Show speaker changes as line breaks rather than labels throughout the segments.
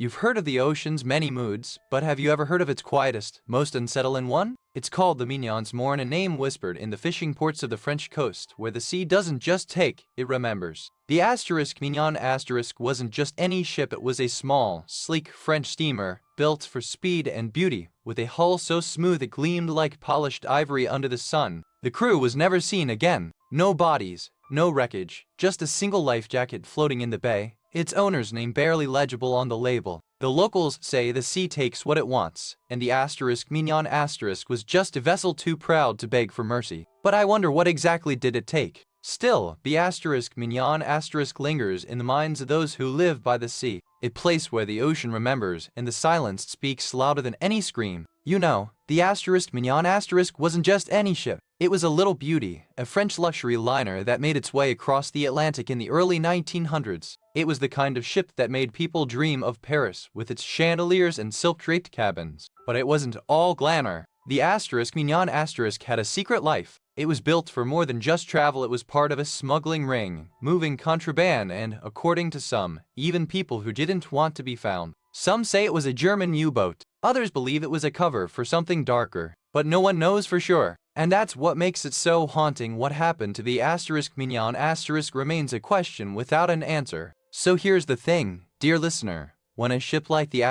You've heard of the ocean's many moods, but have you ever heard of its quietest, most unsettling one? It's called the Mignon's Morn, a name whispered in the fishing ports of the French coast, where the sea doesn't just take, it remembers. The Mignon wasn't just any ship, it was a small, sleek French steamer, built for speed and beauty, with a hull so smooth it gleamed like polished ivory under the sun. The crew was never seen again. No bodies, no wreckage, just a single life jacket floating in the bay, its owner's name barely legible on the label. The locals say the sea takes what it wants, and the Mignon was just a vessel too proud to beg for mercy. But I wonder, what exactly did it take? Still, the Mignon lingers in the minds of those who live by the sea, a place where the ocean remembers and the silence speaks louder than any scream. You know, the Mignon wasn't just any ship. It was a little beauty, a French luxury liner that made its way across the Atlantic in the early 1900s. It was the kind of ship that made people dream of Paris with its chandeliers and silk-draped cabins. But it wasn't all glamour. The Mignon had a secret life. It was built for more than just travel. It was part of a smuggling ring, moving contraband and, according to some, even people who didn't want to be found. Some say it was a German U-boat. Others believe it was a cover for something darker. But no one knows for sure. And that's what makes it so haunting. What happened to the Mignon remains a question without an answer. So here's the thing, dear listener. When a ship like the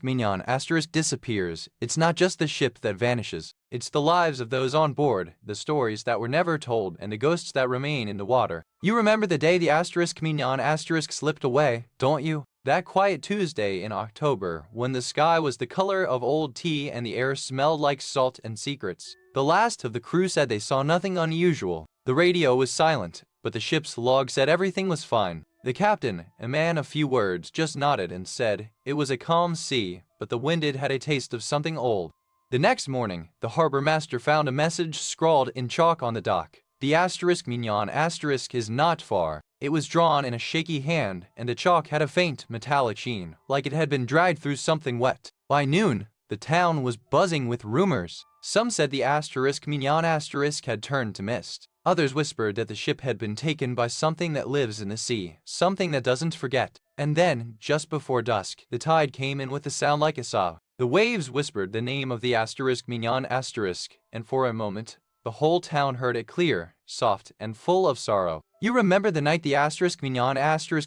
Mignon disappears, it's not just the ship that vanishes. It's the lives of those on board, the stories that were never told, and the ghosts that remain in the water. You remember the day the Mignon slipped away, don't you? That quiet Tuesday in October, when the sky was the color of old tea and the air smelled like salt and secrets. The last of the crew said they saw nothing unusual. The radio was silent, but the ship's log said everything was fine. The captain, a man of few words, just nodded and said it was a calm sea, but the wind had a taste of something old. The next morning, the harbor master found a message scrawled in chalk on the dock. The Mignon is not far. It was drawn in a shaky hand, and the chalk had a faint metallic sheen, like it had been dragged through something wet. By noon, the town was buzzing with rumors. Some said the Mignon had turned to mist. Others whispered that the ship had been taken by something that lives in the sea, something that doesn't forget. And then, just before dusk, the tide came in with a sound like a sob. The waves whispered the name of the Mignon, and for a moment, the whole town heard it clear, soft, and full of sorrow. You remember the night the Mignon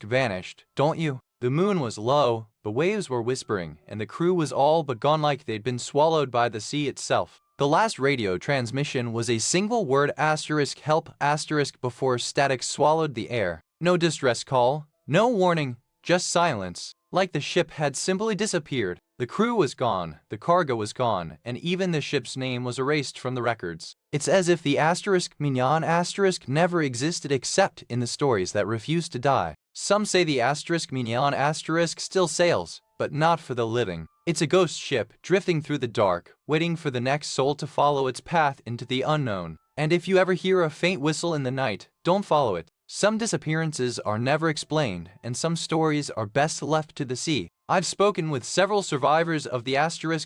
vanished, don't you? The moon was low, the waves were whispering, and the crew was all but gone, like they'd been swallowed by the sea itself. The last radio transmission was a single word help before static swallowed the air. No distress call, no warning, just silence, like the ship had simply disappeared. The crew was gone, the cargo was gone, and even the ship's name was erased from the records. It's as if the Mignon never existed except in the stories that refused to die. Some say the Mignon still sails, but not for the living. It's a ghost ship drifting through the dark, waiting for the next soul to follow its path into the unknown. And if you ever hear a faint whistle in the night, don't follow it. Some disappearances are never explained, and some stories are best left to the sea. I've spoken with several survivors of the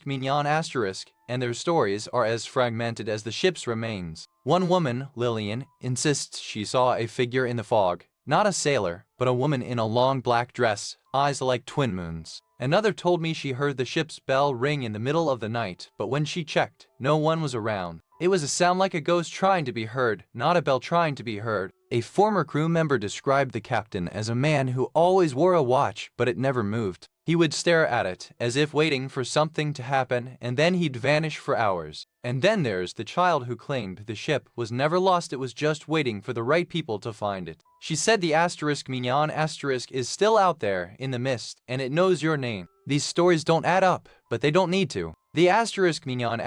Mignon, and their stories are as fragmented as the ship's remains. One woman, Lillian, insists she saw a figure in the fog. Not a sailor, but a woman in a long black dress, eyes like twin moons. Another told me she heard the ship's bell ring in the middle of the night, but when she checked, no one was around. It was a sound like a ghost trying to be heard, not a bell trying to be heard. A former crew member described the captain as a man who always wore a watch, but it never moved. He would stare at it, as if waiting for something to happen, and then he'd vanish for hours. And then there's the child who claimed the ship was never lost, it was just waiting for the right people to find it. She said the Mignon is still out there in the mist, and it knows your name. These stories don't add up, but they don't need to. The Mignon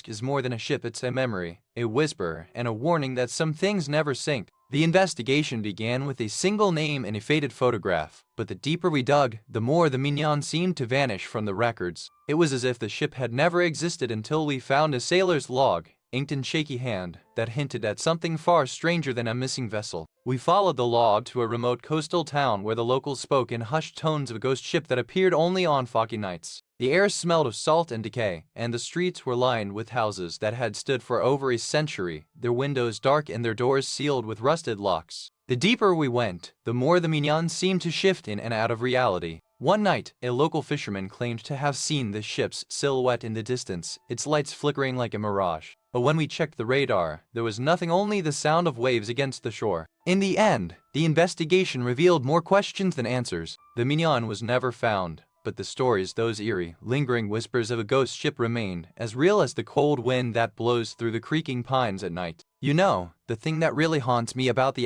is more than a ship, it's a memory, a whisper, and a warning that some things never sink. The investigation began with a single name and a faded photograph, but the deeper we dug, the more the Mignon seemed to vanish from the records. It was as if the ship had never existed until we found a sailor's log, inked in shaky hand, that hinted at something far stranger than a missing vessel. We followed the log to a remote coastal town where the locals spoke in hushed tones of a ghost ship that appeared only on foggy nights. The air smelled of salt and decay, and the streets were lined with houses that had stood for over a century, their windows dark and their doors sealed with rusted locks. The deeper we went, the more the Mignon seemed to shift in and out of reality. One night, a local fisherman claimed to have seen the ship's silhouette in the distance, its lights flickering like a mirage. But when we checked the radar, there was nothing, only the sound of waves against the shore. In the end, the investigation revealed more questions than answers. The Mignon was never found, but the stories, those eerie, lingering whispers of a ghost ship, remained as real as the cold wind that blows through the creaking pines at night. You know, the thing that really haunts me about the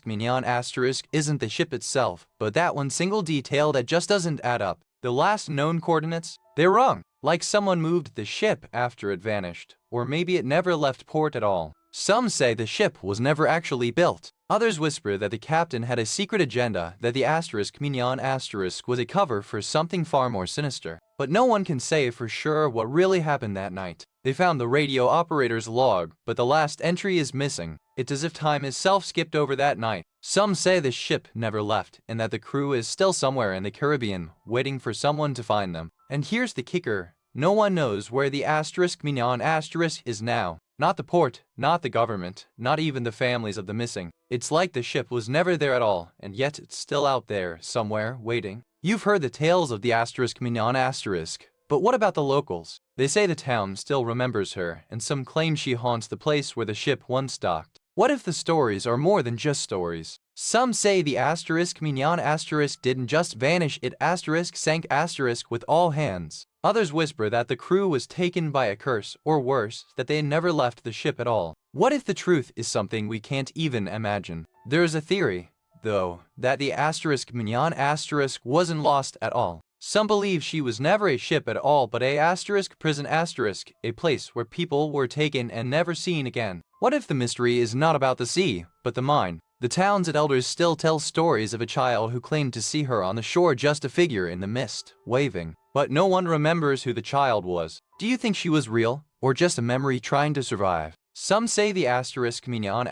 Mignon isn't the ship itself, but that one single detail that just doesn't add up. The last known coordinates? They're wrong. Like someone moved the ship after it vanished, or maybe it never left port at all. Some say the ship was never actually built. Others whisper that the captain had a secret agenda, that the Mignon was a cover for something far more sinister. But no one can say for sure what really happened that night. They found the radio operator's log, but the last entry is missing. It's as if time itself skipped over that night. Some say the ship never left, and that the crew is still somewhere in the Caribbean, waiting for someone to find them. And here's the kicker. No one knows where the Mignon is now. Not the port, not the government, not even the families of the missing. It's like the ship was never there at all, and yet it's still out there, somewhere, waiting. You've heard the tales of the Mignon but what about the locals? They say the town still remembers her, and some claim she haunts the place where the ship once docked. What if the stories are more than just stories? Some say the Mignon didn't just vanish, it sank with all hands. Others whisper that the crew was taken by a curse, or worse, that they never left the ship at all. What if the truth is something we can't even imagine? There is a theory, though, that the Mignon wasn't lost at all. Some believe she was never a ship at all, but a prison a place where people were taken and never seen again. What if the mystery is not about the sea, but the mind? The town's elders still tell stories of a child who claimed to see her on the shore, just a figure in the mist, waving. But no one remembers who the child was. Do you think she was real, or just a memory trying to survive? Some say the Mignon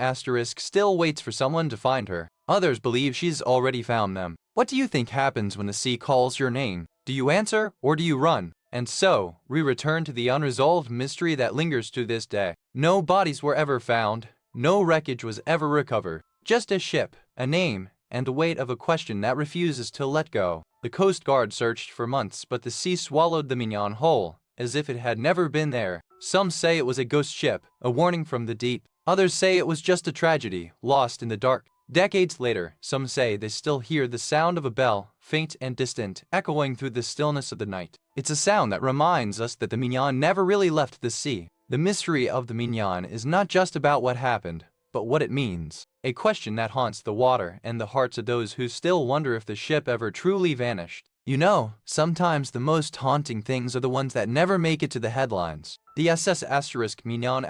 still waits for someone to find her. Others believe she's already found them. What do you think happens when the sea calls your name? Do you answer, or do you run? And so, we return to the unresolved mystery that lingers to this day. No bodies were ever found, no wreckage was ever recovered. Just a ship, a name, and the weight of a question that refuses to let go. The Coast Guard searched for months, but the sea swallowed the Mignon whole, as if it had never been there. Some say it was a ghost ship, a warning from the deep. Others say it was just a tragedy, lost in the dark. Decades later, some say they still hear the sound of a bell, faint and distant, echoing through the stillness of the night. It's a sound that reminds us that the Mignon never really left the sea. The mystery of the Mignon is not just about what happened, but what it means. A question that haunts the water and the hearts of those who still wonder if the ship ever truly vanished. You know, sometimes the most haunting things are the ones that never make it to the headlines. The SS Mignon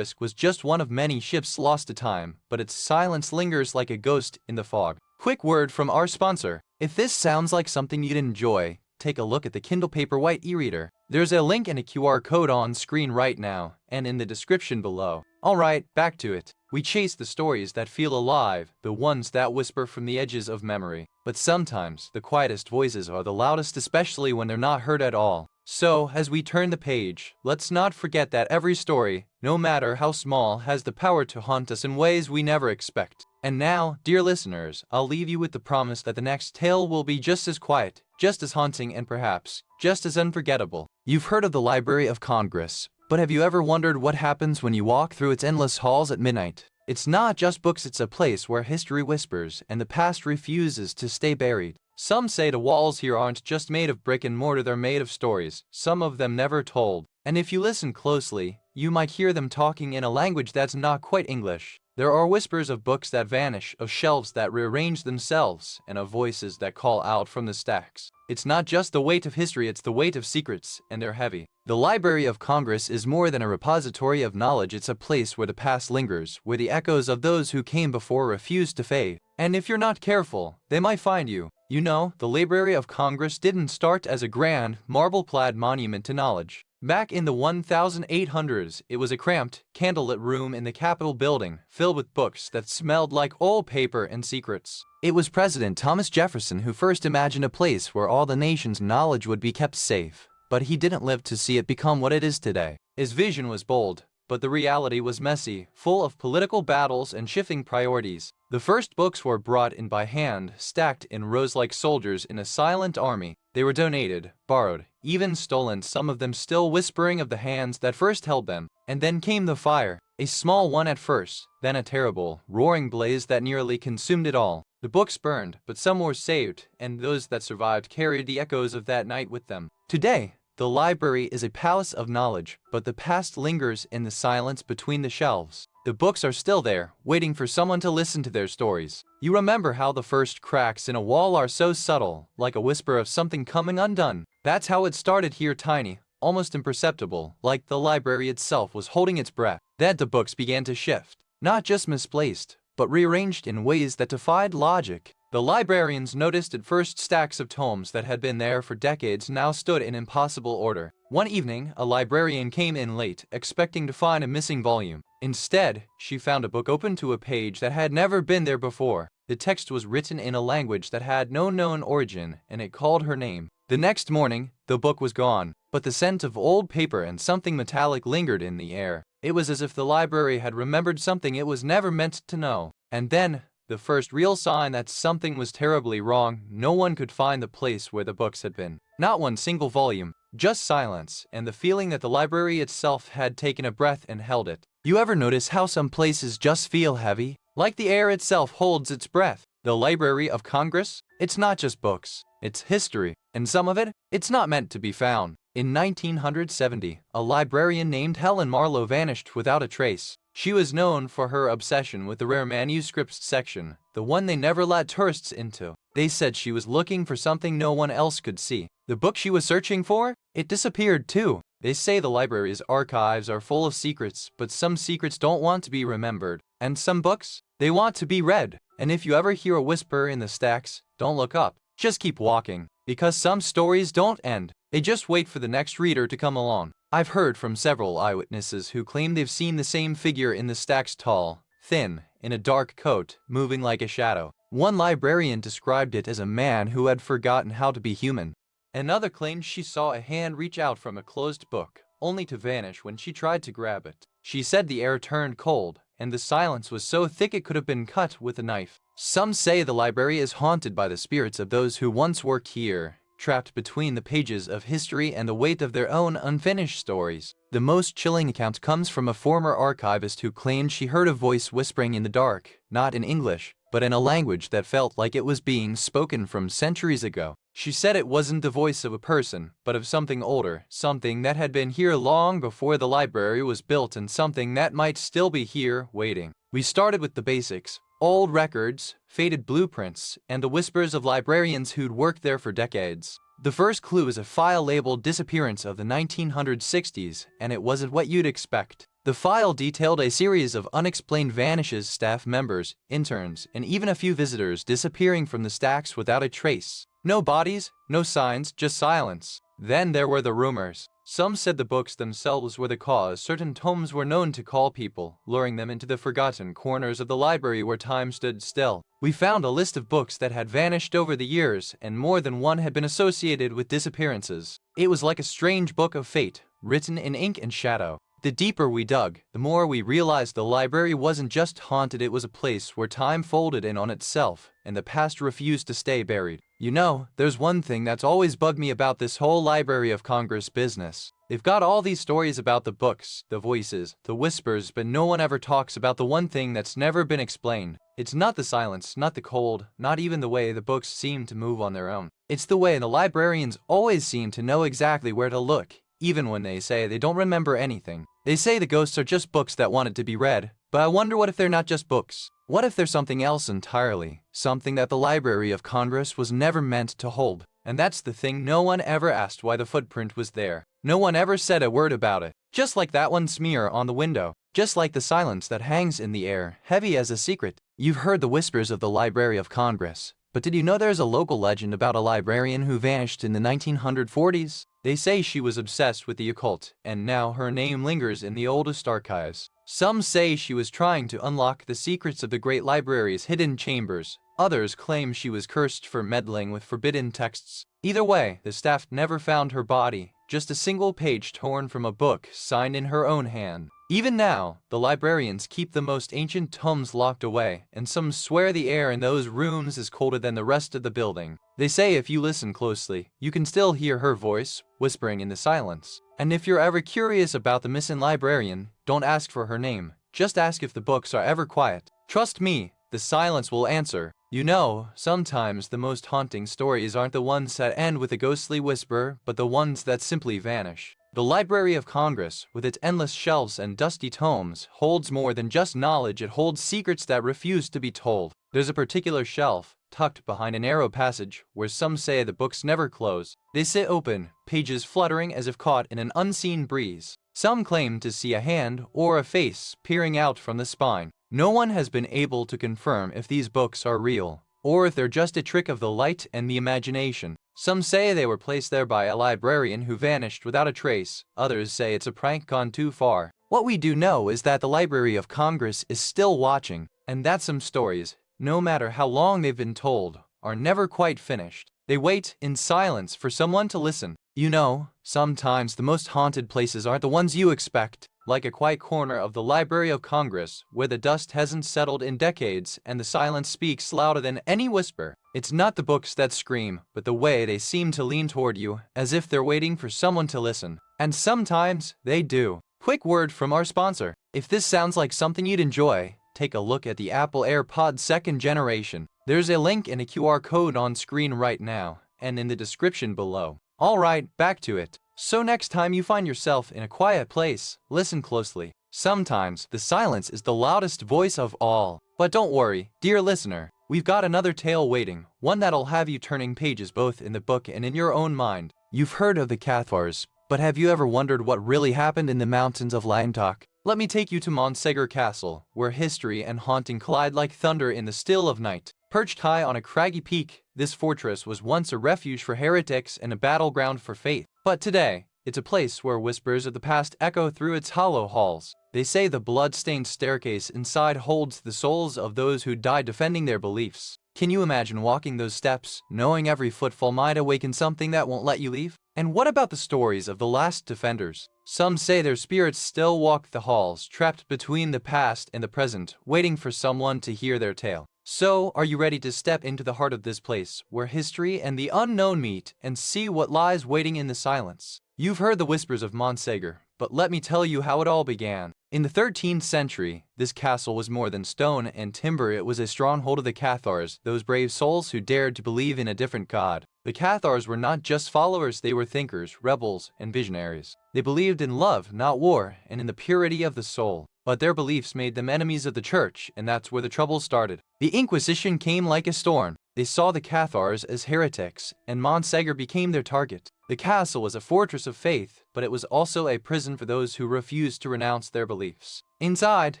was just one of many ships lost to time, but its silence lingers like a ghost in the fog. Quick word from our sponsor. If this sounds like something you'd enjoy, take a look at the Kindle Paperwhite e-reader. There's a link and a QR code on screen right now, and in the description below. Alright, back to it. We chase the stories that feel alive, the ones that whisper from the edges of memory. But sometimes, the quietest voices are the loudest, especially when they're not heard at all. So, as we turn the page, let's not forget that every story, no matter how small, has the power to haunt us in ways we never expect. And now, dear listeners, I'll leave you with the promise that the next tale will be just as quiet, just as haunting, and perhaps, just as unforgettable. You've heard of the Library of Congress, but have you ever wondered what happens when you walk through its endless halls at midnight? It's not just books, it's a place where history whispers and the past refuses to stay buried. Some say the walls here aren't just made of brick and mortar, they're made of stories, some of them never told. And if you listen closely, you might hear them talking in a language that's not quite English. There are whispers of books that vanish, of shelves that rearrange themselves, and of voices that call out from the stacks. It's not just the weight of history, it's the weight of secrets, and they're heavy. The Library of Congress is more than a repository of knowledge, it's a place where the past lingers, where the echoes of those who came before refuse to fade. And if you're not careful, they might find you. You know, the Library of Congress didn't start as a grand, marble-clad monument to knowledge. Back in the 1800s, it was a cramped, candlelit room in the Capitol building, filled with books that smelled like old paper and secrets. It was President Thomas Jefferson who first imagined a place where all the nation's knowledge would be kept safe, but he didn't live to see it become what it is today. His vision was bold, but the reality was messy, full of political battles and shifting priorities. The first books were brought in by hand, stacked in rows like soldiers in a silent army. They were donated, borrowed, even stolen, some of them still whispering of the hands that first held them. And then came the fire, a small one at first, then a terrible, roaring blaze that nearly consumed it all. The books burned, but some were saved, and those that survived carried the echoes of that night with them. Today, the library is a palace of knowledge, but the past lingers in the silence between the shelves. The books are still there, waiting for someone to listen to their stories. You remember how the first cracks in a wall are so subtle, like a whisper of something coming undone. That's how it started here, tiny, almost imperceptible, like the library itself was holding its breath. Then the books began to shift, not just misplaced, but rearranged in ways that defied logic. The librarians noticed at first stacks of tomes that had been there for decades now stood in impossible order. One evening, a librarian came in late, expecting to find a missing volume. Instead, she found a book open to a page that had never been there before. The text was written in a language that had no known origin, and it called her name. The next morning, the book was gone, but the scent of old paper and something metallic lingered in the air. It was as if the library had remembered something it was never meant to know. And then, the first real sign that something was terribly wrong, no one could find the place where the books had been. Not one single volume, just silence, and the feeling that the library itself had taken a breath and held it. You ever notice how some places just feel heavy? Like the air itself holds its breath. The Library of Congress? It's not just books, it's history, and some of it, it's not meant to be found. In 1970, a librarian named Helen Marlowe vanished without a trace. She was known for her obsession with the rare manuscripts section, the one they never let tourists into. They said she was looking for something no one else could see. The book she was searching for? It disappeared too. They say the library's archives are full of secrets, but some secrets don't want to be remembered. And some books? They want to be read. And if you ever hear a whisper in the stacks, don't look up. Just keep walking. Because some stories don't end. They just wait for the next reader to come along. I've heard from several eyewitnesses who claim they've seen the same figure in the stacks, tall, thin, in a dark coat, moving like a shadow. One librarian described it as a man who had forgotten how to be human. Another claimed she saw a hand reach out from a closed book, only to vanish when she tried to grab it. She said the air turned cold, and the silence was so thick it could have been cut with a knife. Some say the library is haunted by the spirits of those who once worked here, trapped between the pages of history and the weight of their own unfinished stories. The most chilling account comes from a former archivist who claimed she heard a voice whispering in the dark, not in English, but in a language that felt like it was being spoken from centuries ago. She said it wasn't the voice of a person, but of something older, something that had been here long before the library was built and something that might still be here, waiting. We started with the basics. Old records, faded blueprints, and the whispers of librarians who'd worked there for decades. The first clue is a file labeled Disappearance of the 1960s, and it wasn't what you'd expect. The file detailed a series of unexplained vanishes, staff members, interns, and even a few visitors disappearing from the stacks without a trace. No bodies, no signs, just silence. Then there were the rumors. Some said the books themselves were the cause. Certain tomes were known to call people, luring them into the forgotten corners of the library where time stood still. We found a list of books that had vanished over the years, and more than one had been associated with disappearances. It was like a strange book of fate, written in ink and shadow. The deeper we dug, the more we realized the library wasn't just haunted, it was a place where time folded in on itself, and the past refused to stay buried. You know, there's one thing that's always bugged me about this whole Library of Congress business. They've got all these stories about the books, the voices, the whispers, but no one ever talks about the one thing that's never been explained. It's not the silence, not the cold, not even the way the books seem to move on their own. It's the way the librarians always seem to know exactly where to look, even when they say they don't remember anything. They say the ghosts are just books that wanted to be read, but I wonder what if they're not just books? What if there's something else entirely? Something that the Library of Congress was never meant to hold. And that's the thing, no one ever asked why the footprint was there. No one ever said a word about it. Just like that one smear on the window. Just like the silence that hangs in the air, heavy as a secret. You've heard the whispers of the Library of Congress. But did you know there's a local legend about a librarian who vanished in the 1940s? They say she was obsessed with the occult, and now her name lingers in the oldest archives. Some say she was trying to unlock the secrets of the great library's hidden chambers. Others claim she was cursed for meddling with forbidden texts. Either way, the staff never found her body, just a single page torn from a book signed in her own hand. Even now, the librarians keep the most ancient tomes locked away, and some swear the air in those rooms is colder than the rest of the building. They say if you listen closely, you can still hear her voice, whispering in the silence. And if you're ever curious about the missing librarian, don't ask for her name, just ask if the books are ever quiet. Trust me, the silence will answer. You know, sometimes the most haunting stories aren't the ones that end with a ghostly whisper, but the ones that simply vanish. The Library of Congress, with its endless shelves and dusty tomes, holds more than just knowledge. It holds secrets that refuse to be told. There's a particular shelf, tucked behind a narrow passage, where some say the books never close. They sit open, pages fluttering as if caught in an unseen breeze. Some claim to see a hand or a face peering out from the spine. No one has been able to confirm if these books are real, or if they're just a trick of the light and the imagination. Some say they were placed there by a librarian who vanished without a trace. Others say it's a prank gone too far. What we do know is that the Library of Congress is still watching, and that some stories, no matter how long they've been told, are never quite finished. They wait in silence for someone to listen. You know, sometimes the most haunted places aren't the ones you expect. Like a quiet corner of the Library of Congress, where the dust hasn't settled in decades and the silence speaks louder than any whisper. It's not the books that scream, but the way they seem to lean toward you, as if they're waiting for someone to listen. And sometimes, they do. Quick word from our sponsor. If this sounds like something you'd enjoy, take a look at the Apple AirPods 2nd generation. There's a link and a QR code on screen right now, and in the description below. Alright, back to it. So next time you find yourself in a quiet place, listen closely. Sometimes, the silence is the loudest voice of all. But don't worry, dear listener, we've got another tale waiting, one that'll have you turning pages both in the book and in your own mind. You've heard of the Cathars, but have you ever wondered what really happened in the mountains of Languedoc? Let me take you to Montségur Castle, where history and haunting collide like thunder in the still of night. Perched high on a craggy peak, this fortress was once a refuge for heretics and a battleground for faith. But today, it's a place where whispers of the past echo through its hollow halls. They say the blood-stained staircase inside holds the souls of those who died defending their beliefs. Can you imagine walking those steps, knowing every footfall might awaken something that won't let you leave? And what about the stories of the last defenders? Some say their spirits still walk the halls, trapped between the past and the present, waiting for someone to hear their tale. So, are you ready to step into the heart of this place, where history and the unknown meet, and see what lies waiting in the silence? You've heard the whispers of Montségur, but let me tell you how it all began. In the 13th century, this castle was more than stone and timber. It was a stronghold of the Cathars, those brave souls who dared to believe in a different god. The Cathars were not just followers, they were thinkers, rebels, and visionaries. They believed in love, not war, and in the purity of the soul. But their beliefs made them enemies of the church, and that's where the trouble started. The Inquisition came like a storm. They saw the Cathars as heretics, and Montségur became their target. The castle was a fortress of faith, but it was also a prison for those who refused to renounce their beliefs. Inside,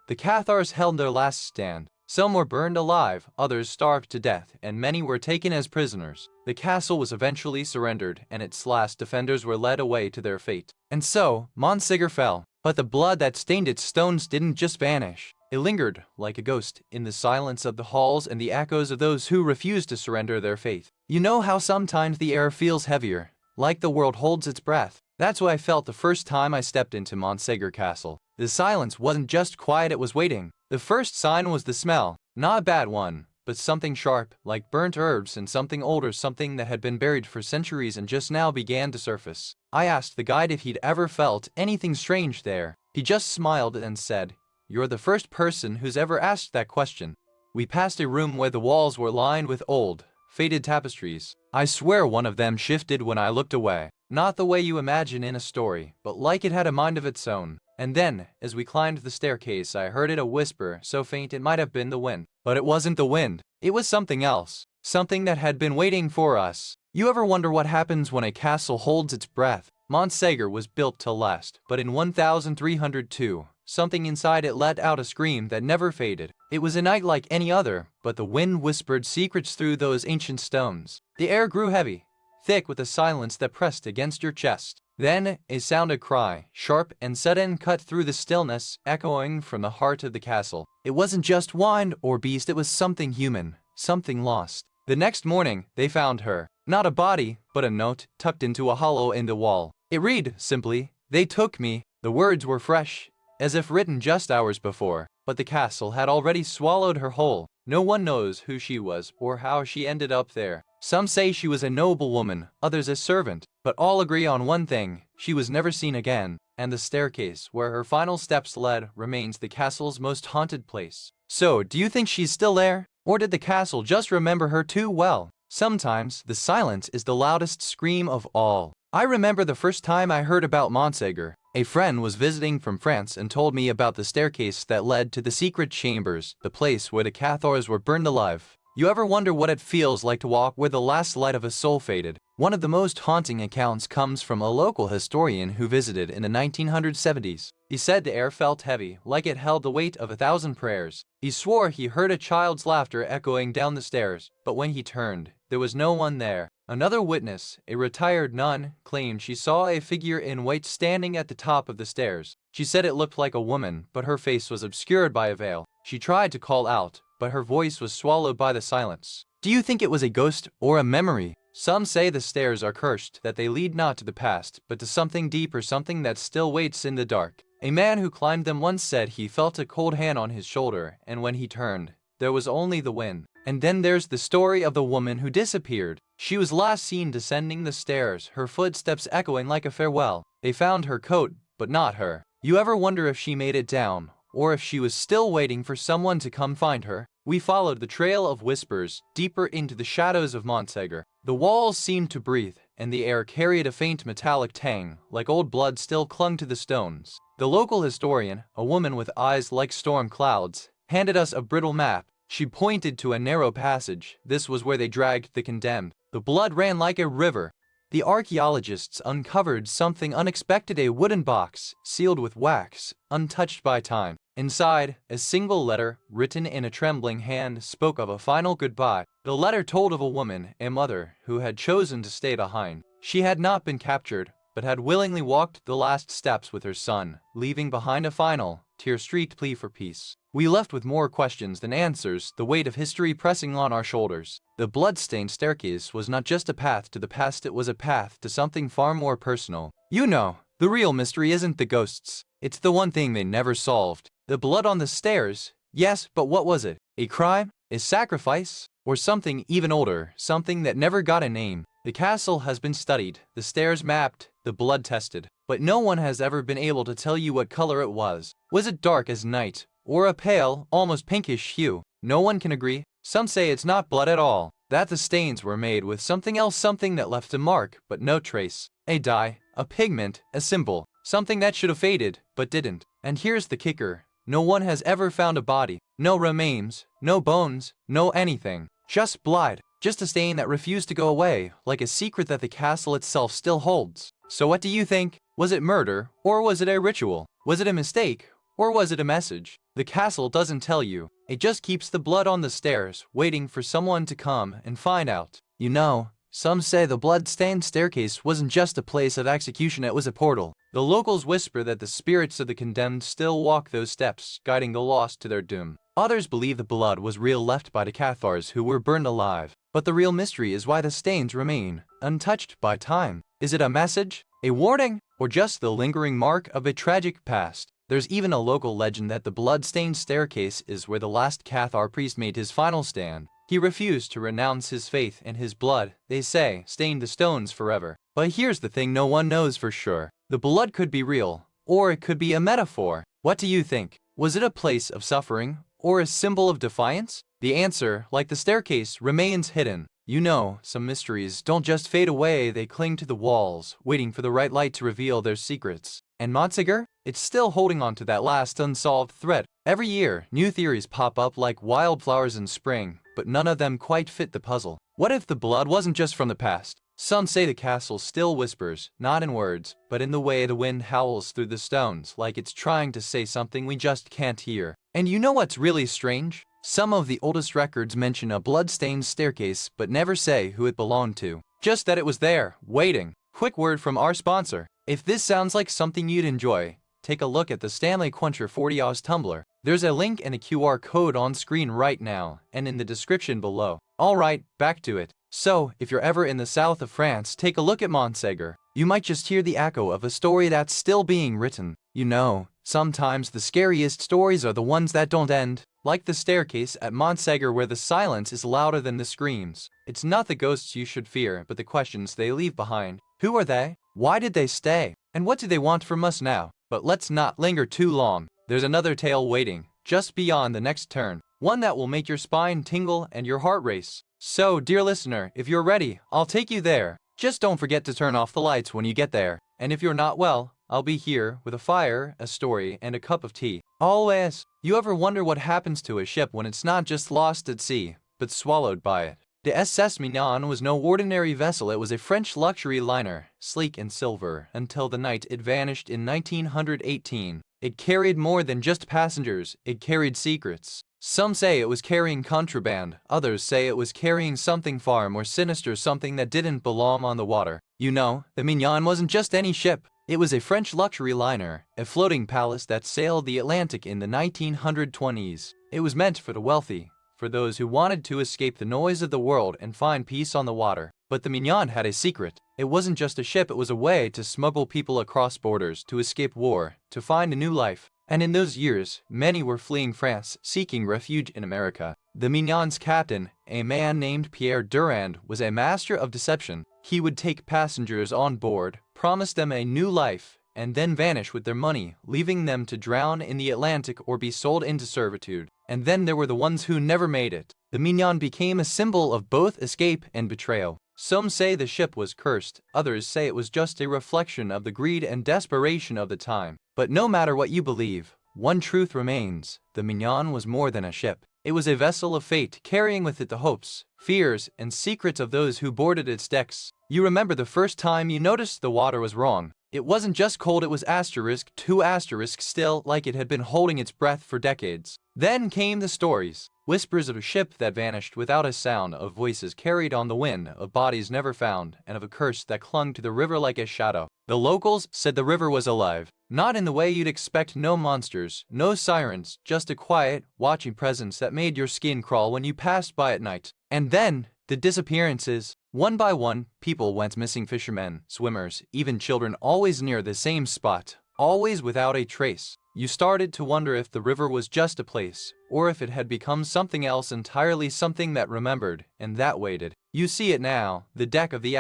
the Cathars held their last stand. Some were burned alive, others starved to death, and many were taken as prisoners. The castle was eventually surrendered, and its last defenders were led away to their fate. And so, Montségur fell. But the blood that stained its stones didn't just vanish. It lingered, like a ghost, in the silence of the halls and the echoes of those who refused to surrender their faith. You know how sometimes the air feels heavier, like the world holds its breath? That's what I felt the first time I stepped into Montségur Castle. The silence wasn't just quiet, it was waiting. The first sign was the smell. Not a bad one, but something sharp, like burnt herbs, and something older, something that had been buried for centuries and just now began to surface. I asked the guide if he'd ever felt anything strange there. He just smiled and said, "You're the first person who's ever asked that question." We passed a room where the walls were lined with old, faded tapestries. I swear one of them shifted when I looked away. Not the way you imagine in a story, but like it had a mind of its own. And then, as we climbed the staircase, I heard a whisper, so faint it might have been the wind. But it wasn't the wind. It was something else. Something that had been waiting for us. You ever wonder what happens when a castle holds its breath? Montségur was built to last, but in 1302, something inside it let out a scream that never faded. It was a night like any other, but the wind whispered secrets through those ancient stones. The air grew heavy, thick with a silence that pressed against your chest. Then, a sounded cry, sharp and sudden, cut through the stillness, echoing from the heart of the castle. It wasn't just wind or beast, it was something human, something lost. The next morning, they found her. Not a body, but a note, tucked into a hollow in the wall. It read, simply, "They took me." The words were fresh, as if written just hours before. But the castle had already swallowed her whole. No one knows who she was or how she ended up there. Some say she was a noble woman, others a servant, but all agree on one thing: she was never seen again, and the staircase where her final steps led remains the castle's most haunted place. So, do you think she's still there? Or did the castle just remember her too well? Sometimes, the silence is the loudest scream of all. I remember the first time I heard about Montségur. A friend was visiting from France and told me about the staircase that led to the secret chambers, the place where the Cathars were burned alive. You ever wonder what it feels like to walk where the last light of a soul faded? One of the most haunting accounts comes from a local historian who visited in the 1970s. He said the air felt heavy, like it held the weight of 1,000 prayers. He swore he heard a child's laughter echoing down the stairs, but when he turned, there was no one there. Another witness, a retired nun, claimed she saw a figure in white standing at the top of the stairs. She said it looked like a woman, but her face was obscured by a veil. She tried to call out, but her voice was swallowed by the silence. Do you think it was a ghost or a memory? Some say the stairs are cursed, that they lead not to the past, but to something deeper, something that still waits in the dark. A man who climbed them once said he felt a cold hand on his shoulder, and when he turned, there was only the wind. And then there's the story of the woman who disappeared. She was last seen descending the stairs, her footsteps echoing like a farewell. They found her coat, but not her. You ever wonder if she made it down, or if she was still waiting for someone to come find her? We followed the trail of whispers deeper into the shadows of Montségur. The walls seemed to breathe, and the air carried a faint metallic tang, like old blood still clung to the stones. The local historian, a woman with eyes like storm clouds, handed us a brittle map. She pointed to a narrow passage. This was where they dragged the condemned. The blood ran like a river. The archaeologists uncovered something unexpected: a wooden box, sealed with wax, untouched by time. Inside, a single letter, written in a trembling hand, spoke of a final goodbye. The letter told of a woman, a mother, who had chosen to stay behind. She had not been captured, but had willingly walked the last steps with her son, leaving behind a final, tear-streaked plea for peace. We left with more questions than answers, the weight of history pressing on our shoulders. The blood-stained staircase was not just a path to the past, it was a path to something far more personal. You know, the real mystery isn't the ghosts. It's the one thing they never solved. The blood on the stairs. Yes, but what was it? A crime? A sacrifice? Or something even older, something that never got a name? The castle has been studied, the stairs mapped, the blood tested, but no one has ever been able to tell you what color it was. Was it dark as night, or a pale, almost pinkish hue? No one can agree. Some say it's not blood at all, that the stains were made with something else, something that left a mark, but no trace. A dye, a pigment, a symbol, something that should have faded, but didn't. And here's the kicker: no one has ever found a body, no remains, no bones, no anything. Just blood, just a stain that refused to go away, like a secret that the castle itself still holds. So what do you think? Was it murder, or was it a ritual? Was it a mistake, or was it a message? The castle doesn't tell you. It just keeps the blood on the stairs, waiting for someone to come and find out. You know, some say the blood-stained staircase wasn't just a place of execution, it was a portal. The locals whisper that the spirits of the condemned still walk those steps, guiding the lost to their doom. Others believe the blood was real, left by the Cathars who were burned alive. But the real mystery is why the stains remain, untouched by time. Is it a message, a warning, or just the lingering mark of a tragic past? There's even a local legend that the blood-stained staircase is where the last Cathar priest made his final stand. He refused to renounce his faith, and his blood, they say, stained the stones forever. But here's the thing no one knows for sure. The blood could be real, or it could be a metaphor. What do you think? Was it a place of suffering, or a symbol of defiance? The answer, like the staircase, remains hidden. You know, some mysteries don't just fade away, they cling to the walls, waiting for the right light to reveal their secrets. And Montségur? It's still holding on to that last unsolved thread. Every year, new theories pop up like wildflowers in spring, but none of them quite fit the puzzle. What if the blood wasn't just from the past? Some say the castle still whispers, not in words, but in the way the wind howls through the stones, like it's trying to say something we just can't hear. And you know what's really strange? Some of the oldest records mention a blood-stained staircase, but never say who it belonged to. Just that it was there, waiting. Quick word from our sponsor. If this sounds like something you'd enjoy, take a look at the Stanley Quencher 40 Tumbler. There's a link and a QR code on screen right now, and in the description below. Alright, back to it. So, if you're ever in the south of France, take a look at Montségur. You might just hear the echo of a story that's still being written. You know, Sometimes the scariest stories are the ones that don't end, like the staircase at Montsegur where the silence is louder than the screams. It's not the ghosts you should fear, but the questions they leave behind. Who are they? Why did they stay? And what do they want from us now? But let's not linger too long. There's another tale waiting, just beyond the next turn. One that will make your spine tingle and your heart race. So, dear listener, if you're ready, I'll take you there. Just don't forget to turn off the lights when you get there. And if you're not well, I'll be here with a fire, a story, and a cup of tea. Always. You ever wonder what happens to a ship when it's not just lost at sea, but swallowed by it? The SS Mignon was no ordinary vessel. It was a French luxury liner, sleek and silver, until the night it vanished in 1918. It carried more than just passengers, it carried secrets. Some say it was carrying contraband, others say it was carrying something far more sinister, something that didn't belong on the water. You know, the Mignon wasn't just any ship. It was a French luxury liner, a floating palace that sailed the Atlantic in the 1920s. It was meant for the wealthy, for those who wanted to escape the noise of the world and find peace on the water. But the Mignon had a secret. It wasn't just a ship, it was a way to smuggle people across borders, to escape war, to find a new life. And in those years, many were fleeing France, seeking refuge in America. The Mignon's captain, a man named Pierre Durand, was a master of deception. He would take passengers on board, promise them a new life, and then vanish with their money, leaving them to drown in the Atlantic or be sold into servitude. And then there were the ones who never made it. The Mignon became a symbol of both escape and betrayal. Some say the ship was cursed, others say it was just a reflection of the greed and desperation of the time. But no matter what you believe, one truth remains: the Mignon was more than a ship. It was a vessel of fate, carrying with it the hopes, fears, and secrets of those who boarded its decks. You remember the first time you noticed the water was wrong. It wasn't just cold, it was *2* still, like it had been holding its breath for decades. Then came the stories. Whispers of a ship that vanished without a sound, of voices carried on the wind, of bodies never found, and of a curse that clung to the river like a shadow. The locals said the river was alive. Not in the way you'd expect, no monsters, no sirens, just a quiet, watching presence that made your skin crawl when you passed by at night. And then, the disappearances. One by one, people went missing: fishermen, swimmers, even children, always near the same spot, always without a trace. You started to wonder if the river was just a place, or if it had become something else entirely, something that remembered, and that waited. You see it now, the deck of the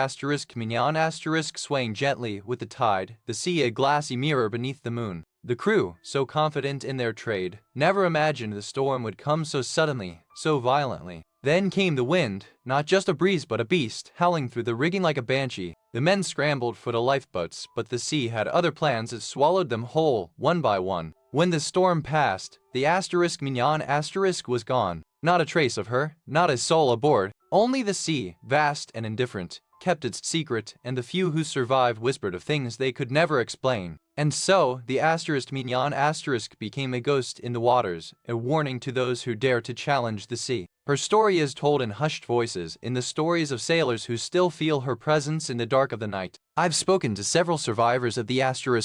*Mignon swaying gently with the tide, the sea a glassy mirror beneath the moon. The crew, so confident in their trade, never imagined the storm would come so suddenly, so violently. Then came the wind, not just a breeze but a beast, howling through the rigging like a banshee. The men scrambled for the lifeboats, but the sea had other plans. It swallowed them whole, one by one. When the storm passed, the *Mignon was gone. Not a trace of her, not a soul aboard. Only the sea, vast and indifferent, kept its secret, and the few who survived whispered of things they could never explain. And so, the *Mignon became a ghost in the waters, a warning to those who dare to challenge the sea. Her story is told in hushed voices, in the stories of sailors who still feel her presence in the dark of the night. I've spoken to several survivors of the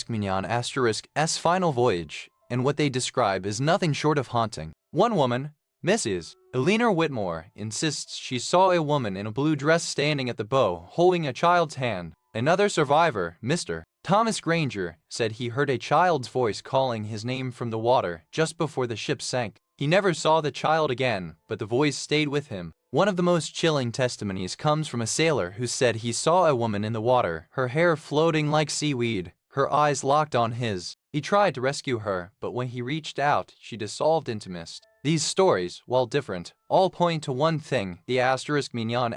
*Mignon's final voyage, and what they describe is nothing short of haunting. One woman, Mrs. Eleanor Whitmore, insists she saw a woman in a blue dress standing at the bow, holding a child's hand. Another survivor, Mr. Thomas Granger, said he heard a child's voice calling his name from the water just before the ship sank. He never saw the child again, but the voice stayed with him. One of the most chilling testimonies comes from a sailor who said he saw a woman in the water, her hair floating like seaweed, her eyes locked on his. He tried to rescue her, but when he reached out, she dissolved into mist. These stories, while different, all point to one thing: the *Mignon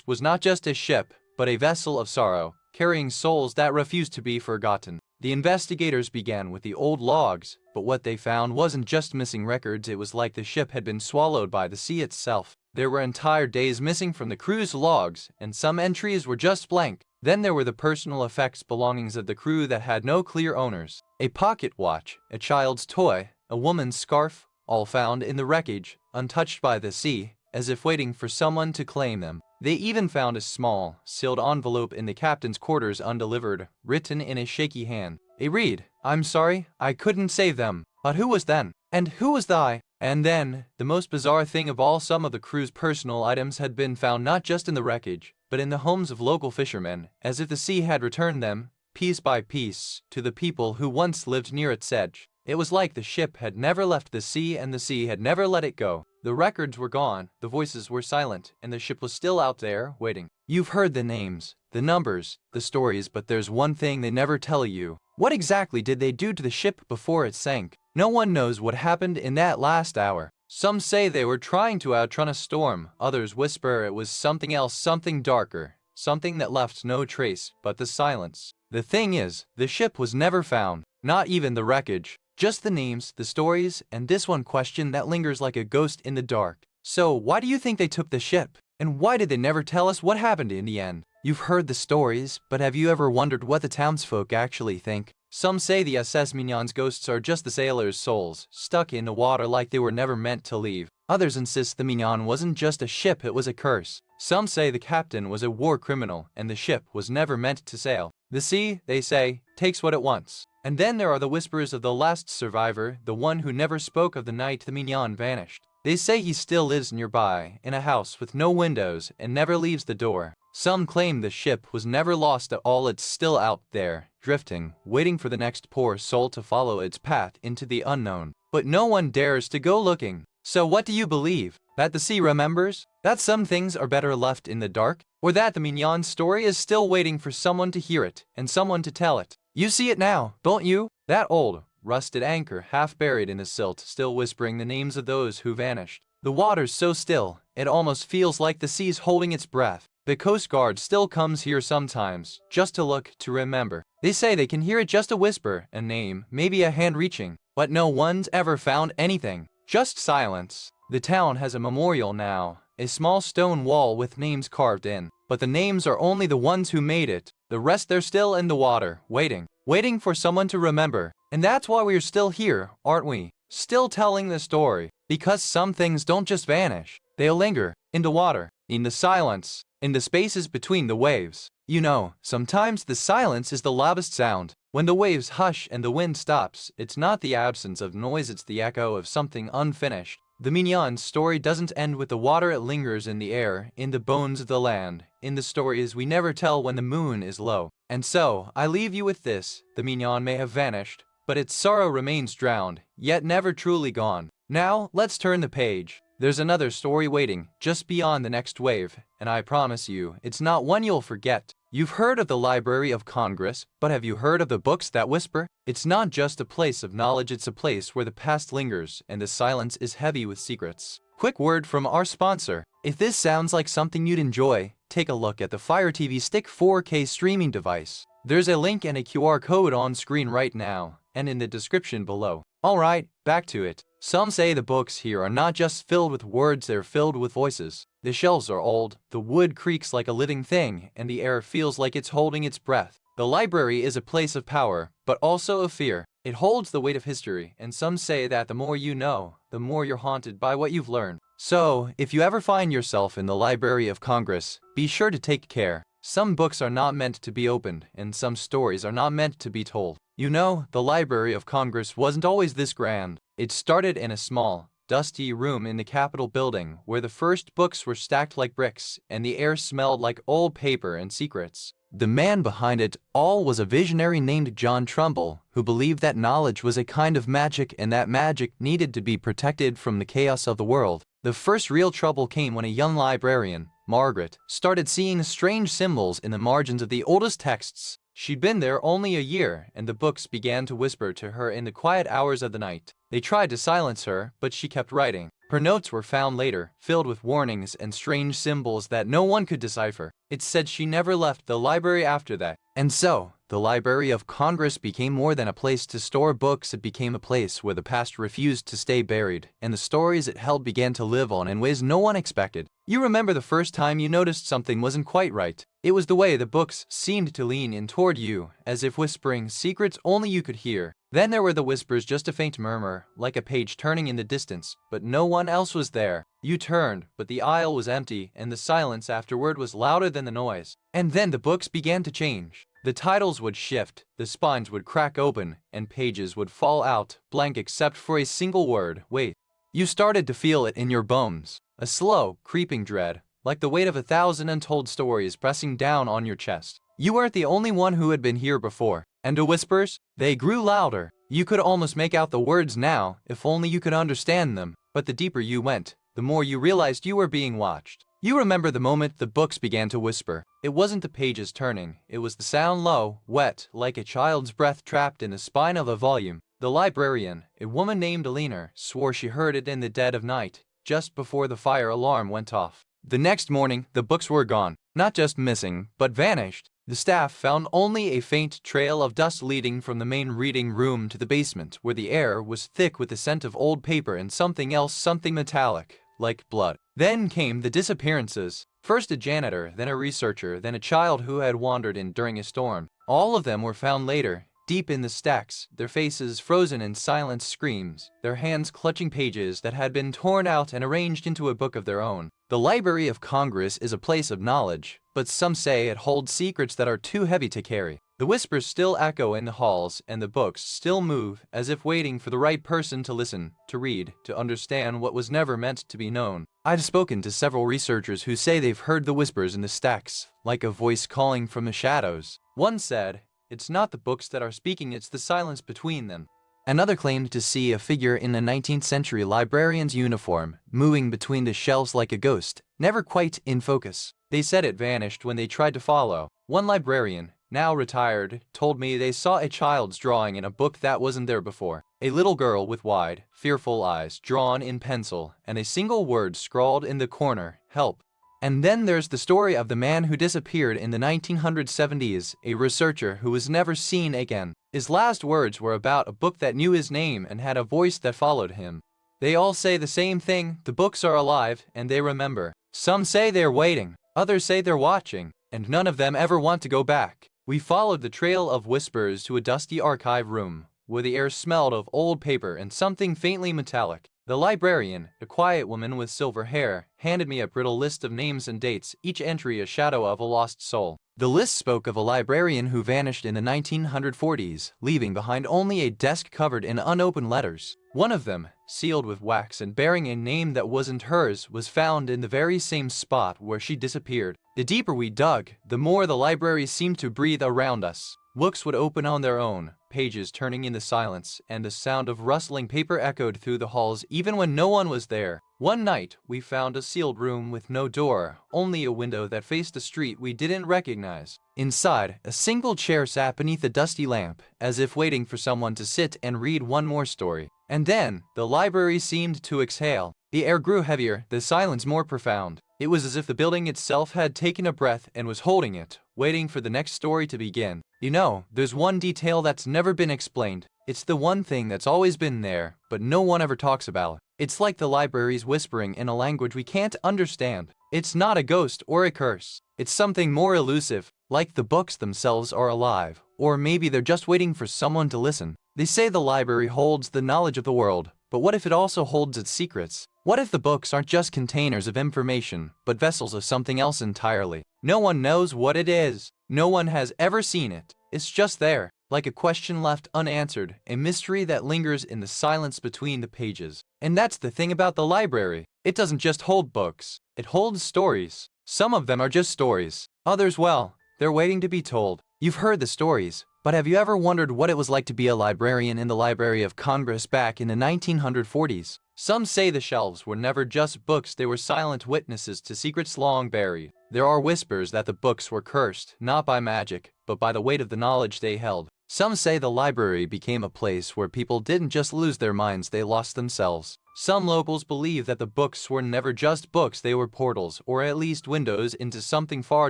was not just a ship, but a vessel of sorrow, carrying souls that refused to be forgotten. The investigators began with the old logs, but what they found wasn't just missing records. It was like the ship had been swallowed by the sea itself. There were entire days missing from the crew's logs, and some entries were just blank. Then there were the personal effects, belongings of the crew that had no clear owners. A pocket watch, a child's toy, a woman's scarf, all found in the wreckage, untouched by the sea, as if waiting for someone to claim them. They even found a small, sealed envelope in the captain's quarters undelivered, written in a shaky hand. A read: "I'm sorry, I couldn't save them. But who was then? And who was I?" And then, the most bizarre thing of all, some of the crew's personal items had been found not just in the wreckage, but in the homes of local fishermen, as if the sea had returned them, piece by piece, to the people who once lived near its edge. It was like the ship had never left the sea and the sea had never let it go. The records were gone, the voices were silent, and the ship was still out there, waiting. You've heard the names, the numbers, the stories, but there's one thing they never tell you. What exactly did they do to the ship before it sank? No one knows what happened in that last hour. Some say they were trying to outrun a storm, others whisper it was something else, something darker, something that left no trace but the silence. The thing is, the ship was never found, not even the wreckage. Just the names, the stories, and this one question that lingers like a ghost in the dark. So, why do you think they took the ship? And why did they never tell us what happened in the end? You've heard the stories, but have you ever wondered what the townsfolk actually think? Some say the SS Mignon's ghosts are just the sailors' souls, stuck in the water like they were never meant to leave. Others insist the Mignon wasn't just a ship, it was a curse. Some say the captain was a war criminal and the ship was never meant to sail. The sea, they say, takes what it wants. And then there are the whispers of the last survivor, the one who never spoke of the night the Mignon vanished. They say he still lives nearby, in a house with no windows, and never leaves the door. Some claim the ship was never lost at all, it's still out there, drifting, waiting for the next poor soul to follow its path into the unknown. But no one dares to go looking. So what do you believe? That the sea remembers? That some things are better left in the dark? Or that the Mignon's story is still waiting for someone to hear it, and someone to tell it? You see it now, don't you? That old, rusted anchor half buried in the silt, still whispering the names of those who vanished. The water's so still, it almost feels like the sea's holding its breath. The Coast Guard still comes here sometimes, just to look, to remember. They say they can hear it, just a whisper, a name, maybe a hand reaching. But no one's ever found anything. Just silence. The town has a memorial now, a small stone wall with names carved in. But the names are only the ones who made it. The rest, they're still in the water, waiting for someone to remember. And that's why we're still here, aren't we? Still telling the story. Because some things don't just vanish. They'll linger, in the water, in the silence, in the spaces between the waves. You know, sometimes the silence is the loudest sound. When the waves hush and the wind stops, it's not the absence of noise, it's the echo of something unfinished. The Mignon's story doesn't end with the water, it lingers in the air, in the bones of the land, in the stories we never tell when the moon is low. And so, I leave you with this: the Mignon may have vanished, but its sorrow remains drowned, yet never truly gone. Now, let's turn the page. There's another story waiting, just beyond the next wave, and I promise you, it's not one you'll forget. You've heard of the Library of Congress, but have you heard of the books that whisper? It's not just a place of knowledge, it's a place where the past lingers and the silence is heavy with secrets. Quick word from our sponsor. If this sounds like something you'd enjoy, take a look at the Fire TV Stick 4K streaming device. There's a link and a QR code on screen right now, and in the description below. Alright, back to it. Some say the books here are not just filled with words, they're filled with voices. The shelves are old, the wood creaks like a living thing, and the air feels like it's holding its breath. The library is a place of power, but also of fear. It holds the weight of history, and some say that the more you know, the more you're haunted by what you've learned. So, if you ever find yourself in the Library of Congress, be sure to take care. Some books are not meant to be opened, and some stories are not meant to be told. You know, the Library of Congress wasn't always this grand. It started in a small, dusty room in the Capitol building where the first books were stacked like bricks and the air smelled like old paper and secrets. The man behind it all was a visionary named John Trumbull, who believed that knowledge was a kind of magic and that magic needed to be protected from the chaos of the world. The first real trouble came when a young librarian, Margaret, started seeing strange symbols in the margins of the oldest texts. She'd been there only a year, and the books began to whisper to her in the quiet hours of the night. They tried to silence her, but she kept writing. Her notes were found later, filled with warnings and strange symbols that no one could decipher. It said she never left the library after that. And so, the Library of Congress became more than a place to store books, it became a place where the past refused to stay buried, and the stories it held began to live on in ways no one expected. You remember the first time you noticed something wasn't quite right. It was the way the books seemed to lean in toward you, as if whispering secrets only you could hear. Then there were the whispers, just a faint murmur, like a page turning in the distance, but no one else was there. You turned, but the aisle was empty, and the silence afterward was louder than the noise. And then the books began to change. The titles would shift, the spines would crack open, and pages would fall out, blank except for a single word: wait. You started to feel it in your bones. A slow, creeping dread, like the weight of 1,000 untold stories pressing down on your chest. You weren't the only one who had been here before. And the whispers? They grew louder. You could almost make out the words now, if only you could understand them. But the deeper you went, the more you realized you were being watched. You remember the moment the books began to whisper. It wasn't the pages turning, it was the sound low, wet, like a child's breath trapped in the spine of a volume. The librarian, a woman named Eleanor, swore she heard it in the dead of night, just before the fire alarm went off. The next morning, the books were gone. Not just missing, but vanished. The staff found only a faint trail of dust leading from the main reading room to the basement, where the air was thick with the scent of old paper and something else, something metallic, like blood. Then came the disappearances. First a janitor, then a researcher, then a child who had wandered in during a storm. All of them were found later, deep in the stacks, their faces frozen in silent screams, their hands clutching pages that had been torn out and arranged into a book of their own. The Library of Congress is a place of knowledge, but some say it holds secrets that are too heavy to carry. The whispers still echo in the halls, and the books still move, as if waiting for the right person to listen, to read, to understand what was never meant to be known. I've spoken to several researchers who say they've heard the whispers in the stacks, like a voice calling from the shadows. One said, "It's not the books that are speaking, it's the silence between them." Another claimed to see a figure in a 19th century librarian's uniform, moving between the shelves like a ghost, never quite in focus. They said it vanished when they tried to follow. One librarian, now retired, told me they saw a child's drawing in a book that wasn't there before. A little girl with wide, fearful eyes drawn in pencil, and a single word scrawled in the corner, "Help." And then there's the story of the man who disappeared in the 1970s, a researcher who was never seen again. His last words were about a book that knew his name and had a voice that followed him. They all say the same thing: the books are alive and they remember. Some say they're waiting, others say they're watching, and none of them ever want to go back. We followed the trail of whispers to a dusty archive room, where the air smelled of old paper and something faintly metallic. The librarian, a quiet woman with silver hair, handed me a brittle list of names and dates, each entry a shadow of a lost soul. The list spoke of a librarian who vanished in the 1940s, leaving behind only a desk covered in unopened letters. One of them, sealed with wax and bearing a name that wasn't hers, was found in the very same spot where she disappeared. The deeper we dug, the more the library seemed to breathe around us. Books would open on their own, pages turning in the silence, and the sound of rustling paper echoed through the halls even when no one was there. One night, we found a sealed room with no door, only a window that faced a street we didn't recognize. Inside, a single chair sat beneath a dusty lamp, as if waiting for someone to sit and read one more story. And then, the library seemed to exhale. The air grew heavier, the silence more profound. It was as if the building itself had taken a breath and was holding it, waiting for the next story to begin. You know, there's one detail that's never been explained. It's the one thing that's always been there, but no one ever talks about. It's like the library's whispering in a language we can't understand. It's not a ghost or a curse. It's something more elusive, like the books themselves are alive, or maybe they're just waiting for someone to listen. They say the library holds the knowledge of the world, but what if it also holds its secrets? What if the books aren't just containers of information, but vessels of something else entirely? No one knows what it is. No one has ever seen it. It's just there, like a question left unanswered, a mystery that lingers in the silence between the pages. And that's the thing about the library. It doesn't just hold books. It holds stories. Some of them are just stories. Others, well, they're waiting to be told. You've heard the stories, but have you ever wondered what it was like to be a librarian in the Library of Congress back in the 1940s? Some say the shelves were never just books, they were silent witnesses to secrets long buried. There are whispers that the books were cursed, not by magic, but by the weight of the knowledge they held. Some say the library became a place where people didn't just lose their minds, they lost themselves. Some locals believe that the books were never just books, they were portals, or at least windows into something far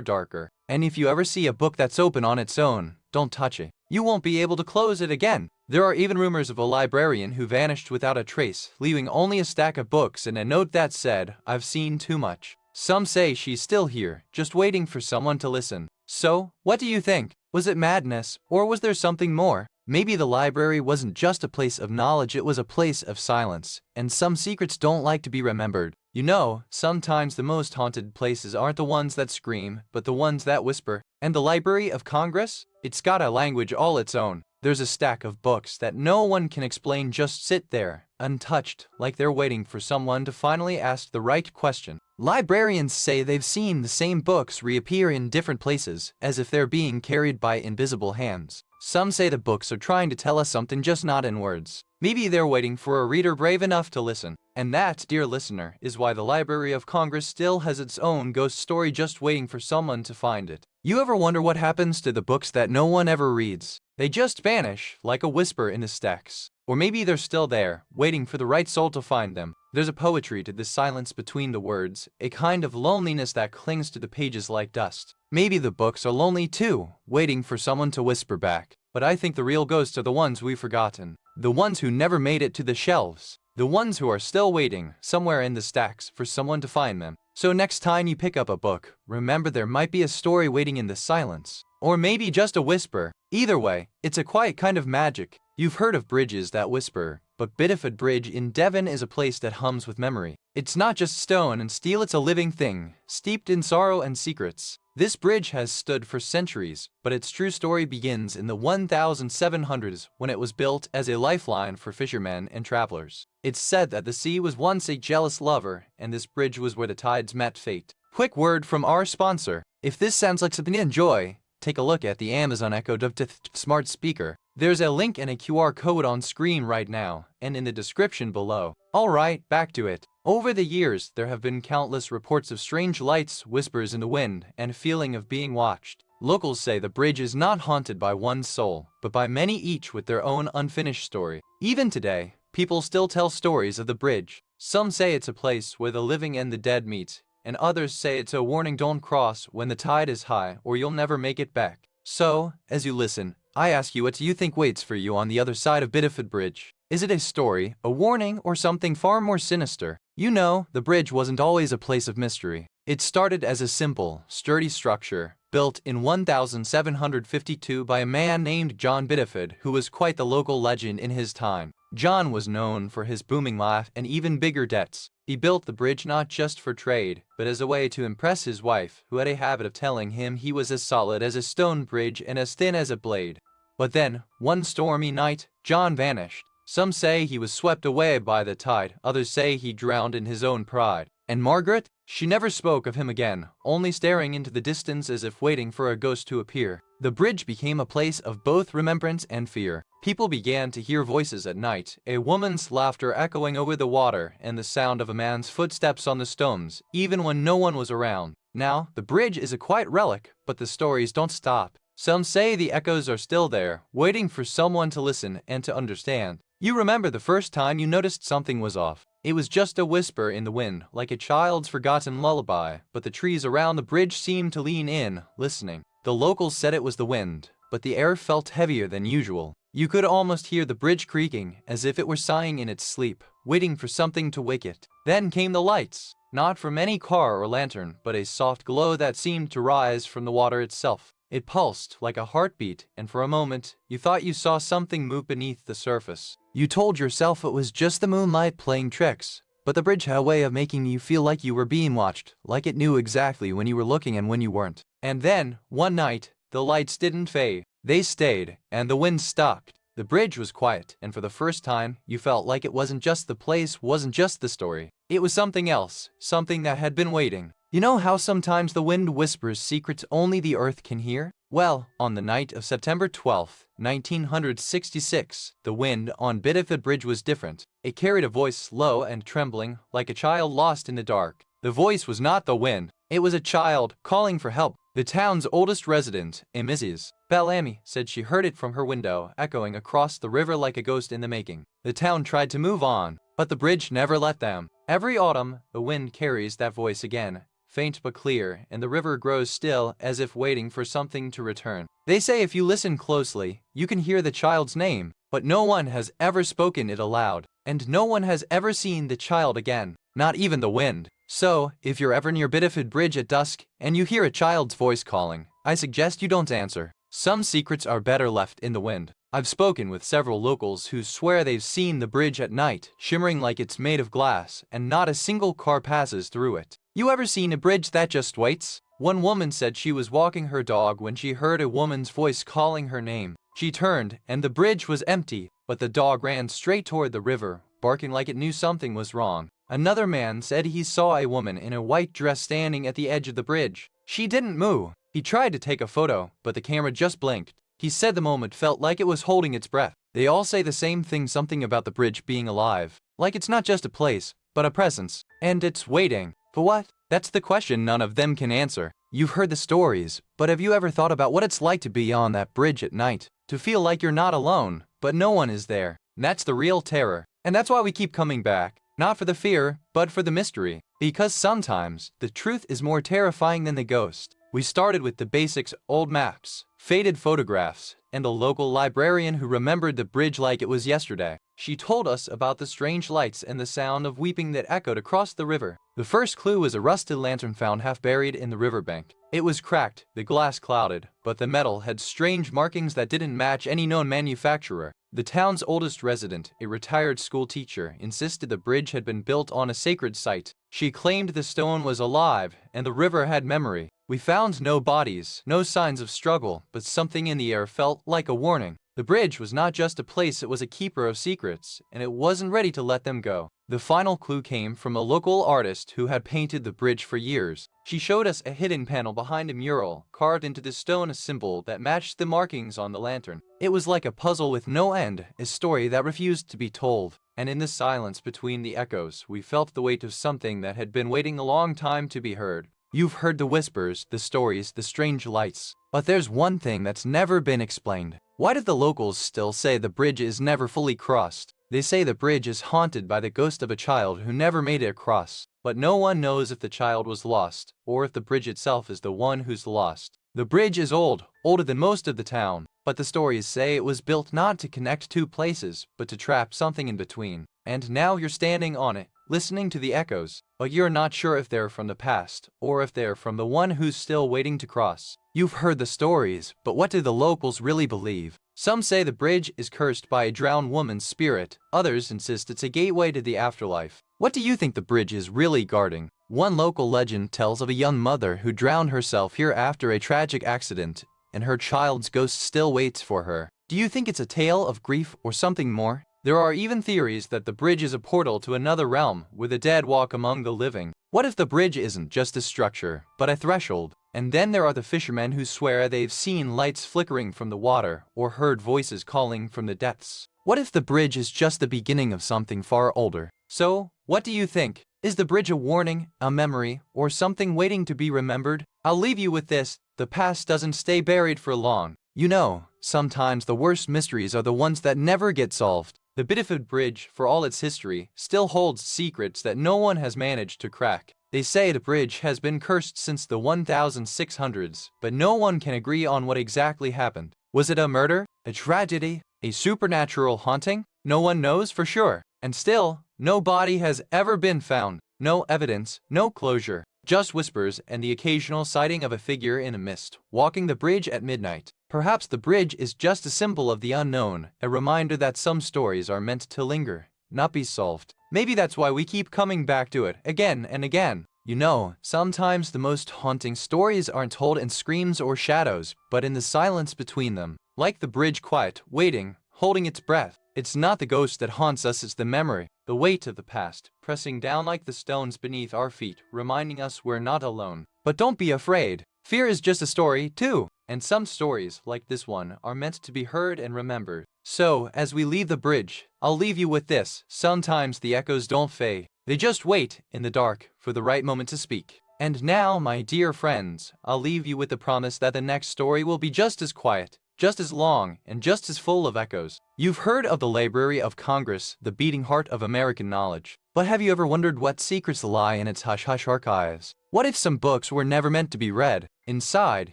darker. And if you ever see a book that's open on its own, don't touch it. You won't be able to close it again. There are even rumors of a librarian who vanished without a trace, leaving only a stack of books and a note that said, "I've seen too much." Some say she's still here, just waiting for someone to listen. So, what do you think? Was it madness, or was there something more? Maybe the library wasn't just a place of knowledge, it was a place of silence, and some secrets don't like to be remembered. You know, sometimes the most haunted places aren't the ones that scream, but the ones that whisper. And the Library of Congress? It's got a language all its own. There's a stack of books that no one can explain just sit there, untouched, like they're waiting for someone to finally ask the right question. Librarians say they've seen the same books reappear in different places, as if they're being carried by invisible hands. Some say the books are trying to tell us something, just not in words. Maybe they're waiting for a reader brave enough to listen. And that, dear listener, is why the Library of Congress still has its own ghost story, just waiting for someone to find it. You ever wonder what happens to the books that no one ever reads? They just vanish, like a whisper in the stacks. Or maybe they're still there, waiting for the right soul to find them. There's a poetry to this silence between the words, a kind of loneliness that clings to the pages like dust. Maybe the books are lonely too, waiting for someone to whisper back. But I think the real ghosts are the ones we've forgotten. The ones who never made it to the shelves. The ones who are still waiting, somewhere in the stacks, for someone to find them. So next time you pick up a book, remember there might be a story waiting in the silence. Or maybe just a whisper. Either way, it's a quiet kind of magic. You've heard of bridges that whisper, but Bideford Bridge in Devon is a place that hums with memory. It's not just stone and steel, it's a living thing, steeped in sorrow and secrets. This bridge has stood for centuries, but its true story begins in the 1700s when it was built as a lifeline for fishermen and travelers. It's said that the sea was once a jealous lover, and this bridge was where the tides met fate. Quick word from our sponsor. If this sounds like something to enjoy, take a look at the Amazon Echo Dove smart speaker. There's a link and a QR code on screen right now, and in the description below. Alright, back to it. Over the years, there have been countless reports of strange lights, whispers in the wind, and a feeling of being watched. Locals say the bridge is not haunted by one soul, but by many, each with their own unfinished story. Even today, people still tell stories of the bridge. Some say it's a place where the living and the dead meet, and others say it's a warning: don't cross when the tide is high or you'll never make it back. So, as you listen, I ask you, what do you think waits for you on the other side of Bideford Bridge? Is it a story, a warning, or something far more sinister? You know, the bridge wasn't always a place of mystery. It started as a simple, sturdy structure, built in 1752 by a man named John Bideford, who was quite the local legend in his time. John was known for his booming laugh and even bigger debts. He built the bridge not just for trade, but as a way to impress his wife, who had a habit of telling him he was as solid as a stone bridge and as thin as a blade. But then, one stormy night, John vanished. Some say he was swept away by the tide, others say he drowned in his own pride. And Margaret? She never spoke of him again, only staring into the distance as if waiting for a ghost to appear. The bridge became a place of both remembrance and fear. People began to hear voices at night, a woman's laughter echoing over the water, and the sound of a man's footsteps on the stones, even when no one was around. Now, the bridge is a quiet relic, but the stories don't stop. Some say the echoes are still there, waiting for someone to listen and to understand. You remember the first time you noticed something was off. It was just a whisper in the wind, like a child's forgotten lullaby, but the trees around the bridge seemed to lean in, listening. The locals said it was the wind, but the air felt heavier than usual. You could almost hear the bridge creaking, as if it were sighing in its sleep, waiting for something to wake it. Then came the lights, not from any car or lantern, but a soft glow that seemed to rise from the water itself. It pulsed like a heartbeat, and for a moment, you thought you saw something move beneath the surface. You told yourself it was just the moonlight playing tricks, but the bridge had a way of making you feel like you were being watched, like it knew exactly when you were looking and when you weren't. And then, one night, the lights didn't fade. They stayed, and the wind stopped. The bridge was quiet, and for the first time, you felt like it wasn't just the place, wasn't just the story. It was something else, something that had been waiting. You know how sometimes the wind whispers secrets only the earth can hear? Well, on the night of September 12th, 1966, the wind on Bideford Bridge was different. It carried a voice low and trembling, like a child lost in the dark. The voice was not the wind. It was a child calling for help. The town's oldest resident, a Mrs. Bellamy, said she heard it from her window, echoing across the river like a ghost in the making. The town tried to move on, but the bridge never let them. Every autumn, the wind carries that voice again, faint but clear, and the river grows still, as if waiting for something to return. They say if you listen closely, you can hear the child's name, but no one has ever spoken it aloud, and no one has ever seen the child again, not even the wind. So, if you're ever near Bideford Bridge at dusk, and you hear a child's voice calling, I suggest you don't answer. Some secrets are better left in the wind. I've spoken with several locals who swear they've seen the bridge at night, shimmering like it's made of glass, and not a single car passes through it. You ever seen a bridge that just waits? One woman said she was walking her dog when she heard a woman's voice calling her name. She turned, and the bridge was empty, but the dog ran straight toward the river, barking like it knew something was wrong. Another man said he saw a woman in a white dress standing at the edge of the bridge. She didn't move. He tried to take a photo, but the camera just blinked. He said the moment felt like it was holding its breath. They all say the same thing, something about the bridge being alive. Like it's not just a place, but a presence. And it's waiting. For what? That's the question none of them can answer. You've heard the stories, but have you ever thought about what it's like to be on that bridge at night? To feel like you're not alone, but no one is there. And that's the real terror. And that's why we keep coming back. Not for the fear, but for the mystery. Because sometimes, the truth is more terrifying than the ghost. We started with the basics: old maps, faded photographs, and a local librarian who remembered the bridge like it was yesterday. She told us about the strange lights and the sound of weeping that echoed across the river. The first clue was a rusted lantern found half buried in the riverbank. It was cracked, the glass clouded, but the metal had strange markings that didn't match any known manufacturer. The town's oldest resident, a retired school teacher, insisted the bridge had been built on a sacred site. She claimed the stone was alive and the river had memory. We found no bodies, no signs of struggle, but something in the air felt like a warning. The bridge was not just a place, it was a keeper of secrets, and it wasn't ready to let them go. The final clue came from a local artist who had painted the bridge for years. She showed us a hidden panel behind a mural, carved into the stone, a symbol that matched the markings on the lantern. It was like a puzzle with no end, a story that refused to be told. And in the silence between the echoes, we felt the weight of something that had been waiting a long time to be heard. You've heard the whispers, the stories, the strange lights. But there's one thing that's never been explained. Why do the locals still say the bridge is never fully crossed? They say the bridge is haunted by the ghost of a child who never made it across. But no one knows if the child was lost, or if the bridge itself is the one who's lost. The bridge is old, older than most of the town. But the stories say it was built not to connect two places, but to trap something in between. And now you're standing on it, listening to the echoes, but you're not sure if they're from the past, or if they're from the one who's still waiting to cross. You've heard the stories, but what do the locals really believe? Some say the bridge is cursed by a drowned woman's spirit, others insist it's a gateway to the afterlife. What do you think the bridge is really guarding? One local legend tells of a young mother who drowned herself here after a tragic accident, and her child's ghost still waits for her. Do you think it's a tale of grief or something more? There are even theories that the bridge is a portal to another realm, where the dead walk among the living. What if the bridge isn't just a structure, but a threshold? And then there are the fishermen who swear they've seen lights flickering from the water, or heard voices calling from the depths. What if the bridge is just the beginning of something far older? So, what do you think? Is the bridge a warning, a memory, or something waiting to be remembered? I'll leave you with this: the past doesn't stay buried for long. You know, sometimes the worst mysteries are the ones that never get solved. The Bideford Bridge, for all its history, still holds secrets that no one has managed to crack. They say the bridge has been cursed since the 1600s, but no one can agree on what exactly happened. Was it a murder? A tragedy? A supernatural haunting? No one knows for sure. And still, no body has ever been found. No evidence, no closure. Just whispers and the occasional sighting of a figure in a mist, walking the bridge at midnight. Perhaps the bridge is just a symbol of the unknown, a reminder that some stories are meant to linger, not be solved. Maybe that's why we keep coming back to it, again and again. You know, sometimes the most haunting stories aren't told in screams or shadows, but in the silence between them. Like the bridge, quiet, waiting, holding its breath. It's not the ghost that haunts us, it's the memory, the weight of the past, pressing down like the stones beneath our feet, reminding us we're not alone. But don't be afraid. Fear is just a story, too. And some stories, like this one, are meant to be heard and remembered. So, as we leave the bridge, I'll leave you with this: sometimes the echoes don't fade. They just wait, in the dark, for the right moment to speak. And now, my dear friends, I'll leave you with the promise that the next story will be just as quiet, just as long, and just as full of echoes. You've heard of the Library of Congress, the beating heart of American knowledge. But have you ever wondered what secrets lie in its hush-hush archives? What if some books were never meant to be read? Inside,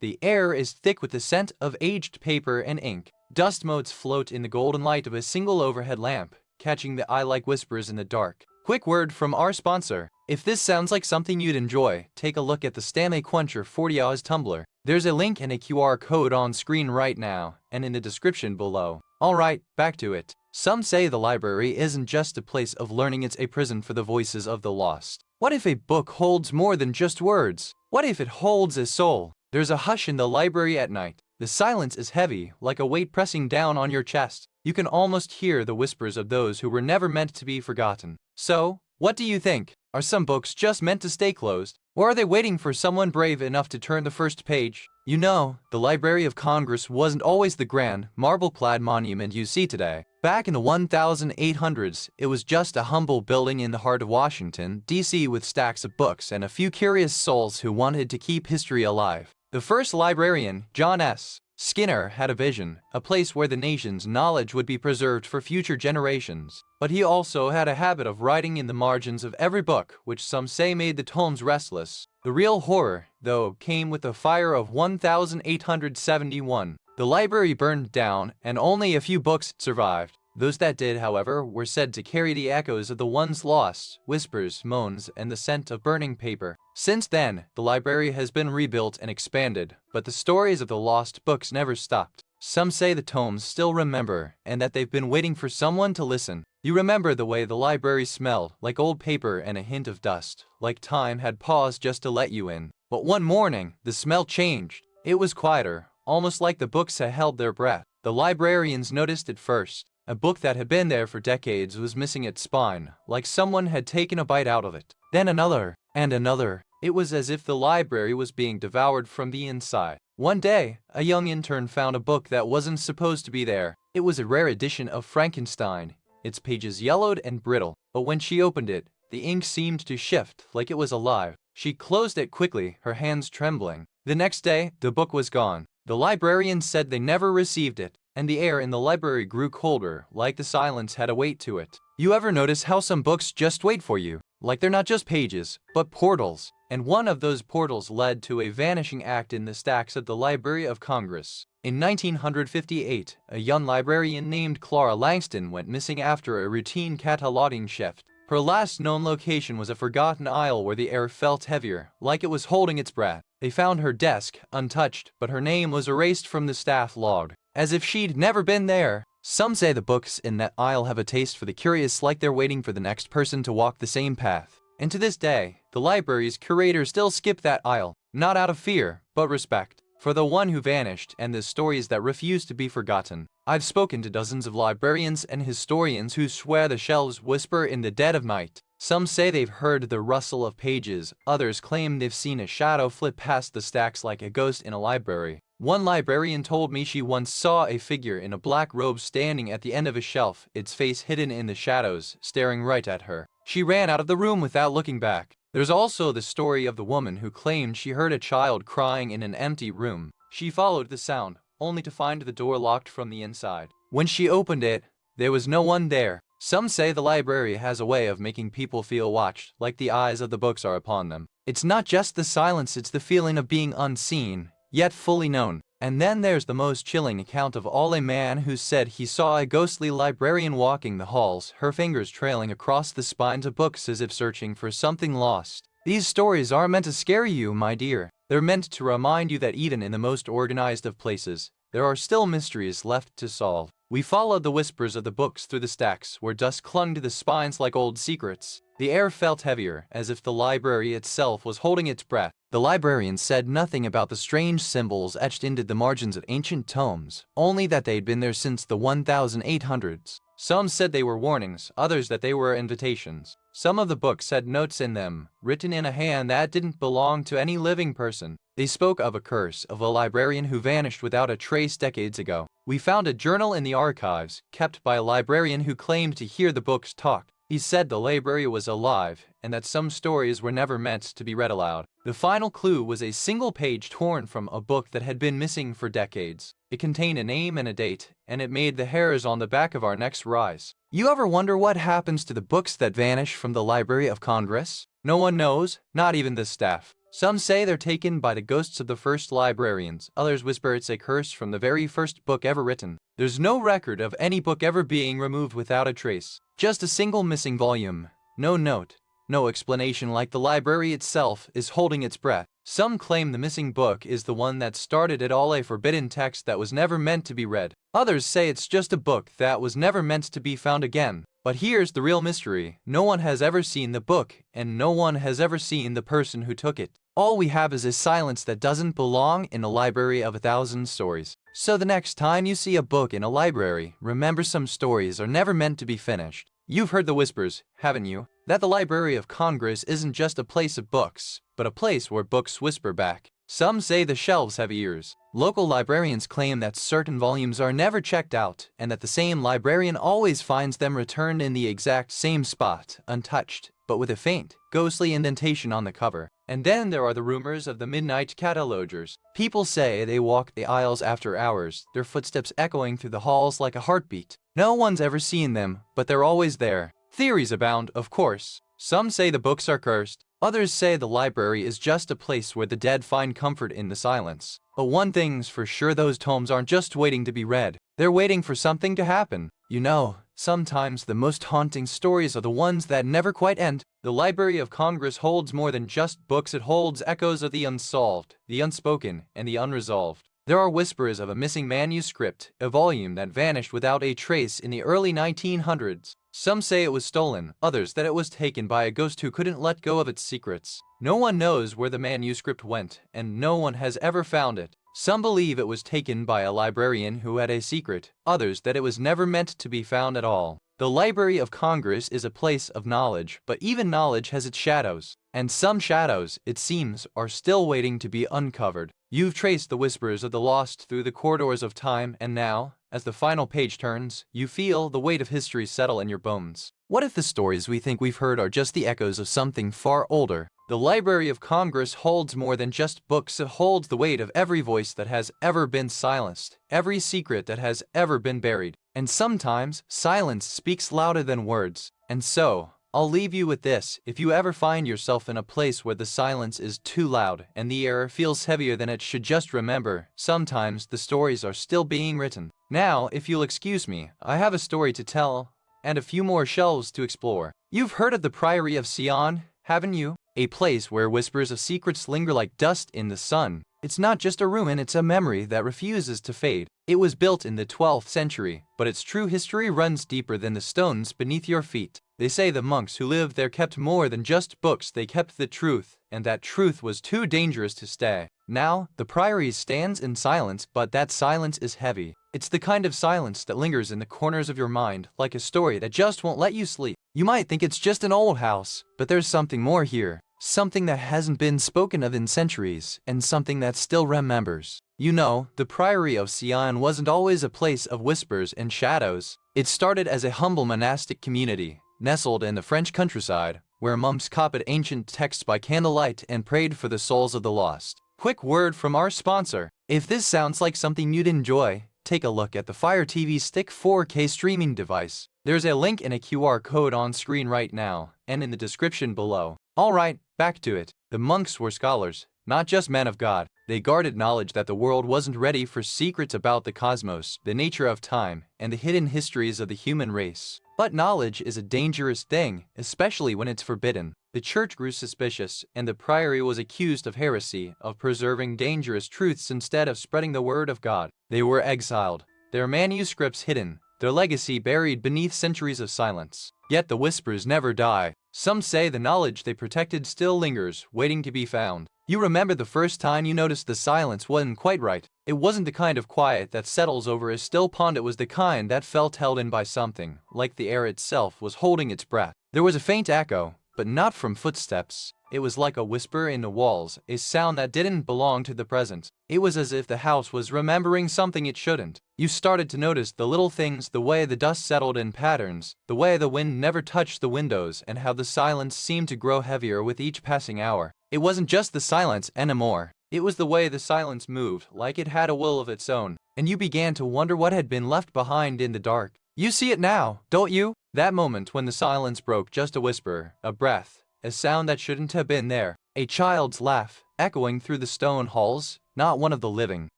the air is thick with the scent of aged paper and ink. Dust motes float in the golden light of a single overhead lamp, catching the eye like whispers in the dark. Quick word from our sponsor. If this sounds like something you'd enjoy, take a look at the Stanley Quencher 40 Oz tumbler. There's a link and a QR code on screen right now, and in the description below. Alright, back to it. Some say the library isn't just a place of learning, it's a prison for the voices of the lost. What if a book holds more than just words? What if it holds a soul? There's a hush in the library at night. The silence is heavy, like a weight pressing down on your chest. You can almost hear the whispers of those who were never meant to be forgotten. So, What do you think? Are some books just meant to stay closed? Or are they waiting for someone brave enough to turn the first page? You know, the Library of Congress wasn't always the grand, marble-clad monument you see today. Back in the 1800s, it was just a humble building in the heart of Washington, D.C. with stacks of books and a few curious souls who wanted to keep history alive. The first librarian, John S. Skinner, had a vision, a place where the nation's knowledge would be preserved for future generations. But he also had a habit of writing in the margins of every book, which some say made the tomes restless. The real horror, though, came with the fire of 1871. The library burned down, and only a few books survived. Those that did, however, were said to carry the echoes of the ones lost, whispers, moans, and the scent of burning paper. Since then, the library has been rebuilt and expanded, but the stories of the lost books never stopped. Some say the tomes still remember, and that they've been waiting for someone to listen. You remember the way the library smelled, like old paper and a hint of dust, like time had paused just to let you in. But one morning, the smell changed. It was quieter, almost like the books had held their breath. The librarians noticed it first. A book that had been there for decades was missing its spine, like someone had taken a bite out of it. Then another, and another. It was as if the library was being devoured from the inside. One day, a young intern found a book that wasn't supposed to be there. It was a rare edition of Frankenstein, its pages yellowed and brittle. But when she opened it, the ink seemed to shift, like it was alive. She closed it quickly, her hands trembling. The next day, the book was gone. The librarian said they never received it, and the air in the library grew colder, like the silence had a weight to it. You ever notice how some books just wait for you? Like they're not just pages, but portals. And one of those portals led to a vanishing act in the stacks of the Library of Congress. In 1958, a young librarian named Clara Langston went missing after a routine cataloging shift. Her last known location was a forgotten aisle where the air felt heavier, like it was holding its breath. They found her desk, untouched, but her name was erased from the staff log, as if she'd never been there. Some say the books in that aisle have a taste for the curious, like they're waiting for the next person to walk the same path. And to this day, the library's curators still skip that aisle, not out of fear, but respect for the one who vanished and the stories that refuse to be forgotten. I've spoken to dozens of librarians and historians who swear the shelves whisper in the dead of night. Some say they've heard the rustle of pages, others claim they've seen a shadow flit past the stacks like a ghost in a library. One librarian told me she once saw a figure in a black robe standing at the end of a shelf, its face hidden in the shadows, staring right at her. She ran out of the room without looking back. There's also the story of the woman who claimed she heard a child crying in an empty room. She followed the sound, only to find the door locked from the inside. When she opened it, there was no one there. Some say the library has a way of making people feel watched, like the eyes of the books are upon them. It's not just the silence, it's the feeling of being unseen, yet fully known. And then there's the most chilling account of all, a man who said he saw a ghostly librarian walking the halls, her fingers trailing across the spines of books as if searching for something lost. These stories aren't meant to scare you, my dear. They're meant to remind you that even in the most organized of places, there are still mysteries left to solve. We followed the whispers of the books through the stacks, where dust clung to the spines like old secrets. The air felt heavier, as if the library itself was holding its breath. The librarian said nothing about the strange symbols etched into the margins of ancient tomes, only that they'd been there since the 1800s. Some said they were warnings, others that they were invitations. Some of the books had notes in them, written in a hand that didn't belong to any living person. They spoke of a curse, of a librarian who vanished without a trace decades ago. We found a journal in the archives, kept by a librarian who claimed to hear the books talk. He said the library was alive, and that some stories were never meant to be read aloud. The final clue was a single page torn from a book that had been missing for decades. It contained a name and a date, and it made the hairs on the back of our necks rise. You ever wonder what happens to the books that vanish from the Library of Congress? No one knows, not even the staff. Some say they're taken by the ghosts of the first librarians. Others whisper it's a curse from the very first book ever written. There's no record of any book ever being removed without a trace. Just a single missing volume. No note. No explanation, like the library itself is holding its breath. Some claim the missing book is the one that started it all, a forbidden text that was never meant to be read. Others say it's just a book that was never meant to be found again. But here's the real mystery. No one has ever seen the book, and no one has ever seen the person who took it. All we have is a silence that doesn't belong in a library of 1,000 stories. So the next time you see a book in a library, remember some stories are never meant to be finished. You've heard the whispers, haven't you? That the Library of Congress isn't just a place of books, but a place where books whisper back. Some say the shelves have ears. Local librarians claim that certain volumes are never checked out, and that the same librarian always finds them returned in the exact same spot, untouched, but with a faint, ghostly indentation on the cover. And then there are the rumors of the midnight catalogers. People say they walk the aisles after hours, their footsteps echoing through the halls like a heartbeat. No one's ever seen them, but they're always there. Theories abound, of course. Some say the books are cursed. Others say the library is just a place where the dead find comfort in the silence. But one thing's for sure, those tomes aren't just waiting to be read. They're waiting for something to happen. You know, sometimes the most haunting stories are the ones that never quite end. The Library of Congress holds more than just books. It holds echoes of the unsolved, the unspoken, and the unresolved. There are whispers of a missing manuscript, a volume that vanished without a trace in the early 1900s. Some say it was stolen, others that it was taken by a ghost who couldn't let go of its secrets. No one knows where the manuscript went, and no one has ever found it. Some believe it was taken by a librarian who had a secret, others that it was never meant to be found at all. The Library of Congress is a place of knowledge, but even knowledge has its shadows. And some shadows, it seems, are still waiting to be uncovered. You've traced the whispers of the lost through the corridors of time, and now, as the final page turns, you feel the weight of history settle in your bones. What if the stories we think we've heard are just the echoes of something far older? The Library of Congress holds more than just books. It holds the weight of every voice that has ever been silenced, every secret that has ever been buried. And sometimes, silence speaks louder than words. And so, I'll leave you with this. If you ever find yourself in a place where the silence is too loud and the air feels heavier than it should, just remember, sometimes the stories are still being written. Now, if you'll excuse me, I have a story to tell, and a few more shelves to explore. You've heard of the Priory of Sion, haven't you? A place where whispers of secrets linger like dust in the sun. It's not just a ruin, it's a memory that refuses to fade. It was built in the 12th century, but its true history runs deeper than the stones beneath your feet. They say the monks who lived there kept more than just books. They kept the truth, and that truth was too dangerous to stay. Now, the priory stands in silence, but that silence is heavy. It's the kind of silence that lingers in the corners of your mind, like a story that just won't let you sleep. You might think it's just an old house, but there's something more here. Something that hasn't been spoken of in centuries, and something that still remembers. You know, the Priory of Sion wasn't always a place of whispers and shadows. It started as a humble monastic community, nestled in the French countryside, where monks copied ancient texts by candlelight and prayed for the souls of the lost. Quick word from our sponsor. If this sounds like something you'd enjoy, take a look at the Fire TV Stick 4K streaming device. There's a link and a QR code on screen right now, and in the description below. Alright, back to it. The monks were scholars, not just men of God. They guarded knowledge that the world wasn't ready for, secrets about the cosmos, the nature of time, and the hidden histories of the human race. But knowledge is a dangerous thing, especially when it's forbidden. The church grew suspicious, and the priory was accused of heresy, of preserving dangerous truths instead of spreading the word of God. They were exiled, their manuscripts hidden, their legacy buried beneath centuries of silence. Yet the whispers never die. Some say the knowledge they protected still lingers, waiting to be found. You remember the first time you noticed the silence wasn't quite right. It wasn't the kind of quiet that settles over a still pond. It was the kind that felt held in by something, like the air itself was holding its breath. There was a faint echo, but not from footsteps. It was like a whisper in the walls, a sound that didn't belong to the present. It was as if the house was remembering something it shouldn't. You started to notice the little things, the way the dust settled in patterns, the way the wind never touched the windows, and how the silence seemed to grow heavier with each passing hour. It wasn't just the silence anymore. It was the way the silence moved, like it had a will of its own. And you began to wonder what had been left behind in the dark. You see it now, don't you? That moment when the silence broke, just a whisper, a breath, a sound that shouldn't have been there. A child's laugh, echoing through the stone halls, not one of the living.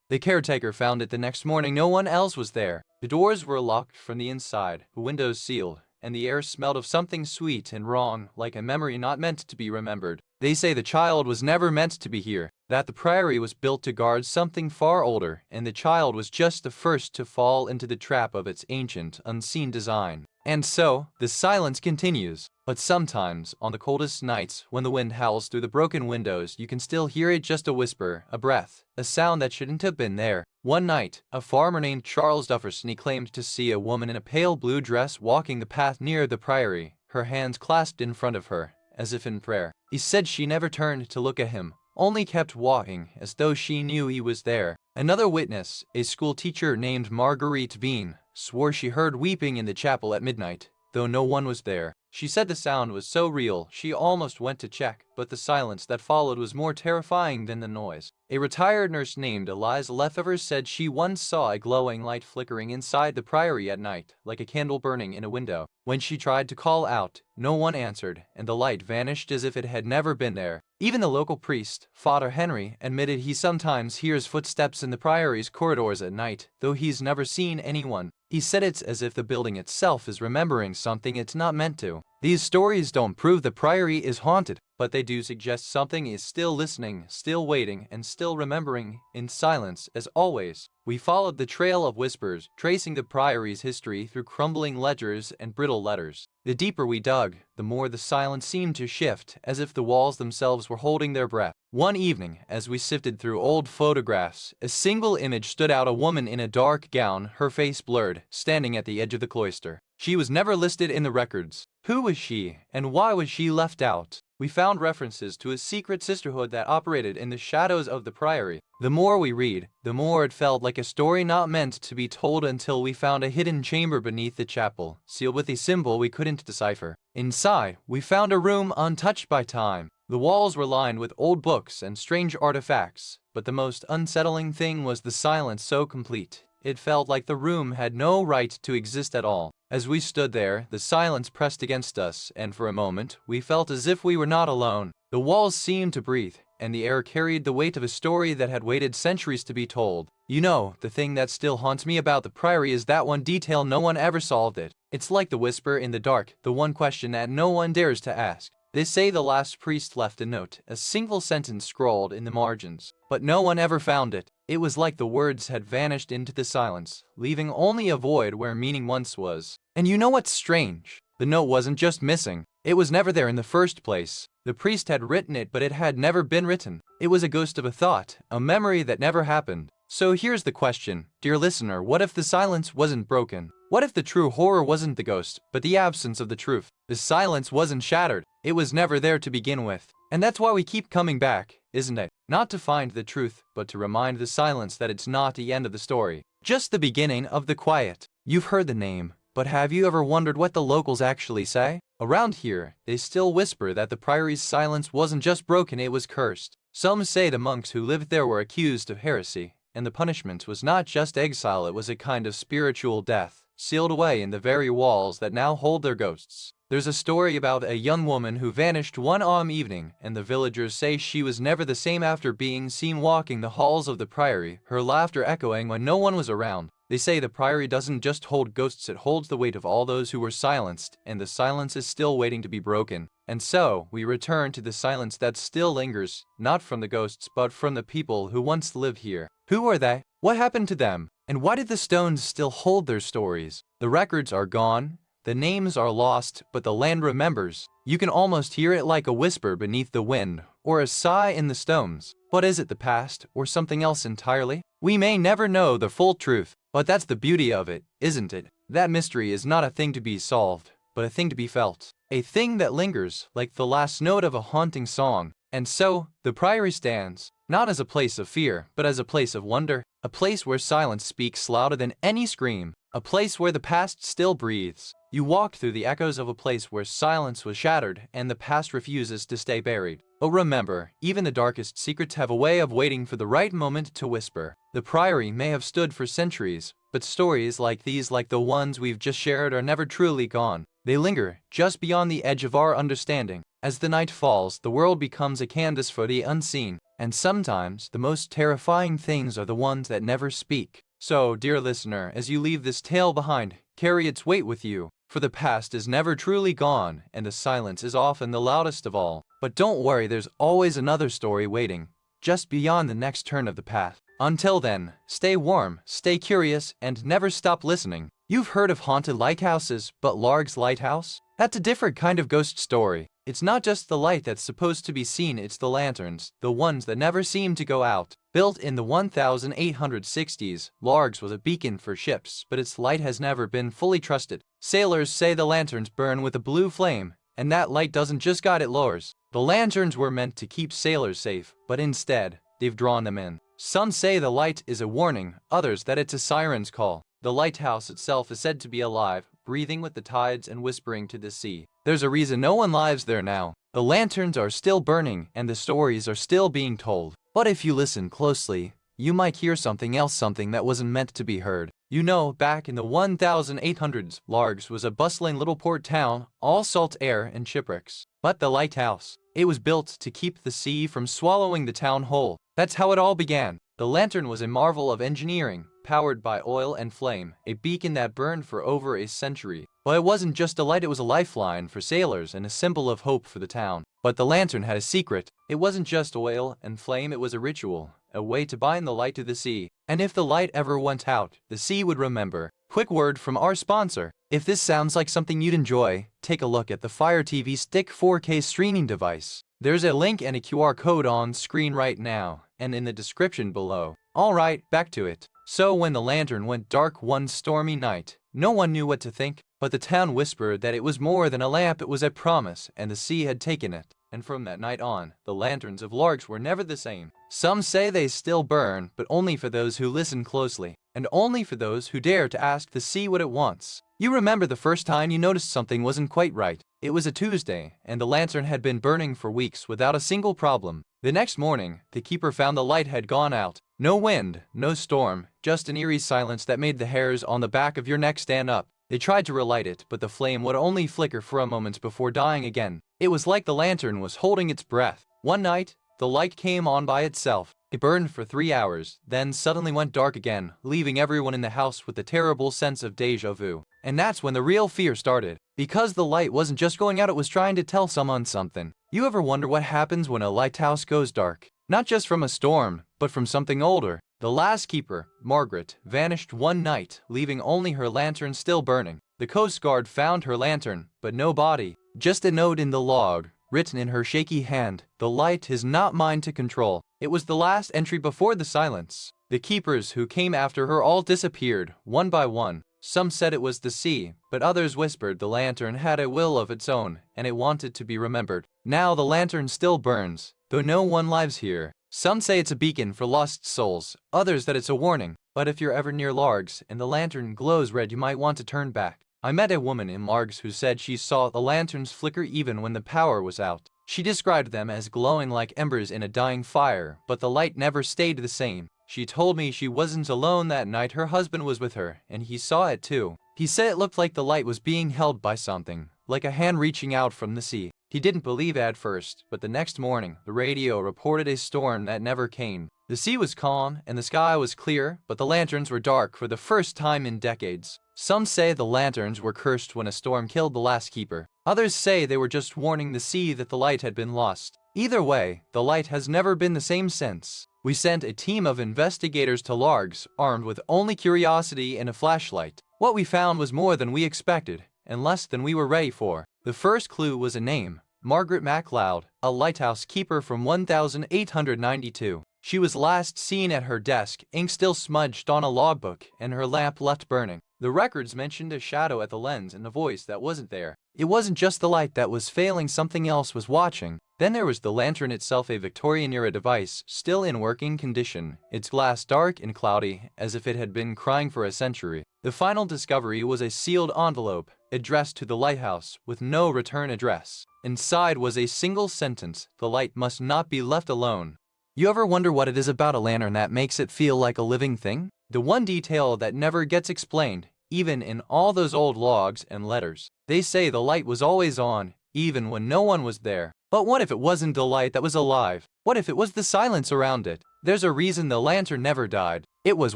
The caretaker found it the next morning. No one else was there. The doors were locked from the inside, the windows sealed, and the air smelled of something sweet and wrong, like a memory not meant to be remembered. They say the child was never meant to be here. that the priory was built to guard something far older, and the child was just the first to fall into the trap of its ancient, unseen design. And so, the silence continues. But sometimes, on the coldest nights, when the wind howls through the broken windows, you can still hear it, just a whisper, a breath, a sound that shouldn't have been there. One night, a farmer named Charles Dufferson claimed to see a woman in a pale blue dress walking the path near the priory, her hands clasped in front of her, as if in prayer. He said she never turned to look at him, only kept walking, as though she knew he was there. Another witness, a school teacher named Marguerite Bean, swore she heard weeping in the chapel at midnight, though no one was there. She said the sound was so real she almost went to check, but the silence that followed was more terrifying than the noise. A retired nurse named Eliza Lefevre said she once saw a glowing light flickering inside the priory at night, like a candle burning in a window. When she tried to call out, no one answered, and the light vanished as if it had never been there. Even the local priest, Father Henry, admitted he sometimes hears footsteps in the priory's corridors at night, though he's never seen anyone. He said it's as if the building itself is remembering something it's not meant to. These stories don't prove the priory is haunted, but they do suggest something is still listening, still waiting, and still remembering. In silence, as always, we followed the trail of whispers, tracing the priory's history through crumbling ledgers and brittle letters. The deeper we dug, the more the silence seemed to shift, as if the walls themselves were holding their breath. One evening, as we sifted through old photographs, a single image stood out: a woman in a dark gown, her face blurred, standing at the edge of the cloister. She was never listed in the records. Who was she, and why was she left out? We found references to a secret sisterhood that operated in the shadows of the priory. The more we read, the more it felt like a story not meant to be told, until we found a hidden chamber beneath the chapel, sealed with a symbol we couldn't decipher. Inside, we found a room untouched by time. The walls were lined with old books and strange artifacts, but the most unsettling thing was the silence, so complete. It felt like the room had no right to exist at all. As we stood there, the silence pressed against us, and for a moment, we felt as if we were not alone. The walls seemed to breathe, and the air carried the weight of a story that had waited centuries to be told. You know, the thing that still haunts me about the priory is that one detail: no one ever solved it. It's like the whisper in the dark, the one question that no one dares to ask. They say the last priest left a note, a single sentence scrawled in the margins, but no one ever found it. It was like the words had vanished into the silence, leaving only a void where meaning once was. And you know what's strange? The note wasn't just missing. It was never there in the first place. The priest had written it, but it had never been written. It was a ghost of a thought, a memory that never happened. So here's the question, dear listener: what if the silence wasn't broken? What if the true horror wasn't the ghost, but the absence of the truth? The silence wasn't shattered. It was never there to begin with. And that's why we keep coming back, isn't it? Not to find the truth, but to remind the silence that it's not the end of the story, just the beginning of the quiet. You've heard the name, but have you ever wondered what the locals actually say? Around here, they still whisper that the priory's silence wasn't just broken, it was cursed. Some say the monks who lived there were accused of heresy, and the punishment was not just exile, it was a kind of spiritual death, sealed away in the very walls that now hold their ghosts. There's a story about a young woman who vanished one autumn evening, and the villagers say she was never the same after being seen walking the halls of the priory, her laughter echoing when no one was around. They say the priory doesn't just hold ghosts, it holds the weight of all those who were silenced, and the silence is still waiting to be broken. And so, we return to the silence that still lingers, not from the ghosts but from the people who once lived here. Who are they? What happened to them? And why did the stones still hold their stories? The records are gone, the names are lost, but the land remembers. You can almost hear it like a whisper beneath the wind, or a sigh in the stones. But is it the past, or something else entirely? We may never know the full truth, but that's the beauty of it, isn't it? That mystery is not a thing to be solved, but a thing to be felt. A thing that lingers, like the last note of a haunting song. And so, the priory stands, not as a place of fear, but as a place of wonder. A place where silence speaks louder than any scream. A place where the past still breathes. You walk through the echoes of a place where silence was shattered and the past refuses to stay buried. But remember, even the darkest secrets have a way of waiting for the right moment to whisper. The priory may have stood for centuries, but stories like these, like the ones we've just shared, are never truly gone. They linger, just beyond the edge of our understanding. As the night falls, the world becomes a canvas for the unseen, and sometimes the most terrifying things are the ones that never speak. So, dear listener, as you leave this tale behind, carry its weight with you, for the past is never truly gone, and the silence is often the loudest of all. But don't worry, there's always another story waiting, just beyond the next turn of the path. Until then, stay warm, stay curious, and never stop listening. You've heard of haunted lighthouses, but Larg's Lighthouse? That's a different kind of ghost story. It's not just the light that's supposed to be seen, it's the lanterns, the ones that never seem to go out. Built in the 1860s, Larg's was a beacon for ships, but its light has never been fully trusted. Sailors say the lanterns burn with a blue flame, and that light doesn't just guide it lures. The lanterns were meant to keep sailors safe, but instead, they've drawn them in. Some say the light is a warning, others that it's a siren's call. The lighthouse itself is said to be alive, breathing with the tides and whispering to the sea. There's a reason no one lives there now. The lanterns are still burning and the stories are still being told. But if you listen closely, you might hear something else, something that wasn't meant to be heard. You know, back in the 1800s, Largs was a bustling little port town, all salt air and shipwrecks. But the lighthouse, it was built to keep the sea from swallowing the town whole. That's how it all began. The lantern was a marvel of engineering, powered by oil and flame, a beacon that burned for over a century. But it wasn't just a light, it was a lifeline for sailors and a symbol of hope for the town. But the lantern had a secret. It wasn't just oil and flame, it was a ritual, a way to bind the light to the sea. And if the light ever went out, the sea would remember. Quick word from our sponsor. If this sounds like something you'd enjoy, take a look at the Fire TV Stick 4K streaming device. There's a link and a QR code on screen right now, and in the description below. Alright, back to it. So when the lantern went dark one stormy night, no one knew what to think, but the town whispered that it was more than a lamp, it was a promise, and the sea had taken it. And from that night on, the lanterns of Largs were never the same. Some say they still burn, but only for those who listen closely, and only for those who dare to ask the sea what it wants. You remember the first time you noticed something wasn't quite right. It was a Tuesday, and the lantern had been burning for weeks without a single problem. The next morning, the keeper found the light had gone out. No wind, no storm, just an eerie silence that made the hairs on the back of your neck stand up. They tried to relight it, but the flame would only flicker for a moment before dying again. It was like the lantern was holding its breath. One night, the light came on by itself. It burned for 3 hours, then suddenly went dark again, leaving everyone in the house with a terrible sense of déjà vu. And that's when the real fear started. Because the light wasn't just going out, it was trying to tell someone something. You ever wonder what happens when a lighthouse goes dark? Not just from a storm, but from something older. The last keeper, Margaret, vanished one night, leaving only her lantern still burning. The Coast Guard found her lantern, but no body. Just a note in the log, written in her shaky hand, "The light is not mine to control." It was the last entry before the silence. The keepers who came after her all disappeared, one by one. Some said it was the sea, but others whispered the lantern had a will of its own, and it wanted to be remembered. Now the lantern still burns, though no one lives here. Some say it's a beacon for lost souls, others that it's a warning. But if you're ever near Largs and the lantern glows red, you might want to turn back. I met a woman in Largs who said she saw the lanterns flicker even when the power was out. She described them as glowing like embers in a dying fire, but the light never stayed the same. She told me she wasn't alone that night, her husband was with her, and he saw it too. He said it looked like the light was being held by something, like a hand reaching out from the sea. He didn't believe it at first, but the next morning, the radio reported a storm that never came. The sea was calm, and the sky was clear, but the lanterns were dark for the first time in decades. Some say the lanterns were cursed when a storm killed the last keeper. Others say they were just warning the sea that the light had been lost. Either way, the light has never been the same since. We sent a team of investigators to Largs, armed with only curiosity and a flashlight. What we found was more than we expected, and less than we were ready for. The first clue was a name, Margaret MacLeod, a lighthouse keeper from 1892. She was last seen at her desk, ink still smudged on a logbook, and her lamp left burning. The records mentioned a shadow at the lens and a voice that wasn't there. It wasn't just the light that was failing, something else was watching. Then there was the lantern itself, a Victorian-era device, still in working condition, its glass dark and cloudy, as if it had been crying for a century. The final discovery was a sealed envelope, addressed to the lighthouse, with no return address. Inside was a single sentence: "The light must not be left alone." You ever wonder what it is about a lantern that makes it feel like a living thing? The one detail that never gets explained, even in all those old logs and letters. They say the light was always on, even when no one was there. But what if it wasn't the light that was alive? What if it was the silence around it? There's a reason the lantern never died. It was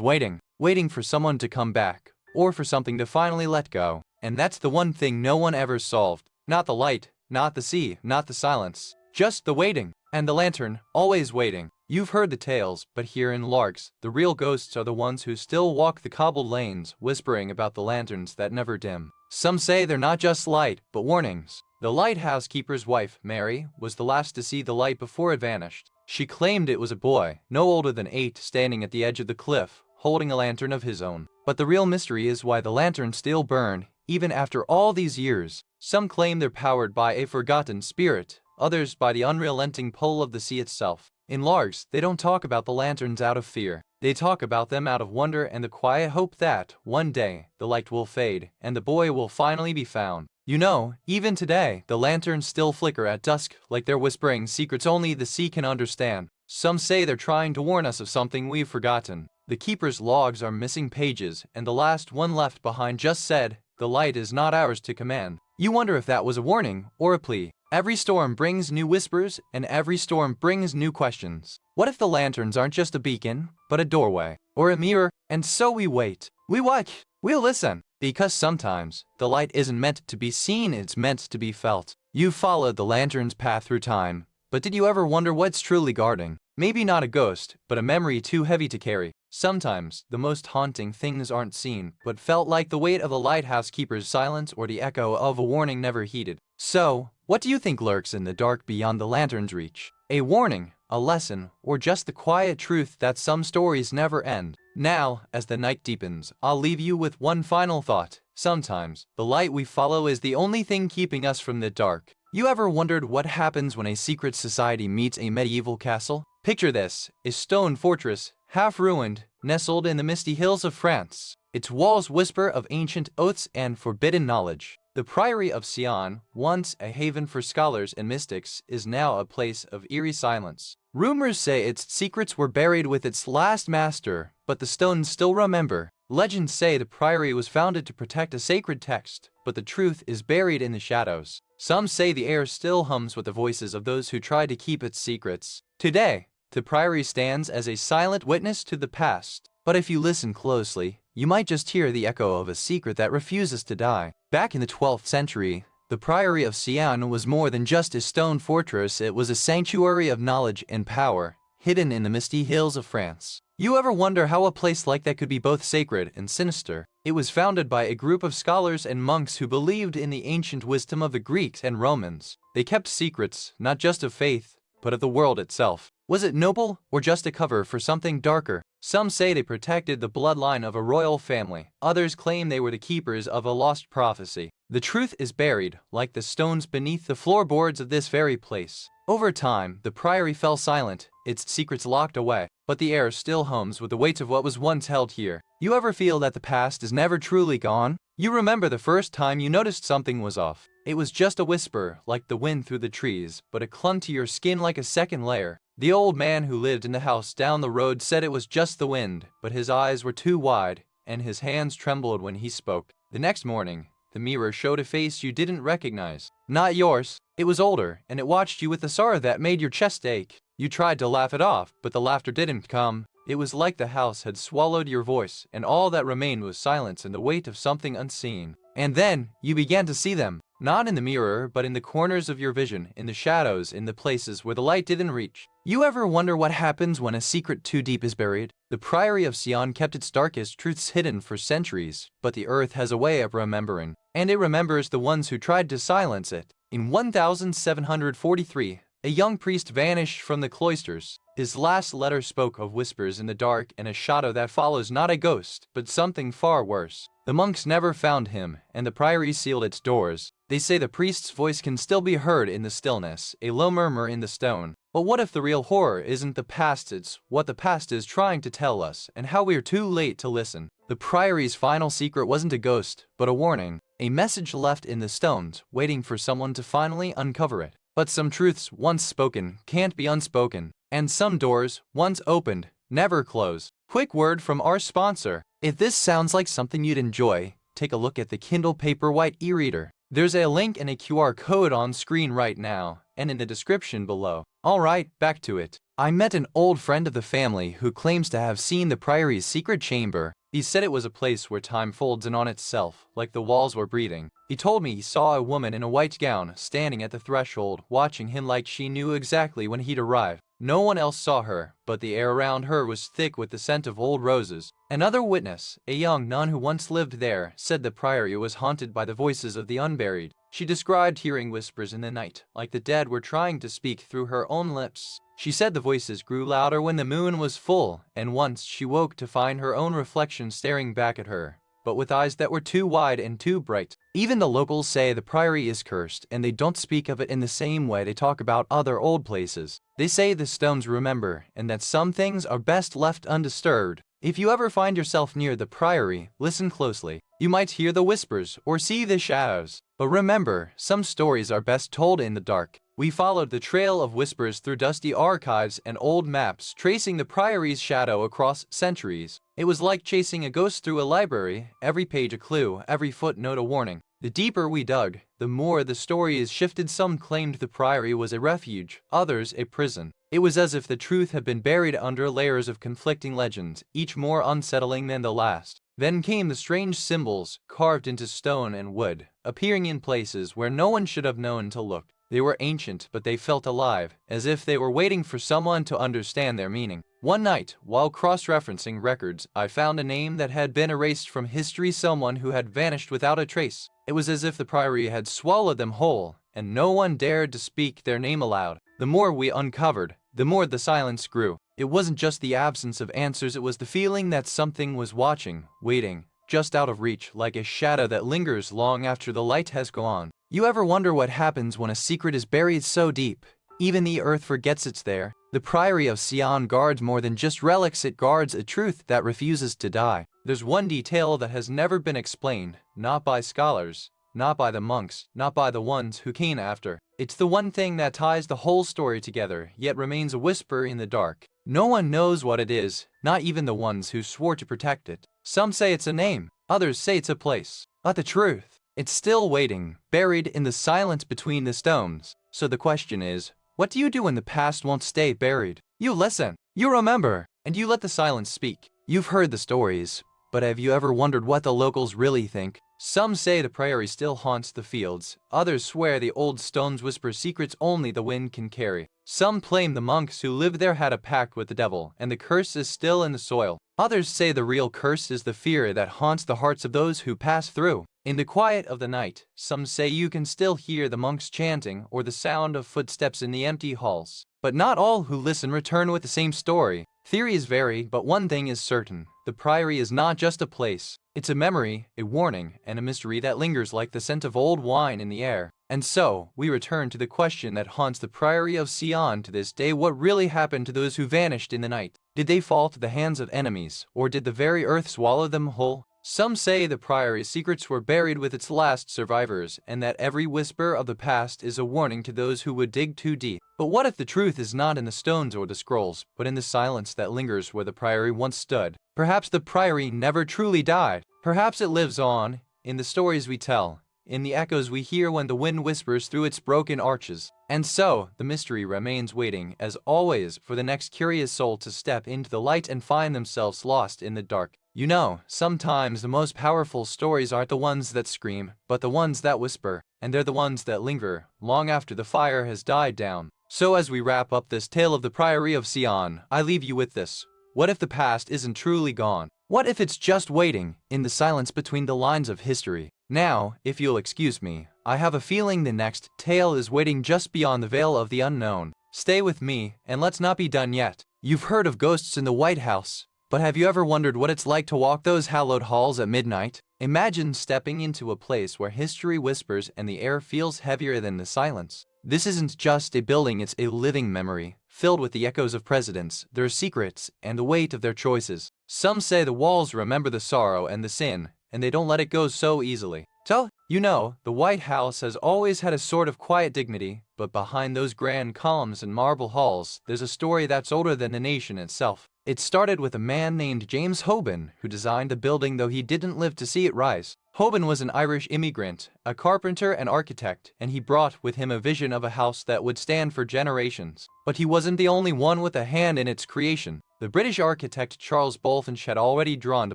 waiting. Waiting for someone to come back, or for something to finally let go. And that's the one thing no one ever solved. Not the light, not the sea, not the silence. Just the waiting. And the lantern, always waiting. You've heard the tales, but here in Largs, the real ghosts are the ones who still walk the cobbled lanes, whispering about the lanterns that never dim. Some say they're not just light, but warnings. The lighthouse keeper's wife, Mary, was the last to see the light before it vanished. She claimed it was a boy, no older than 8, standing at the edge of the cliff, holding a lantern of his own. But the real mystery is why the lanterns still burn, even after all these years. Some claim they're powered by a forgotten spirit, others by the unrelenting pull of the sea itself. In Largs, they don't talk about the lanterns out of fear. They talk about them out of wonder and the quiet hope that, one day, the light will fade, and the boy will finally be found. You know, even today, the lanterns still flicker at dusk, like they're whispering secrets only the sea can understand. Some say they're trying to warn us of something we've forgotten. The keeper's logs are missing pages, and the last one left behind just said, "The light is not ours to command." You wonder if that was a warning or a plea. Every storm brings new whispers, and every storm brings new questions. What if the lanterns aren't just a beacon, but a doorway, or a mirror? And so we wait. We watch. We'll listen. Because sometimes, the light isn't meant to be seen, it's meant to be felt. You've followed the lantern's path through time, but did you ever wonder what's truly guarding? Maybe not a ghost, but a memory too heavy to carry. Sometimes, the most haunting things aren't seen, but felt like the weight of a lighthouse keeper's silence or the echo of a warning never heeded. So, what do you think lurks in the dark beyond the lantern's reach? A warning, a lesson, or just the quiet truth that some stories never end? Now, as the night deepens, I'll leave you with one final thought. Sometimes, the light we follow is the only thing keeping us from the dark. You ever wondered what happens when a secret society meets a medieval castle? Picture this, a stone fortress, half ruined, nestled in the misty hills of France. Its walls whisper of ancient oaths and forbidden knowledge. The Priory of Sion, once a haven for scholars and mystics, is now a place of eerie silence. Rumors say its secrets were buried with its last master, but the stones still remember. Legends say the priory was founded to protect a sacred text, but the truth is buried in the shadows. Some say the air still hums with the voices of those who tried to keep its secrets. Today, the priory stands as a silent witness to the past. But if you listen closely, you might just hear the echo of a secret that refuses to die. Back in the 12th century, the Priory of Sion was more than just a stone fortress, it was a sanctuary of knowledge and power, hidden in the misty hills of France. You ever wonder how a place like that could be both sacred and sinister? It was founded by a group of scholars and monks who believed in the ancient wisdom of the Greeks and Romans. They kept secrets, not just of faith, but of the world itself. Was it noble, or just a cover for something darker? Some say they protected the bloodline of a royal family. Others claim they were the keepers of a lost prophecy. The truth is buried, like the stones beneath the floorboards of this very place. Over time, the priory fell silent, its secrets locked away, but the air still hums with the weight of what was once held here. You ever feel that the past is never truly gone? You remember the first time you noticed something was off. It was just a whisper, like the wind through the trees, but it clung to your skin like a second layer. The old man who lived in the house down the road said it was just the wind, but his eyes were too wide, and his hands trembled when he spoke. The next morning, the mirror showed a face you didn't recognize. Not yours. It was older, and it watched you with a sorrow that made your chest ache. You tried to laugh it off, but the laughter didn't come. It was like the house had swallowed your voice, and all that remained was silence and the weight of something unseen. And then, you began to see them. Not in the mirror, but in the corners of your vision, in the shadows, in the places where the light didn't reach. You ever wonder what happens when a secret too deep is buried? The Priory of Sion kept its darkest truths hidden for centuries, but the earth has a way of remembering, and it remembers the ones who tried to silence it. In 1743, a young priest vanished from the cloisters. His last letter spoke of whispers in the dark and a shadow that follows not a ghost, but something far worse. The monks never found him, and the priory sealed its doors. They say the priest's voice can still be heard in the stillness, a low murmur in the stone. But what if the real horror isn't the past, it's what the past is trying to tell us, and how we are too late to listen? The priory's final secret wasn't a ghost, but a warning, a message left in the stones, waiting for someone to finally uncover it. But some truths, once spoken, can't be unspoken, and some doors, once opened, never close. Quick word from our sponsor. If this sounds like something you'd enjoy, take a look at the Kindle Paperwhite e-reader. There's a link and a QR code on screen right now, and in the description below. Alright, back to it. I met an old friend of the family who claims to have seen the priory's secret chamber. He said it was a place where time folds in on itself, like the walls were breathing. He told me he saw a woman in a white gown standing at the threshold, watching him like she knew exactly when he'd arrive. No one else saw her, but the air around her was thick with the scent of old roses. Another witness, a young nun who once lived there, said the priory was haunted by the voices of the unburied. She described hearing whispers in the night, like the dead were trying to speak through her own lips. She said the voices grew louder when the moon was full, and once she woke to find her own reflection staring back at her, but with eyes that were too wide and too bright. Even the locals say the priory is cursed, and they don't speak of it in the same way they talk about other old places. They say the stones remember, and that some things are best left undisturbed. If you ever find yourself near the priory, listen closely. You might hear the whispers or see the shadows. But remember, some stories are best told in the dark. We followed the trail of whispers through dusty archives and old maps, tracing the priory's shadow across centuries. It was like chasing a ghost through a library, every page a clue, every footnote a warning. The deeper we dug, the more the story is shifted. Some claimed the priory was a refuge, others a prison. It was as if the truth had been buried under layers of conflicting legends, each more unsettling than the last. Then came the strange symbols, carved into stone and wood, appearing in places where no one should have known to look. They were ancient, but they felt alive, as if they were waiting for someone to understand their meaning. One night, while cross-referencing records, I found a name that had been erased from history, someone who had vanished without a trace. It was as if the priory had swallowed them whole, and no one dared to speak their name aloud. The more we uncovered, the more the silence grew. It wasn't just the absence of answers, it was the feeling that something was watching, waiting, just out of reach, like a shadow that lingers long after the light has gone. You ever wonder what happens when a secret is buried so deep, even the earth forgets it's there? The Priory of Sion guards more than just relics, it guards a truth that refuses to die. There's one detail that has never been explained, not by scholars, not by the monks, not by the ones who came after. It's the one thing that ties the whole story together, yet remains a whisper in the dark. No one knows what it is, not even the ones who swore to protect it. Some say it's a name, others say it's a place. But the truth, it's still waiting, buried in the silence between the stones. So the question is, what do you do when the past won't stay buried? You listen, you remember, and you let the silence speak. You've heard the stories, but have you ever wondered what the locals really think? Some say the priory still haunts the fields, others swear the old stones whisper secrets only the wind can carry. Some claim the monks who lived there had a pact with the devil, and the curse is still in the soil. Others say the real curse is the fear that haunts the hearts of those who pass through. In the quiet of the night, some say you can still hear the monks chanting or the sound of footsteps in the empty halls. But not all who listen return with the same story. Theories vary, but one thing is certain. The priory is not just a place. It's a memory, a warning, and a mystery that lingers like the scent of old wine in the air. And so, we return to the question that haunts the Priory of Sion to this day: what really happened to those who vanished in the night? Did they fall to the hands of enemies, or did the very earth swallow them whole? Some say the priory's secrets were buried with its last survivors, and that every whisper of the past is a warning to those who would dig too deep. But what if the truth is not in the stones or the scrolls, but in the silence that lingers where the priory once stood? Perhaps the priory never truly died. Perhaps it lives on, in the stories we tell, in the echoes we hear when the wind whispers through its broken arches. And so, the mystery remains waiting, as always, for the next curious soul to step into the light and find themselves lost in the dark. You know, sometimes the most powerful stories aren't the ones that scream, but the ones that whisper, and they're the ones that linger, long after the fire has died down. So as we wrap up this tale of the Priory of Sion, I leave you with this. What if the past isn't truly gone? What if it's just waiting, in the silence between the lines of history? Now, if you'll excuse me, I have a feeling the next tale is waiting just beyond the veil of the unknown. Stay with me, and let's not be done yet. You've heard of ghosts in the White House, but have you ever wondered what it's like to walk those hallowed halls at midnight? Imagine stepping into a place where history whispers and the air feels heavier than the silence. This isn't just a building, it's a living memory, filled with the echoes of presidents, their secrets, and the weight of their choices. Some say the walls remember the sorrow and the sin, and they don't let it go so easily. So, you know, the White House has always had a sort of quiet dignity, but behind those grand columns and marble halls, there's a story that's older than the nation itself. It started with a man named James Hoban, who designed the building, though he didn't live to see it rise. Hoban was an Irish immigrant, a carpenter and architect, and he brought with him a vision of a house that would stand for generations. But he wasn't the only one with a hand in its creation. The British architect Charles Bulfinch had already drawn the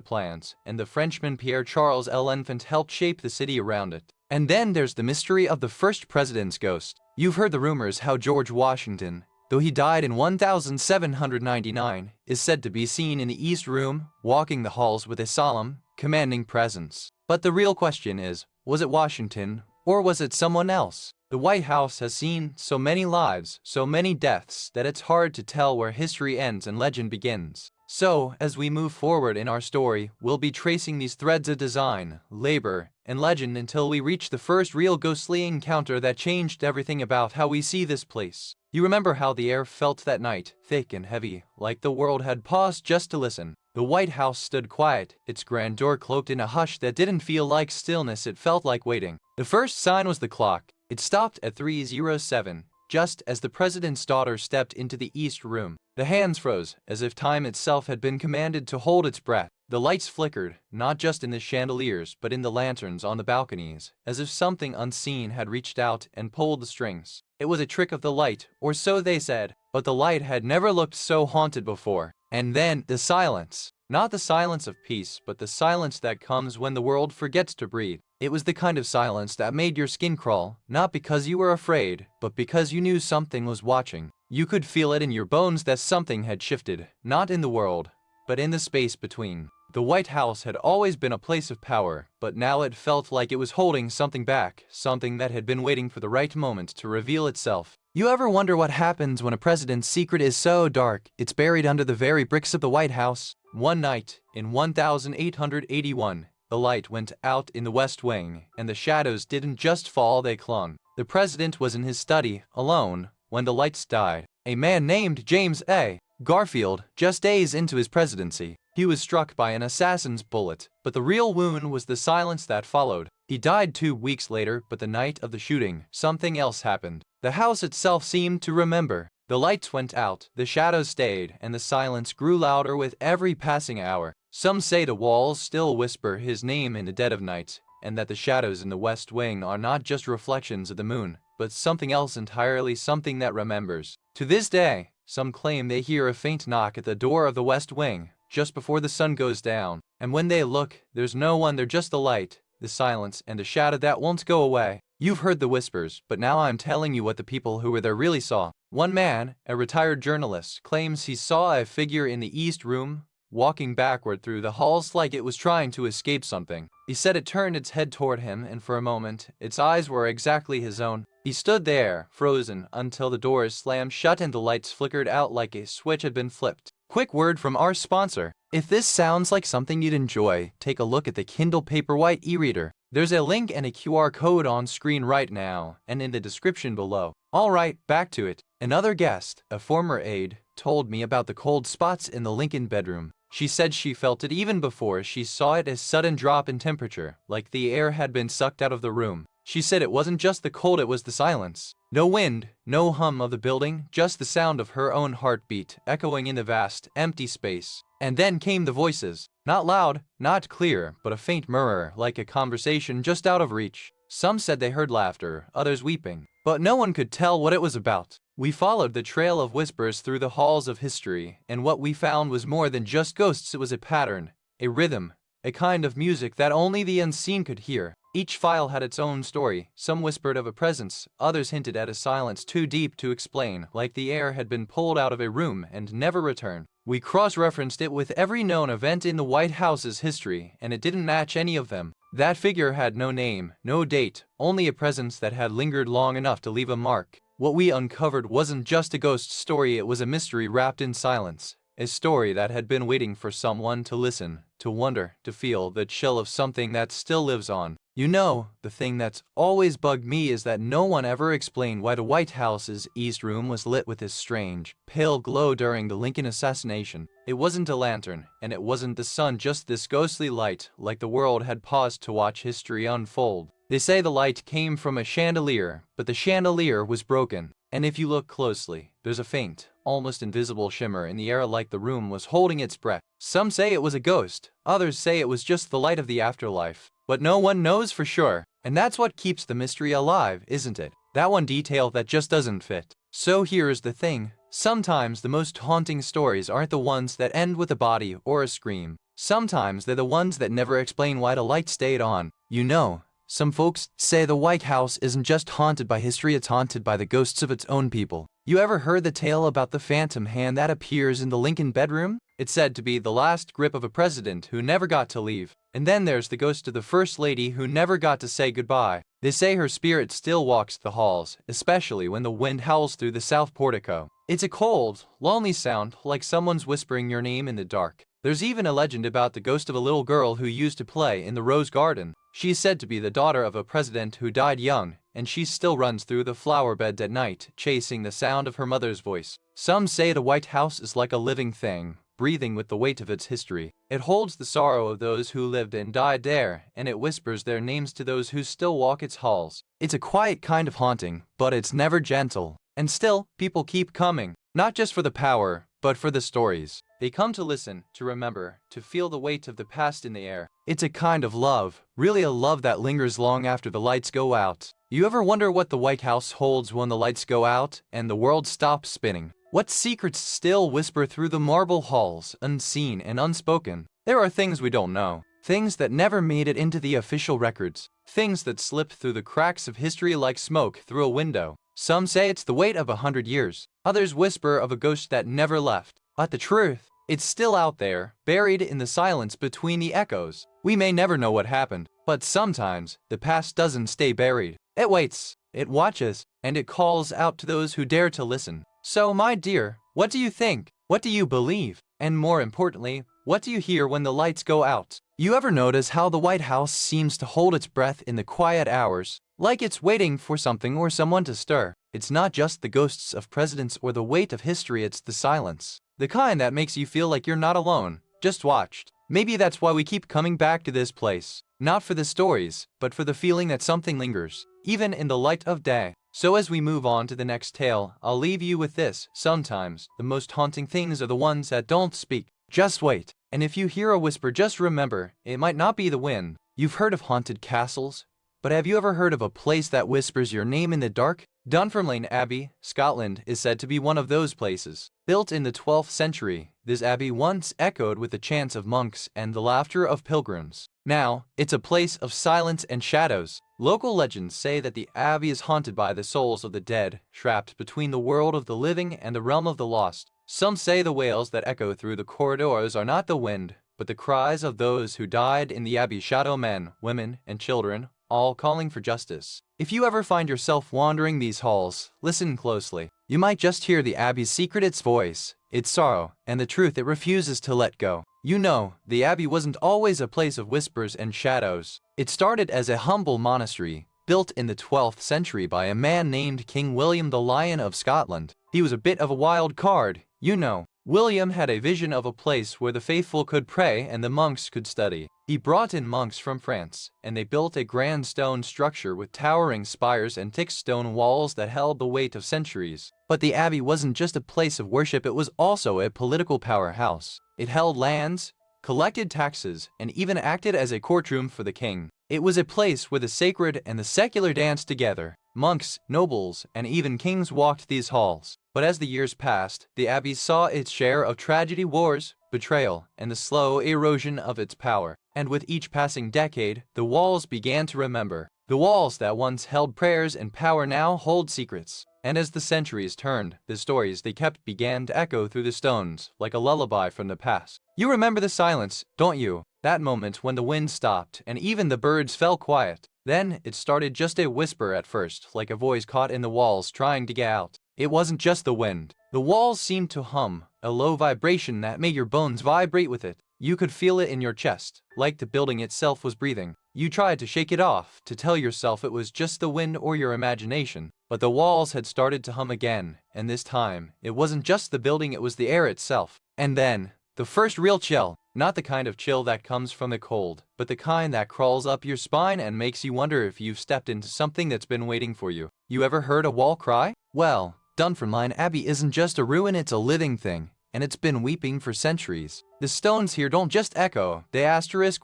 plans, and the Frenchman Pierre-Charles L'Enfant helped shape the city around it. And then there's the mystery of the first president's ghost. You've heard the rumors how George Washington, though he died in 1799, is said to be seen in the East Room, walking the halls with a solemn, commanding presence. But the real question is, was it Washington, or was it someone else? The White House has seen so many lives, so many deaths, that it's hard to tell where history ends and legend begins. So, as we move forward in our story, we'll be tracing these threads of design, labor, and legend until we reach the first real ghostly encounter that changed everything about how we see this place. You remember how the air felt that night, thick and heavy, like the world had paused just to listen. The White House stood quiet, its grandeur cloaked in a hush that didn't feel like stillness, it felt like waiting. The first sign was the clock. It stopped at 3:07. Just as the president's daughter stepped into the East Room. The hands froze, as if time itself had been commanded to hold its breath. The lights flickered, not just in the chandeliers, but in the lanterns on the balconies, as if something unseen had reached out and pulled the strings. It was a trick of the light, or so they said, but the light had never looked so haunted before. And then, the silence. Not the silence of peace, but the silence that comes when the world forgets to breathe. It was the kind of silence that made your skin crawl, not because you were afraid, but because you knew something was watching. You could feel it in your bones that something had shifted, not in the world, but in the space between. The White House had always been a place of power, but now it felt like it was holding something back, something that had been waiting for the right moment to reveal itself. You ever wonder what happens when a president's secret is so dark, it's buried under the very bricks of the White House? One night, in 1881, the light went out in the West Wing, and the shadows didn't just fall, they clung. The president was in his study, alone, when the lights died. A man named James A. Garfield, just days into his presidency. He was struck by an assassin's bullet, but the real wound was the silence that followed. He died 2 weeks later, but the night of the shooting, something else happened. The house itself seemed to remember. The lights went out, the shadows stayed, and the silence grew louder with every passing hour. Some say the walls still whisper his name in the dead of night, and that the shadows in the West Wing are not just reflections of the moon, but something else entirely, something that remembers. To this day, some claim they hear a faint knock at the door of the West Wing, just before the sun goes down, and when they look, there's no one there, just the light, the silence, and the shadow that won't go away. You've heard the whispers, but now I'm telling you what the people who were there really saw. One man, a retired journalist, claims he saw a figure in the East Room, walking backward through the halls like it was trying to escape something. He said it turned its head toward him, and for a moment, its eyes were exactly his own. He stood there, frozen, until the doors slammed shut and the lights flickered out like a switch had been flipped. Quick word from our sponsor. If this sounds like something you'd enjoy, take a look at the Kindle Paperwhite e-reader. There's a link and a QR code on screen right now, and in the description below. Alright, back to it. Another guest, a former aide, told me about the cold spots in the Lincoln bedroom. She said she felt it even before she saw it, a sudden drop in temperature, like the air had been sucked out of the room. She said it wasn't just the cold, it was the silence. No wind, no hum of the building, just the sound of her own heartbeat echoing in the vast, empty space. And then came the voices. Not loud, not clear, but a faint murmur, like a conversation just out of reach. Some said they heard laughter, others weeping, but no one could tell what it was about. We followed the trail of whispers through the halls of history, and what we found was more than just ghosts. It was a pattern, a rhythm, a kind of music that only the unseen could hear. Each file had its own story. Some whispered of a presence, others hinted at a silence too deep to explain, like the air had been pulled out of a room and never returned. We cross-referenced it with every known event in the White House's history, and it didn't match any of them. That figure had no name, no date, only a presence that had lingered long enough to leave a mark. What we uncovered wasn't just a ghost story, it was a mystery wrapped in silence. A story that had been waiting for someone to listen, to wonder, to feel the chill of something that still lives on. You know, the thing that's always bugged me is that no one ever explained why the White House's East Room was lit with this strange, pale glow during the Lincoln assassination. It wasn't a lantern, and it wasn't the sun, just this ghostly light, like the world had paused to watch history unfold. They say the light came from a chandelier, but the chandelier was broken. And if you look closely, there's a faint, almost invisible shimmer in the air, like the room was holding its breath. Some say it was a ghost, others say it was just the light of the afterlife. But no one knows for sure, and that's what keeps the mystery alive, isn't it? That one detail that just doesn't fit. So here's the thing, sometimes the most haunting stories aren't the ones that end with a body or a scream. Sometimes they're the ones that never explain why the light stayed on. You know, some folks say the White House isn't just haunted by history, it's haunted by the ghosts of its own people. You ever heard the tale about the phantom hand that appears in the Lincoln bedroom? It's said to be the last grip of a president who never got to leave. And then there's the ghost of the First Lady who never got to say goodbye. They say her spirit still walks the halls, especially when the wind howls through the south portico. It's a cold, lonely sound, like someone's whispering your name in the dark. There's even a legend about the ghost of a little girl who used to play in the Rose Garden. She is said to be the daughter of a president who died young, and she still runs through the flower beds at night, chasing the sound of her mother's voice. Some say the White House is like a living thing, breathing with the weight of its history. It holds the sorrow of those who lived and died there, and it whispers their names to those who still walk its halls. It's a quiet kind of haunting, but it's never gentle. And still, people keep coming, not just for the power, but for the stories. They come to listen, to remember, to feel the weight of the past in the air. It's a kind of love, really a love that lingers long after the lights go out. You ever wonder what the White House holds when the lights go out and the world stops spinning? What secrets still whisper through the marble halls, unseen and unspoken? There are things we don't know, things that never made it into the official records, things that slip through the cracks of history like smoke through a window. Some say it's the weight of 100 years. Others whisper of a ghost that never left. But the truth, it's still out there, buried in the silence between the echoes. We may never know what happened, but sometimes the past doesn't stay buried. It waits, it watches, and it calls out to those who dare to listen. So, my dear, what do you think? What do you believe? And more importantly, what do you hear when the lights go out? You ever notice how the White House seems to hold its breath in the quiet hours, like it's waiting for something or someone to stir? It's not just the ghosts of presidents or the weight of history, it's the silence. The kind that makes you feel like you're not alone, just watched. Maybe that's why we keep coming back to this place. Not for the stories, but for the feeling that something lingers, even in the light of day. So as we move on to the next tale, I'll leave you with this. Sometimes, the most haunting things are the ones that don't speak. Just wait. And if you hear a whisper, just remember, it might not be the wind. You've heard of haunted castles, but have you ever heard of a place that whispers your name in the dark? Dunfermline Abbey, Scotland, is said to be one of those places. Built in the 12th century, this abbey once echoed with the chants of monks and the laughter of pilgrims. Now, it's a place of silence and shadows. Local legends say that the abbey is haunted by the souls of the dead, trapped between the world of the living and the realm of the lost. Some say the wails that echo through the corridors are not the wind, but the cries of those who died in the abbey. Shadow men, women, and children, all calling for justice. If you ever find yourself wandering these halls, listen closely. You might just hear the abbey's secret, its voice, its sorrow, and the truth it refuses to let go. You know, the abbey wasn't always a place of whispers and shadows. It started as a humble monastery, built in the 12th century by a man named King William the Lion of Scotland. He was a bit of a wild card, you know. William had a vision of a place where the faithful could pray and the monks could study. He brought in monks from France, and they built a grand stone structure with towering spires and thick stone walls that held the weight of centuries. But the abbey wasn't just a place of worship, it was also a political powerhouse. It held lands, collected taxes, and even acted as a courtroom for the king. It was a place where the sacred and the secular danced together. Monks, nobles, and even kings walked these halls. But as the years passed, the abbey saw its share of tragedy, wars, betrayal, and the slow erosion of its power. And with each passing decade, the walls began to remember. The walls that once held prayers and power now hold secrets. And as the centuries turned, the stories they kept began to echo through the stones, like a lullaby from the past. You remember the silence, don't you? That moment when the wind stopped and even the birds fell quiet. Then it started just a whisper at first, like a voice caught in the walls trying to get out. It wasn't just the wind. The walls seemed to hum, a low vibration that made your bones vibrate with it. You could feel it in your chest, like the building itself was breathing. You tried to shake it off, to tell yourself it was just the wind or your imagination. But the walls had started to hum again, and this time, it wasn't just the building, it was the air itself. And then, the first real chill. Not the kind of chill that comes from the cold, but the kind that crawls up your spine and makes you wonder if you've stepped into something that's been waiting for you. You ever heard a wall cry? Well, Dunfermline Abbey isn't just a ruin, it's a living thing, and it's been weeping for centuries. The stones here don't just echo, they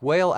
wail.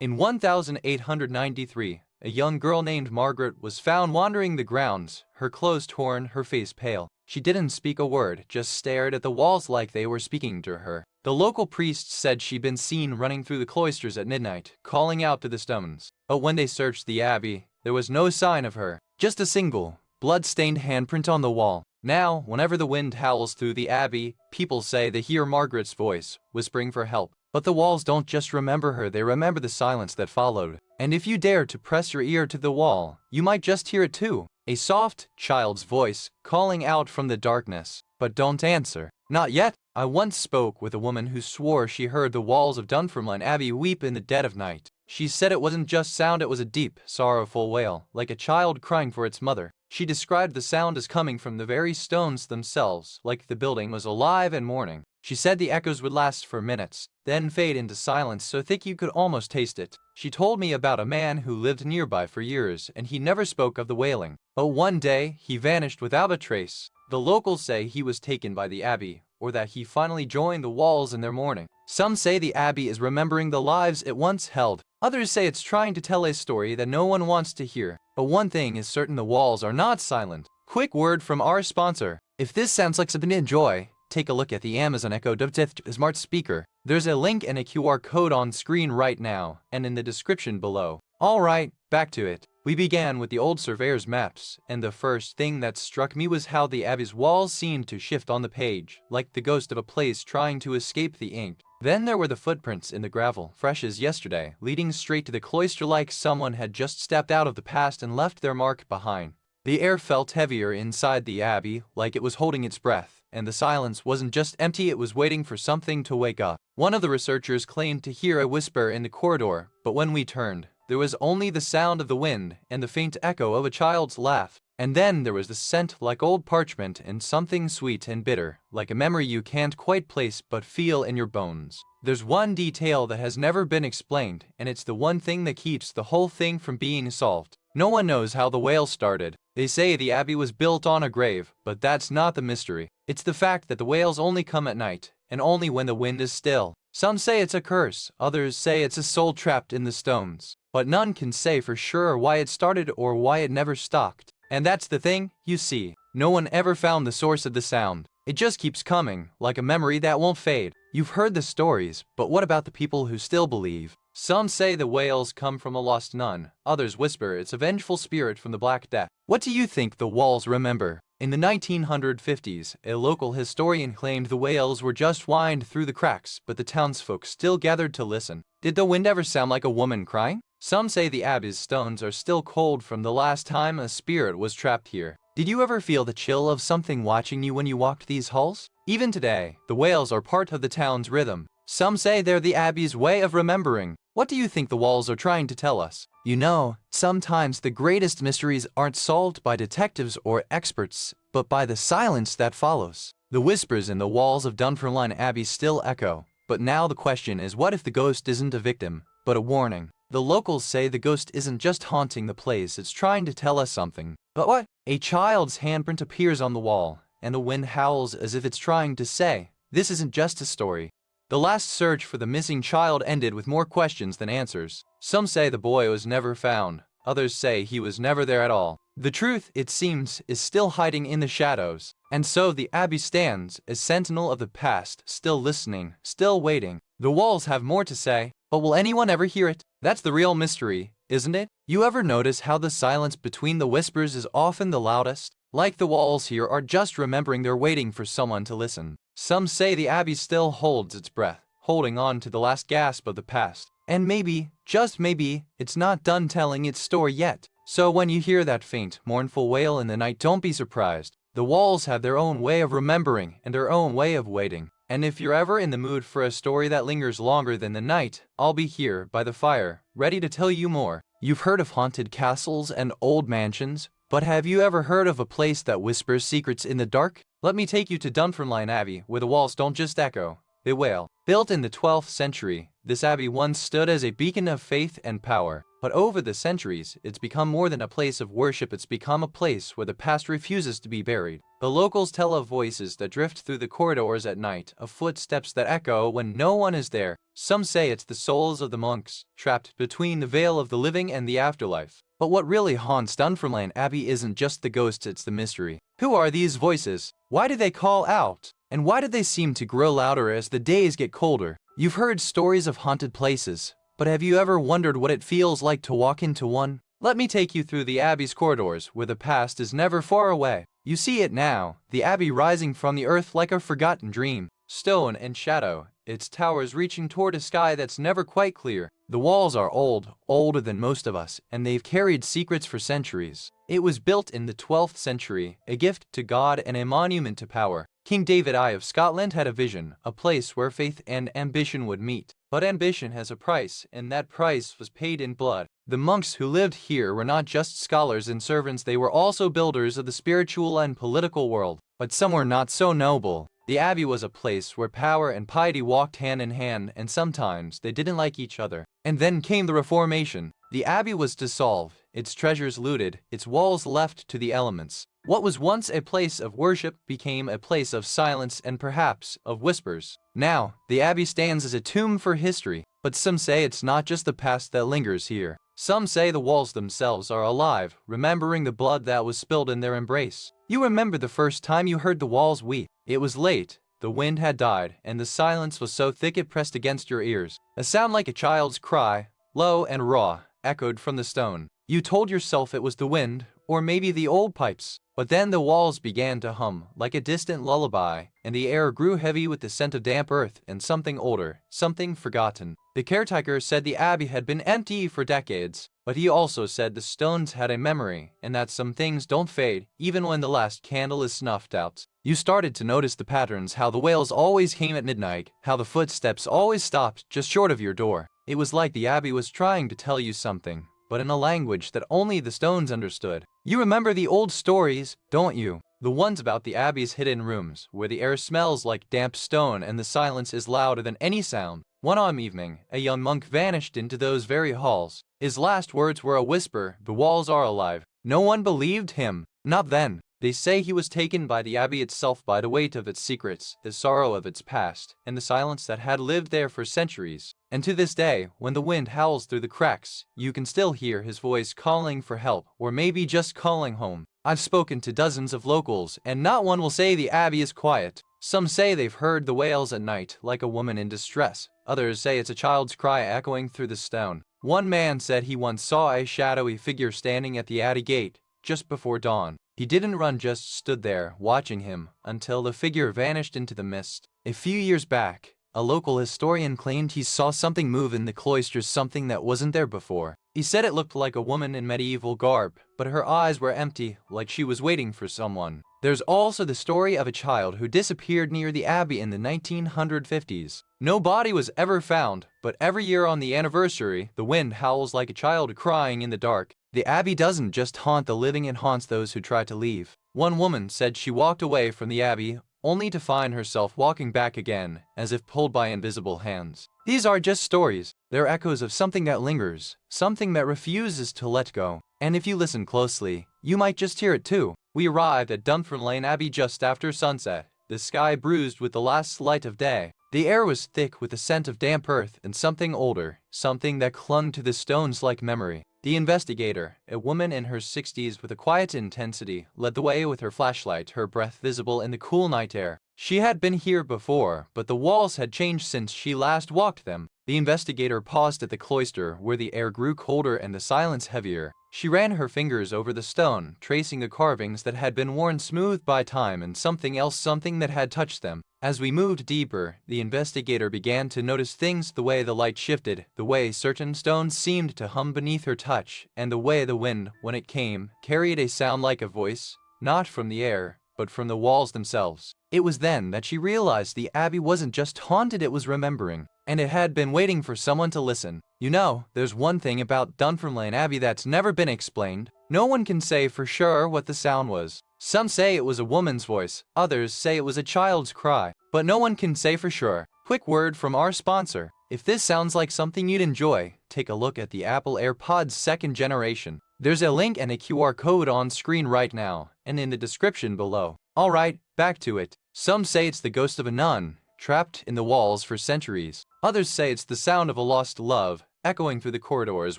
In 1893, a young girl named Margaret was found wandering the grounds, her clothes torn, her face pale. She didn't speak a word, just stared at the walls like they were speaking to her. The local priests said she'd been seen running through the cloisters at midnight, calling out to the stones. But when they searched the abbey, there was no sign of her, just a single, blood-stained handprint on the wall. Now, whenever the wind howls through the abbey, people say they hear Margaret's voice, whispering for help. But the walls don't just remember her, they remember the silence that followed. And if you dare to press your ear to the wall, you might just hear it too. A soft, child's voice, calling out from the darkness. But don't answer. Not yet. I once spoke with a woman who swore she heard the walls of Dunfermline Abbey weep in the dead of night. She said it wasn't just sound, it was a deep, sorrowful wail, like a child crying for its mother. She described the sound as coming from the very stones themselves, like the building was alive and mourning. She said the echoes would last for minutes, then fade into silence so thick you could almost taste it. She told me about a man who lived nearby for years, and he never spoke of the wailing. But one day, he vanished without a trace. The locals say he was taken by the abbey, or that he finally joined the walls in their mourning. Some say the abbey is remembering the lives it once held. Others say it's trying to tell a story that no one wants to hear. But one thing is certain, the walls are not silent. Quick word from our sponsor. If this sounds like something to enjoy, take a look at the Amazon Echo Dot smart speaker. There's a link and a QR code on screen right now, and in the description below. Alright, back to it. We began with the old surveyor's maps, and the first thing that struck me was how the abbey's walls seemed to shift on the page, like the ghost of a place trying to escape the ink. Then there were the footprints in the gravel, fresh as yesterday, leading straight to the cloister like someone had just stepped out of the past and left their mark behind. The air felt heavier inside the abbey, like it was holding its breath, and the silence wasn't just empty, it was waiting for something to wake up. One of the researchers claimed to hear a whisper in the corridor, but when we turned, there was only the sound of the wind and the faint echo of a child's laugh. And then there was the scent like old parchment and something sweet and bitter, like a memory you can't quite place but feel in your bones. There's one detail that has never been explained, and it's the one thing that keeps the whole thing from being solved. No one knows how the wail started. They say the abbey was built on a grave, but that's not the mystery. It's the fact that the wails only come at night, and only when the wind is still. Some say it's a curse, others say it's a soul trapped in the stones. But none can say for sure why it started or why it never stopped. And that's the thing, you see. No one ever found the source of the sound. It just keeps coming, like a memory that won't fade. You've heard the stories, but what about the people who still believe? Some say the wails come from a lost nun. Others whisper it's a vengeful spirit from the Black Death. What do you think the walls remember? In the 1950s, a local historian claimed the wails were just whined through the cracks, but the townsfolk still gathered to listen. Did the wind ever sound like a woman crying? Some say the abbey's stones are still cold from the last time a spirit was trapped here. Did you ever feel the chill of something watching you when you walked these halls? Even today, the wails are part of the town's rhythm. Some say they're the abbey's way of remembering. What do you think the walls are trying to tell us? You know, sometimes the greatest mysteries aren't solved by detectives or experts, but by the silence that follows. The whispers in the walls of Dunfermline Abbey still echo. But now the question is, what if the ghost isn't a victim, but a warning? The locals say the ghost isn't just haunting the place, it's trying to tell us something. But what? A child's handprint appears on the wall, and the wind howls as if it's trying to say, this isn't just a story. The last search for the missing child ended with more questions than answers. Some say the boy was never found. Others say he was never there at all. The truth, it seems, is still hiding in the shadows. And so the abbey stands as sentinel of the past, still listening, still waiting. The walls have more to say, but will anyone ever hear it? That's the real mystery, isn't it? You ever notice how the silence between the whispers is often the loudest? Like the walls here are just remembering they're waiting for someone to listen. Some say the abbey still holds its breath, holding on to the last gasp of the past. And maybe, just maybe, it's not done telling its story yet. So when you hear that faint, mournful wail in the night, don't be surprised. The walls have their own way of remembering and their own way of waiting. And if you're ever in the mood for a story that lingers longer than the night, I'll be here by the fire, ready to tell you more. You've heard of haunted castles and old mansions, but have you ever heard of a place that whispers secrets in the dark? Let me take you to Dunfermline Abbey, where the walls don't just echo, they wail. Built in the 12th century, this abbey once stood as a beacon of faith and power. But over the centuries, it's become more than a place of worship, it's become a place where the past refuses to be buried. The locals tell of voices that drift through the corridors at night, of footsteps that echo when no one is there. Some say it's the souls of the monks, trapped between the veil of the living and the afterlife. But what really haunts Dunfermline Abbey isn't just the ghosts, it's the mystery. Who are these voices? Why do they call out? And why do they seem to grow louder as the days get colder? You've heard stories of haunted places, but have you ever wondered what it feels like to walk into one? Let me take you through the abbey's corridors, where the past is never far away. You see it now, the abbey rising from the earth like a forgotten dream, stone and shadow, its towers reaching toward a sky that's never quite clear. The walls are old, older than most of us, and they've carried secrets for centuries. It was built in the 12th century, a gift to God and a monument to power. King David I of Scotland had a vision, a place where faith and ambition would meet. But ambition has a price, and that price was paid in blood. The monks who lived here were not just scholars and servants, they were also builders of the spiritual and political world. But some were not so noble. The abbey was a place where power and piety walked hand in hand, and sometimes they didn't like each other. And then came the Reformation. The abbey was dissolved, its treasures looted, its walls left to the elements. What was once a place of worship became a place of silence and perhaps of whispers. Now, the abbey stands as a tomb for history, but some say it's not just the past that lingers here. Some say the walls themselves are alive, remembering the blood that was spilled in their embrace. You remember the first time you heard the walls weep. It was late, the wind had died, and the silence was so thick it pressed against your ears. A sound like a child's cry, low and raw, echoed from the stone. You told yourself it was the wind, or maybe the old pipes. But then the walls began to hum, like a distant lullaby, and the air grew heavy with the scent of damp earth and something older, something forgotten. The caretaker said the abbey had been empty for decades, but he also said the stones had a memory, and that some things don't fade, even when the last candle is snuffed out. You started to notice the patterns, how the wails always came at midnight, how the footsteps always stopped just short of your door. It was like the abbey was trying to tell you something, but in a language that only the stones understood. You remember the old stories, don't you? The ones about the abbey's hidden rooms, where the air smells like damp stone and the silence is louder than any sound. One autumn evening, a young monk vanished into those very halls. His last words were a whisper, "The walls are alive." No one believed him. Not then. They say he was taken by the abbey itself, by the weight of its secrets, the sorrow of its past, and the silence that had lived there for centuries. And to this day, when the wind howls through the cracks, you can still hear his voice calling for help, or maybe just calling home. I've spoken to dozens of locals, and not one will say the abbey is quiet. Some say they've heard the wails at night, like a woman in distress. Others say it's a child's cry echoing through the stone. One man said he once saw a shadowy figure standing at the abbey gate, just before dawn. He didn't run, just stood there, watching him, until the figure vanished into the mist. A few years back, a local historian claimed he saw something move in the cloisters, something that wasn't there before. He said it looked like a woman in medieval garb, but her eyes were empty, like she was waiting for someone. There's also the story of a child who disappeared near the abbey in the 1950s. No body was ever found, but every year on the anniversary, the wind howls like a child crying in the dark. The abbey doesn't just haunt the living, it haunts those who try to leave. One woman said she walked away from the abbey, only to find herself walking back again, as if pulled by invisible hands. These are just stories. They're echoes of something that lingers, something that refuses to let go. And if you listen closely, you might just hear it too. We arrived at Dunfermline Abbey just after sunset, the sky bruised with the last light of day. The air was thick with the scent of damp earth and something older, something that clung to the stones like memory. The investigator, a woman in her 60s with a quiet intensity, led the way with her flashlight, her breath visible in the cool night air. She had been here before, but the walls had changed since she last walked them. The investigator paused at the cloister, where the air grew colder and the silence heavier. She ran her fingers over the stone, tracing the carvings that had been worn smooth by time and something else, something that had touched them. As we moved deeper, the investigator began to notice things: the way the light shifted, the way certain stones seemed to hum beneath her touch, and the way the wind, when it came, carried a sound like a voice, not from the air, but from the walls themselves. It was then that she realized the abbey wasn't just haunted, it was remembering. And it had been waiting for someone to listen. You know, there's one thing about Dunfermline Abbey that's never been explained. No one can say for sure what the sound was. Some say it was a woman's voice, others say it was a child's cry, but no one can say for sure. Quick word from our sponsor. If this sounds like something you'd enjoy, take a look at the Apple AirPods 2nd generation. There's a link and a QR code on screen right now, and in the description below. Alright, back to it. Some say it's the ghost of a nun, trapped in the walls for centuries. Others say it's the sound of a lost love, echoing through the corridors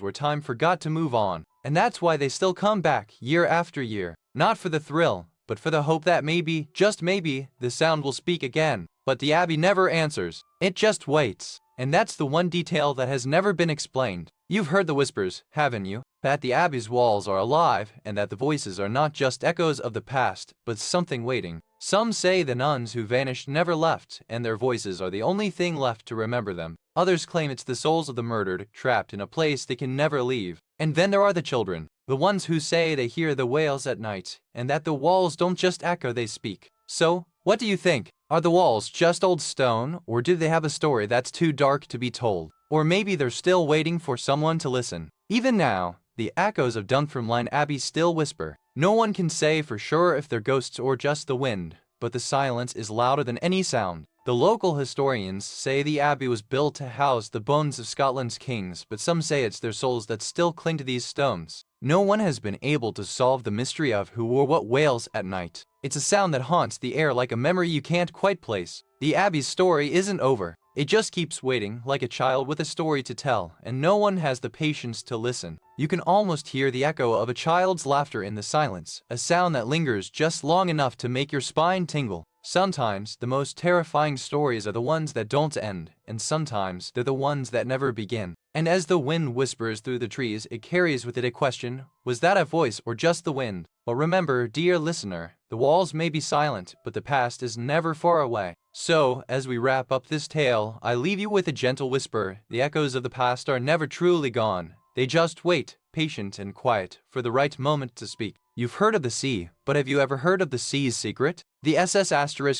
where time forgot to move on. And that's why they still come back, year after year. Not for the thrill, but for the hope that maybe, just maybe, the sound will speak again. But the abbey never answers. It just waits. And that's the one detail that has never been explained. You've heard the whispers, haven't you? That the abbey's walls are alive, and that the voices are not just echoes of the past, but something waiting. Some say the nuns who vanished never left, and their voices are the only thing left to remember them. Others claim it's the souls of the murdered, trapped in a place they can never leave. And then there are the children, the ones who say they hear the wails at night, and that the walls don't just echo, they speak. So, what do you think? Are the walls just old stone, or do they have a story that's too dark to be told? Or maybe they're still waiting for someone to listen. Even now, the echoes of Dunfermline Abbey still whisper. No one can say for sure if they're ghosts or just the wind, but the silence is louder than any sound. The local historians say the abbey was built to house the bones of Scotland's kings, but some say it's their souls that still cling to these stones. No one has been able to solve the mystery of who or what wails at night. It's a sound that haunts the air like a memory you can't quite place. The abbey's story isn't over. It just keeps waiting, like a child with a story to tell, and no one has the patience to listen. You can almost hear the echo of a child's laughter in the silence, a sound that lingers just long enough to make your spine tingle. Sometimes, the most terrifying stories are the ones that don't end, and sometimes, they're the ones that never begin. And as the wind whispers through the trees, it carries with it a question: was that a voice or just the wind? But remember, dear listener, the walls may be silent, but the past is never far away. So, as we wrap up this tale, I leave you with a gentle whisper: the echoes of the past are never truly gone. They just wait, patient and quiet, for the right moment to speak. You've heard of the sea, but have you ever heard of the sea's secret? The SS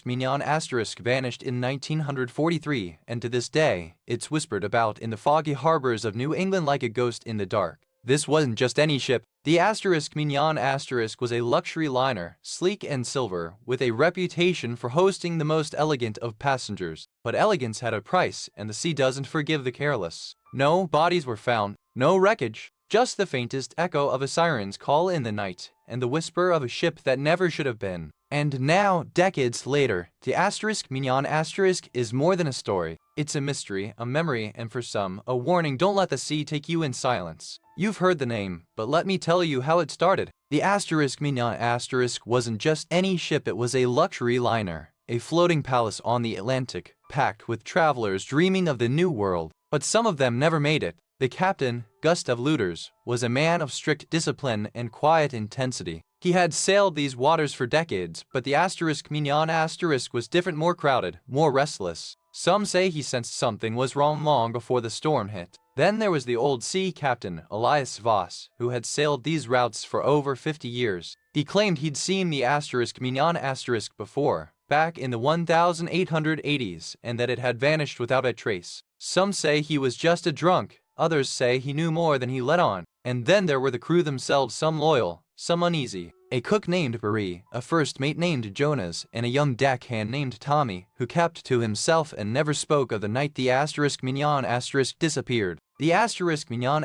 Mignon vanished in 1943, and to this day, it's whispered about in the foggy harbors of New England like a ghost in the dark. This wasn't just any ship. The Mignon was a luxury liner, sleek and silver, with a reputation for hosting the most elegant of passengers. But elegance had a price, and the sea doesn't forgive the careless. No bodies were found, no wreckage, just the faintest echo of a siren's call in the night, and the whisper of a ship that never should have been. And now, decades later, the Mignon is more than a story. It's a mystery, a memory, and for some, a warning: don't let the sea take you in silence. You've heard the name, but let me tell you how it started. The Mignon wasn't just any ship, it was a luxury liner, a floating palace on the Atlantic, packed with travelers dreaming of the new world. But some of them never made it. The captain, Gustav Luters, was a man of strict discipline and quiet intensity. He had sailed these waters for decades, but the Mignon was different, more crowded, more restless. Some say he sensed something was wrong long before the storm hit. Then there was the old sea captain, Elias Voss, who had sailed these routes for over 50 years. He claimed he'd seen the Mignon before, back in the 1880s, and that it had vanished without a trace. Some say he was just a drunk. Others say he knew more than he let on. And then there were the crew themselves, some loyal, some uneasy. A cook named Barry, a first mate named Jonas, and a young deckhand named Tommy, who kept to himself and never spoke of the night the Mignon disappeared. The Mignon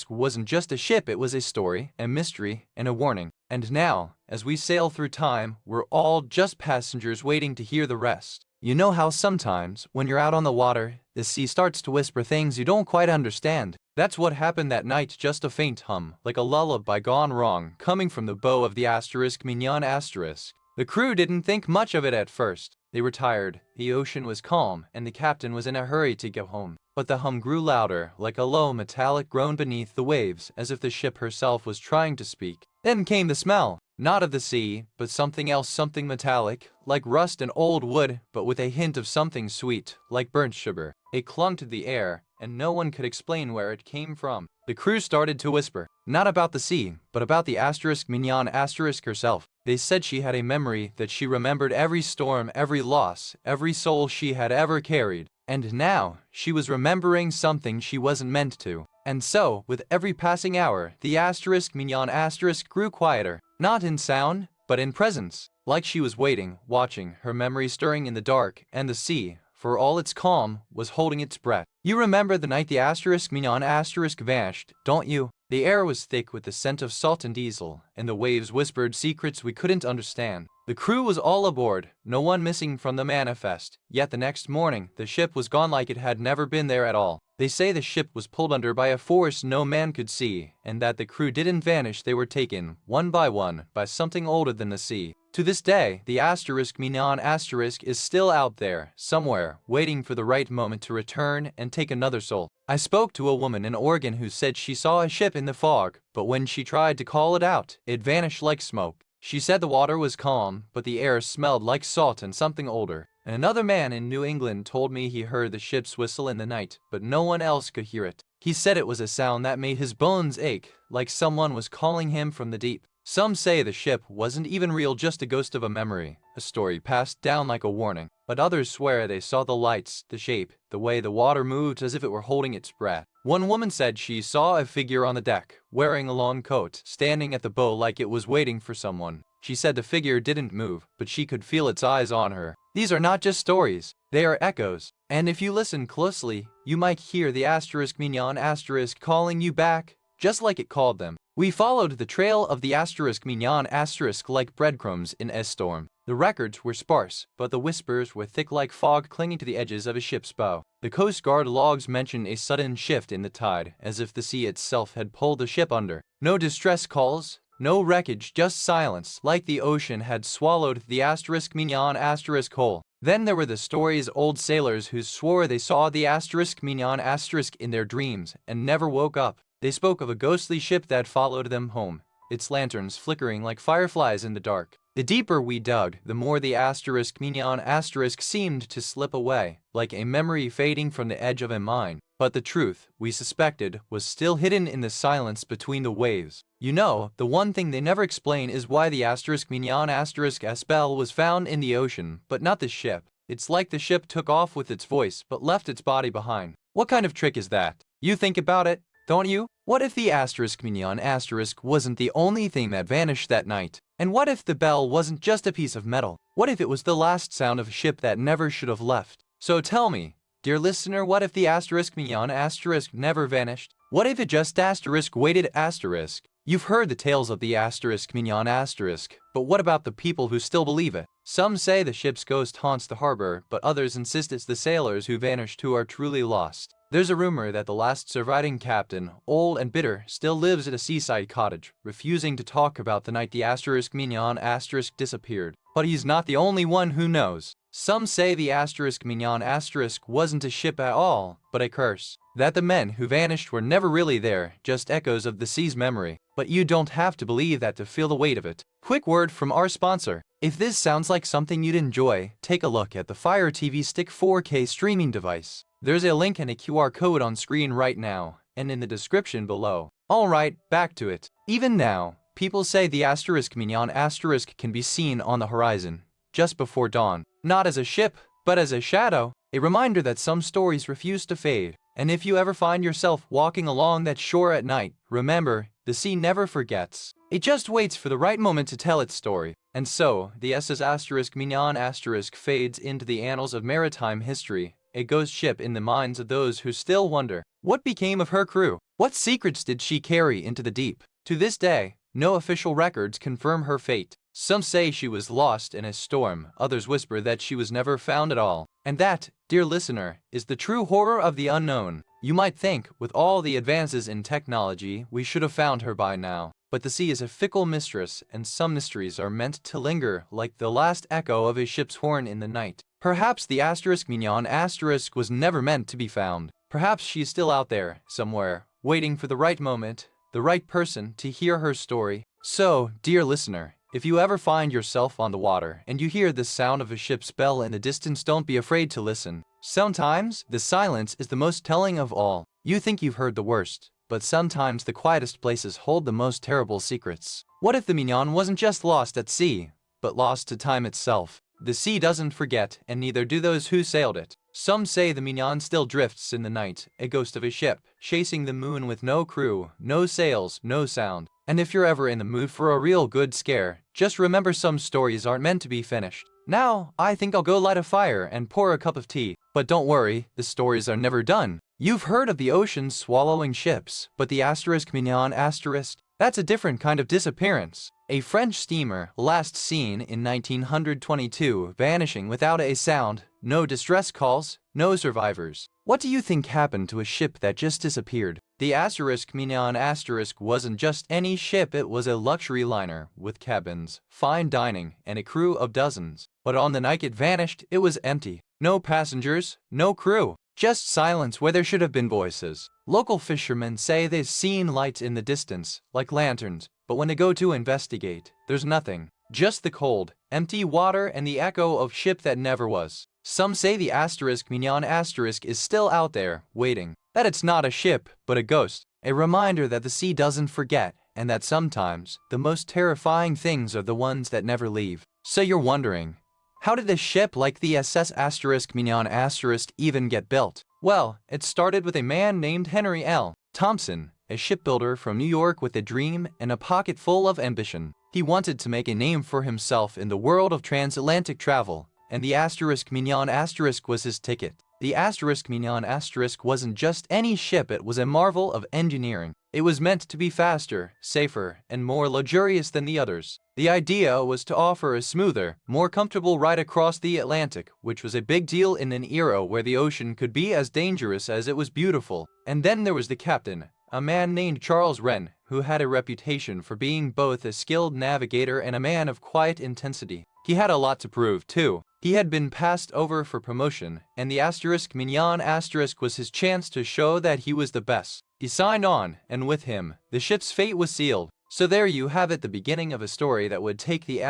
wasn't just a ship, it was a story, a mystery, and a warning. And now, as we sail through time, we're all just passengers waiting to hear the rest. You know how sometimes, when you're out on the water, the sea starts to whisper things you don't quite understand? That's what happened that night, just a faint hum, like a lullaby gone wrong, coming from the bow of the Mignon. The crew didn't think much of it at first. They were tired, the ocean was calm, and the captain was in a hurry to get home. But the hum grew louder, like a low metallic groan beneath the waves, as if the ship herself was trying to speak. Then came the smell. Not of the sea, but something else, something metallic, like rust and old wood, but with a hint of something sweet, like burnt sugar. It clung to the air, and no one could explain where it came from. The crew started to whisper, not about the sea, but about the Mignon herself. They said she had a memory, that she remembered every storm, every loss, every soul she had ever carried. And now, she was remembering something she wasn't meant to. And so, with every passing hour, the Mignon grew quieter, not in sound, but in presence. Like she was waiting, watching, her memory stirring in the dark, and the sea, for all its calm, was holding its breath. You remember the night the Mignon vanished, don't you? The air was thick with the scent of salt and diesel, and the waves whispered secrets we couldn't understand. The crew was all aboard, no one missing from the manifest, yet the next morning, the ship was gone like it had never been there at all. They say the ship was pulled under by a force no man could see, and that the crew didn't vanish, they were taken, one, by something older than the sea. To this day, the Mignon is still out there, somewhere, waiting for the right moment to return and take another soul. I spoke to a woman in Oregon who said she saw a ship in the fog, but when she tried to call it out, it vanished like smoke. She said the water was calm, but the air smelled like salt and something older. And another man in New England told me he heard the ship's whistle in the night, but no one else could hear it. He said it was a sound that made his bones ache, like someone was calling him from the deep. Some say the ship wasn't even real, just a ghost of a memory, a story passed down like a warning. But others swear they saw the lights, the shape, the way the water moved as if it were holding its breath. One woman said she saw a figure on the deck, wearing a long coat, standing at the bow like it was waiting for someone. She said the figure didn't move, but she could feel its eyes on her. These are not just stories, they are echoes. And if you listen closely, you might hear the Mignon calling you back, just like it called them. We followed the trail of the Mignon like breadcrumbs in S-storm. The records were sparse, but the whispers were thick like fog clinging to the edges of a ship's bow. The Coast Guard logs mention a sudden shift in the tide, as if the sea itself had pulled the ship under. No distress calls, no wreckage, just silence, like the ocean had swallowed the Mignon whole. Then there were the stories old sailors who swore they saw the Mignon in their dreams and never woke up. They spoke of a ghostly ship that followed them home, its lanterns flickering like fireflies in the dark. The deeper we dug, the more the Mignon seemed to slip away, like a memory fading from the edge of a mine. But the truth, we suspected, was still hidden in the silence between the waves. You know, the one thing they never explain is why the Mignon bell was found in the ocean, but not the ship. It's like the ship took off with its voice, but left its body behind. What kind of trick is that? You think about it, don't you? What if the Mignon wasn't the only thing that vanished that night? And what if the bell wasn't just a piece of metal? What if it was the last sound of a ship that never should have left? So tell me, dear listener, what if the Mignon never vanished? What if it just waited ? You've heard the tales of the Mignon but what about the people who still believe it? Some say the ship's ghost haunts the harbor, but others insist it's the sailors who vanished who are truly lost. There's a rumor that the last surviving captain, old and bitter, still lives at a seaside cottage, refusing to talk about the night the Mignon disappeared. But he's not the only one who knows. Some say the Mignon wasn't a ship at all, but a curse. That the men who vanished were never really there, just echoes of the sea's memory. But you don't have to believe that to feel the weight of it. Quick word from our sponsor. If this sounds like something you'd enjoy, take a look at the Fire TV Stick 4K streaming device. There's a link and a QR code on screen right now, and in the description below. Alright, back to it. Even now, people say the Mignon can be seen on the horizon, just before dawn. Not as a ship, but as a shadow. A reminder that some stories refuse to fade. And if you ever find yourself walking along that shore at night, remember, the sea never forgets. It just waits for the right moment to tell its story. And so, the SS Mignon fades into the annals of maritime history, a ghost ship in the minds of those who still wonder, what became of her crew? What secrets did she carry into the deep? To this day, no official records confirm her fate. Some say she was lost in a storm, others whisper that she was never found at all. And that, dear listener, is the true horror of the unknown. You might think, with all the advances in technology, we should have found her by now. But the sea is a fickle mistress, and some mysteries are meant to linger like the last echo of a ship's horn in the night. Perhaps the Mignon was never meant to be found. Perhaps she's still out there, somewhere, waiting for the right moment, the right person to hear her story. So, dear listener, if you ever find yourself on the water and you hear the sound of a ship's bell in the distance, don't be afraid to listen. Sometimes, the silence is the most telling of all. You think you've heard the worst, but sometimes the quietest places hold the most terrible secrets. What if the Mignon wasn't just lost at sea, but lost to time itself? The sea doesn't forget, and neither do those who sailed it. Some say the Mignon still drifts in the night, a ghost of a ship, chasing the moon with no crew, no sails, no sound. And if you're ever in the mood for a real good scare, just remember some stories aren't meant to be finished. Now, I think I'll go light a fire and pour a cup of tea. But don't worry, the stories are never done. You've heard of the ocean swallowing ships, but the Mignon that's a different kind of disappearance. A French steamer, last seen in 1922, vanishing without a sound, no distress calls, no survivors. What do you think happened to a ship that just disappeared? The Asterisk Mignon Asterisk wasn't just any ship, it was a luxury liner with cabins, fine dining, and a crew of dozens. But on the night it vanished, it was empty. No passengers, no crew. Just silence where there should have been voices. Local fishermen say they've seen lights in the distance, like lanterns, but when they go to investigate, there's nothing. Just the cold, empty water and the echo of ship that never was. Some say the Asterisk Mignon Asterisk is still out there, waiting. That it's not a ship, but a ghost. A reminder that the sea doesn't forget, and that sometimes, the most terrifying things are the ones that never leave. So you're wondering, how did a ship like the SS Mignon even get built? Well, it started with a man named Henry L. Thompson, a shipbuilder from New York with a dream and a pocket full of ambition. He wanted to make a name for himself in the world of transatlantic travel, and the Mignon was his ticket. The Mignon wasn't just any ship, it was a marvel of engineering. It was meant to be faster, safer, and more luxurious than the others. The idea was to offer a smoother, more comfortable ride across the Atlantic, which was a big deal in an era where the ocean could be as dangerous as it was beautiful. And then there was the captain, a man named Charles Wren, who had a reputation for being both a skilled navigator and a man of quiet intensity. He had a lot to prove, too. He had been passed over for promotion, and the Mignon was his chance to show that he was the best. He signed on, and with him, the ship's fate was sealed. So there you have it, the beginning of a story that would take the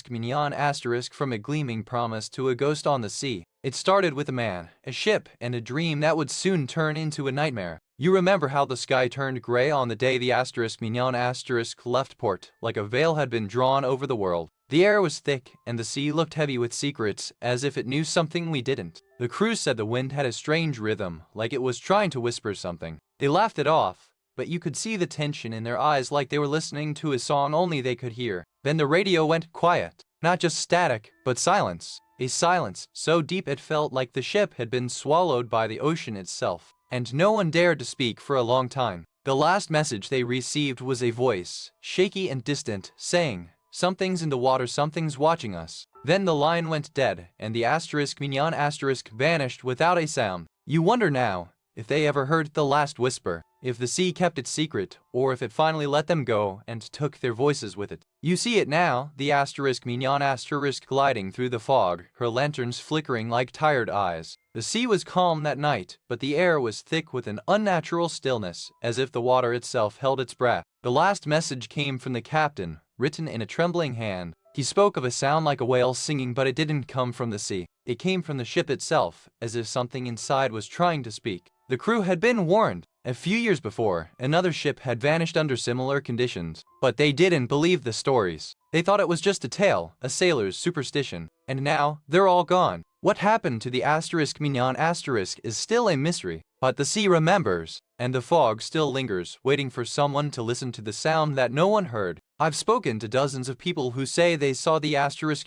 Mignon from a gleaming promise to a ghost on the sea. It started with a man, a ship, and a dream that would soon turn into a nightmare. You remember how the sky turned gray on the day the Mignon left port, like a veil had been drawn over the world. The air was thick, and the sea looked heavy with secrets, as if it knew something we didn't. The crew said the wind had a strange rhythm, like it was trying to whisper something. They laughed it off, but you could see the tension in their eyes, like they were listening to a song only they could hear. Then the radio went quiet. Not just static, but silence. A silence so deep it felt like the ship had been swallowed by the ocean itself. And no one dared to speak for a long time. The last message they received was a voice, shaky and distant, saying, "Something's in the water, something's watching us." Then the line went dead, and the Mignon vanished without a sound. You wonder now, if they ever heard the last whisper, if the sea kept it secret, or if it finally let them go and took their voices with it. You see it now, the Mignon gliding through the fog, her lanterns flickering like tired eyes. The sea was calm that night, but the air was thick with an unnatural stillness, as if the water itself held its breath. The last message came from the captain, written in a trembling hand. He spoke of a sound like a whale singing, but it didn't come from the sea. It came from the ship itself, as if something inside was trying to speak. The crew had been warned. A few years before, another ship had vanished under similar conditions, but they didn't believe the stories. They thought it was just a tale, a sailor's superstition, and now they're all gone. What happened to the Mignon is still a mystery, but the sea remembers, and the fog still lingers, waiting for someone to listen to the sound that no one heard. I've spoken to dozens of people who say they saw the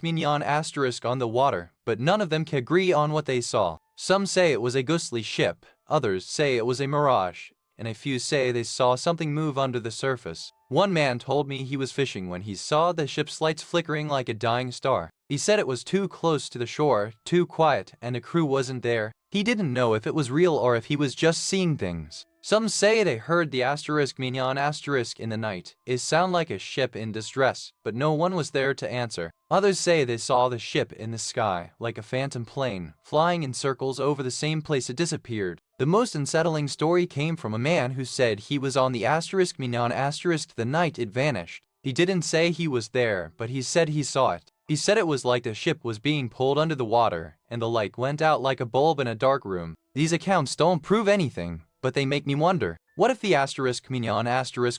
Mignon on the water, but none of them can agree on what they saw. Some say it was a ghostly ship, others say it was a mirage, and a few say they saw something move under the surface. One man told me he was fishing when he saw the ship's lights flickering like a dying star. He said it was too close to the shore, too quiet, and the crew wasn't there. He didn't know if it was real or if he was just seeing things. Some say they heard the Mignon in the night. It sounded like a ship in distress, but no one was there to answer. Others say they saw the ship in the sky, like a phantom plane, flying in circles over the same place it disappeared. The most unsettling story came from a man who said he was on the Mignon the night it vanished. He didn't say he was there, but he said he saw it. He said it was like the ship was being pulled under the water, and the light went out like a bulb in a dark room. These accounts don't prove anything, but they make me wonder, what if the Mignon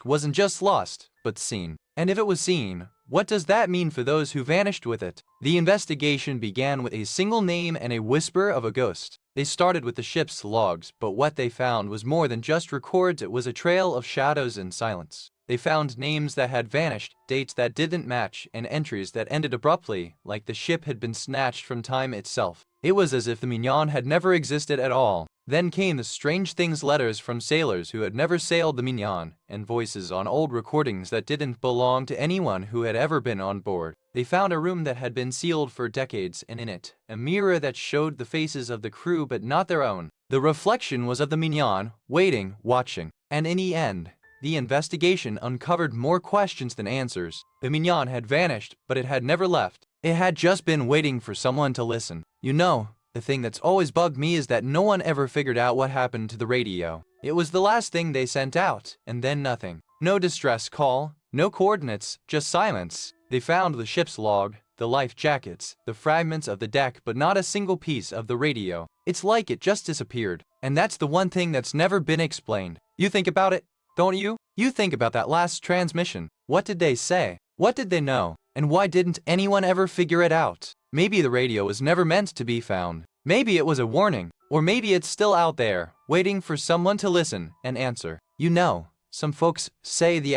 wasn't just lost, but seen? And if it was seen, what does that mean for those who vanished with it? The investigation began with a single name and a whisper of a ghost. They started with the ship's logs, but what they found was more than just records. It was a trail of shadows and silence. They found names that had vanished, dates that didn't match, and entries that ended abruptly, like the ship had been snatched from time itself. It was as if the Mignon had never existed at all. Then came the strange things, letters from sailors who had never sailed the Mignon, and voices on old recordings that didn't belong to anyone who had ever been on board. They found a room that had been sealed for decades, and in it, a mirror that showed the faces of the crew but not their own. The reflection was of the Mignon, waiting, watching. And in the end, the investigation uncovered more questions than answers. The Mignon had vanished, but it had never left. It had just been waiting for someone to listen. You know, the thing that's always bugged me is that no one ever figured out what happened to the radio. It was the last thing they sent out, and then nothing. No distress call, no coordinates, just silence. They found the ship's log, the life jackets, the fragments of the deck, but not a single piece of the radio. It's like it just disappeared. And that's the one thing that's never been explained. You think about it, don't you? You think about that last transmission. What did they say? What did they know? And why didn't anyone ever figure it out? Maybe the radio was never meant to be found. Maybe it was a warning. Or maybe it's still out there, waiting for someone to listen and answer. You know, some folks say the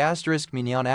Mignon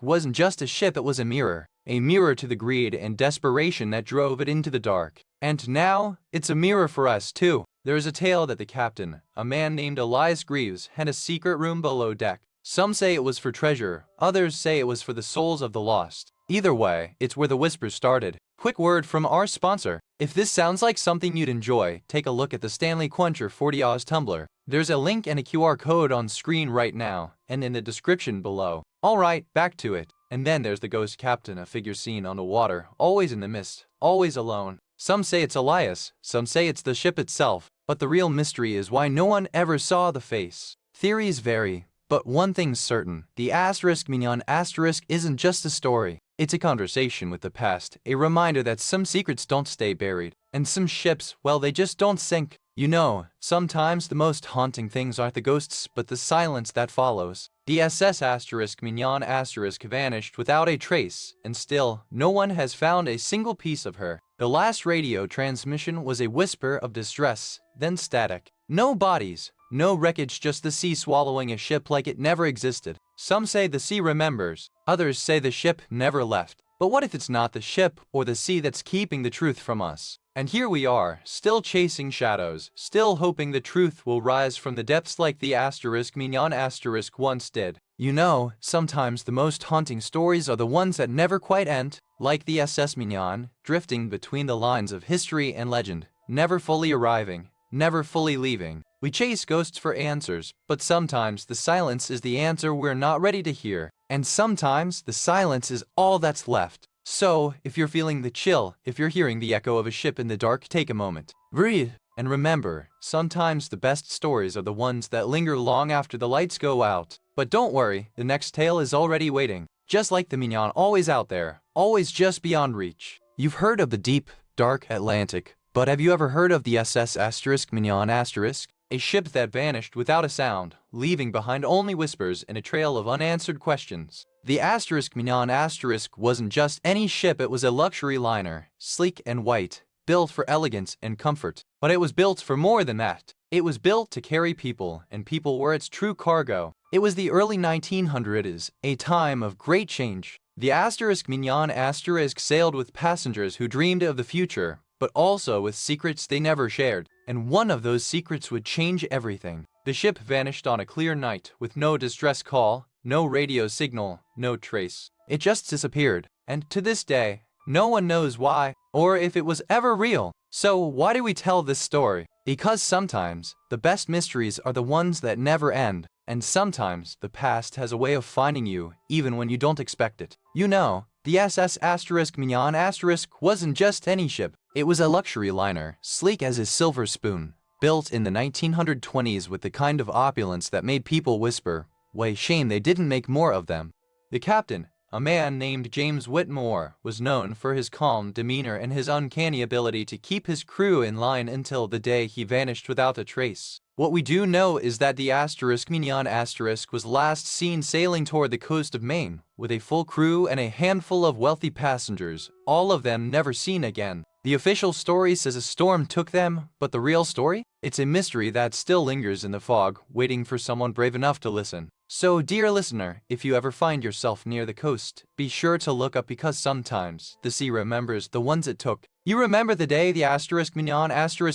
wasn't just a ship, it was a mirror. A mirror to the greed and desperation that drove it into the dark. And now, it's a mirror for us too. There is a tale that the captain, a man named Elias Greaves, had a secret room below deck. Some say it was for treasure, others say it was for the souls of the lost. Either way, it's where the whispers started. Quick word from our sponsor. If this sounds like something you'd enjoy, take a look at the Stanley Quencher 40 Oz tumbler. There's a link and a QR code on screen right now, and in the description below. Alright, back to it. And then there's the ghost captain, a figure seen on the water, always in the mist, always alone. Some say it's Elias, some say it's the ship itself, but the real mystery is why no one ever saw the face. Theories vary, but one thing's certain, the Mignon isn't just a story. It's a conversation with the past, a reminder that some secrets don't stay buried, and some ships, well, they just don't sink. You know, sometimes the most haunting things aren't the ghosts but the silence that follows. The SS Mignon vanished without a trace, and still, no one has found a single piece of her. The last radio transmission was a whisper of distress, then static. No bodies, no wreckage, just the sea swallowing a ship like it never existed. Some say the sea remembers, others say the ship never left. But what if it's not the ship or the sea that's keeping the truth from us? And here we are, still chasing shadows, still hoping the truth will rise from the depths like the Mignon once did. You know, sometimes the most haunting stories are the ones that never quite end, like the SS Mignon, drifting between the lines of history and legend, never fully arriving, never fully leaving. We chase ghosts for answers, but sometimes the silence is the answer we're not ready to hear. And sometimes the silence is all that's left. So, if you're feeling the chill, if you're hearing the echo of a ship in the dark, take a moment. Breathe. And remember, sometimes the best stories are the ones that linger long after the lights go out. But don't worry, the next tale is already waiting. Just like the Mignon, always out there, always just beyond reach. You've heard of the deep, dark Atlantic, but have you ever heard of the SS Mignon A ship that vanished without a sound, leaving behind only whispers and a trail of unanswered questions. The Mignon wasn't just any ship, it was a luxury liner, sleek and white, built for elegance and comfort. But it was built for more than that. It was built to carry people, and people were its true cargo. It was the early 1900s, a time of great change. The Mignon sailed with passengers who dreamed of the future, but also with secrets they never shared. And one of those secrets would change everything. The ship vanished on a clear night, with no distress call, no radio signal, no trace. It just disappeared. And to this day, no one knows why, or if it was ever real. So why do we tell this story? Because sometimes, the best mysteries are the ones that never end. And sometimes, the past has a way of finding you, even when you don't expect it. You know, the SS Mignon wasn't just any ship. It was a luxury liner, sleek as a silver spoon, built in the 1920s with the kind of opulence that made people whisper, "Way shame they didn't make more of them." The captain, a man named James Whitmore, was known for his calm demeanor and his uncanny ability to keep his crew in line until the day he vanished without a trace. What we do know is that the Mignon was last seen sailing toward the coast of Maine, with a full crew and a handful of wealthy passengers, all of them never seen again. The official story says a storm took them, but the real story? It's a mystery that still lingers in the fog, waiting for someone brave enough to listen. So, dear listener, if you ever find yourself near the coast, be sure to look up, because sometimes the sea remembers the ones it took. You remember the day the Mignon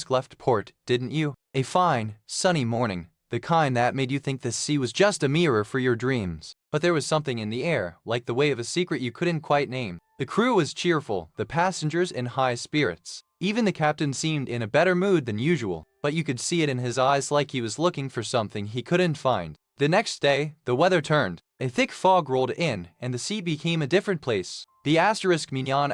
left port, didn't you? A fine, sunny morning, the kind that made you think the sea was just a mirror for your dreams. But there was something in the air, like the weight of a secret you couldn't quite name. The crew was cheerful, the passengers in high spirits. Even the captain seemed in a better mood than usual, but you could see it in his eyes like he was looking for something he couldn't find. The next day, the weather turned. A thick fog rolled in, and the sea became a different place. The * Mignon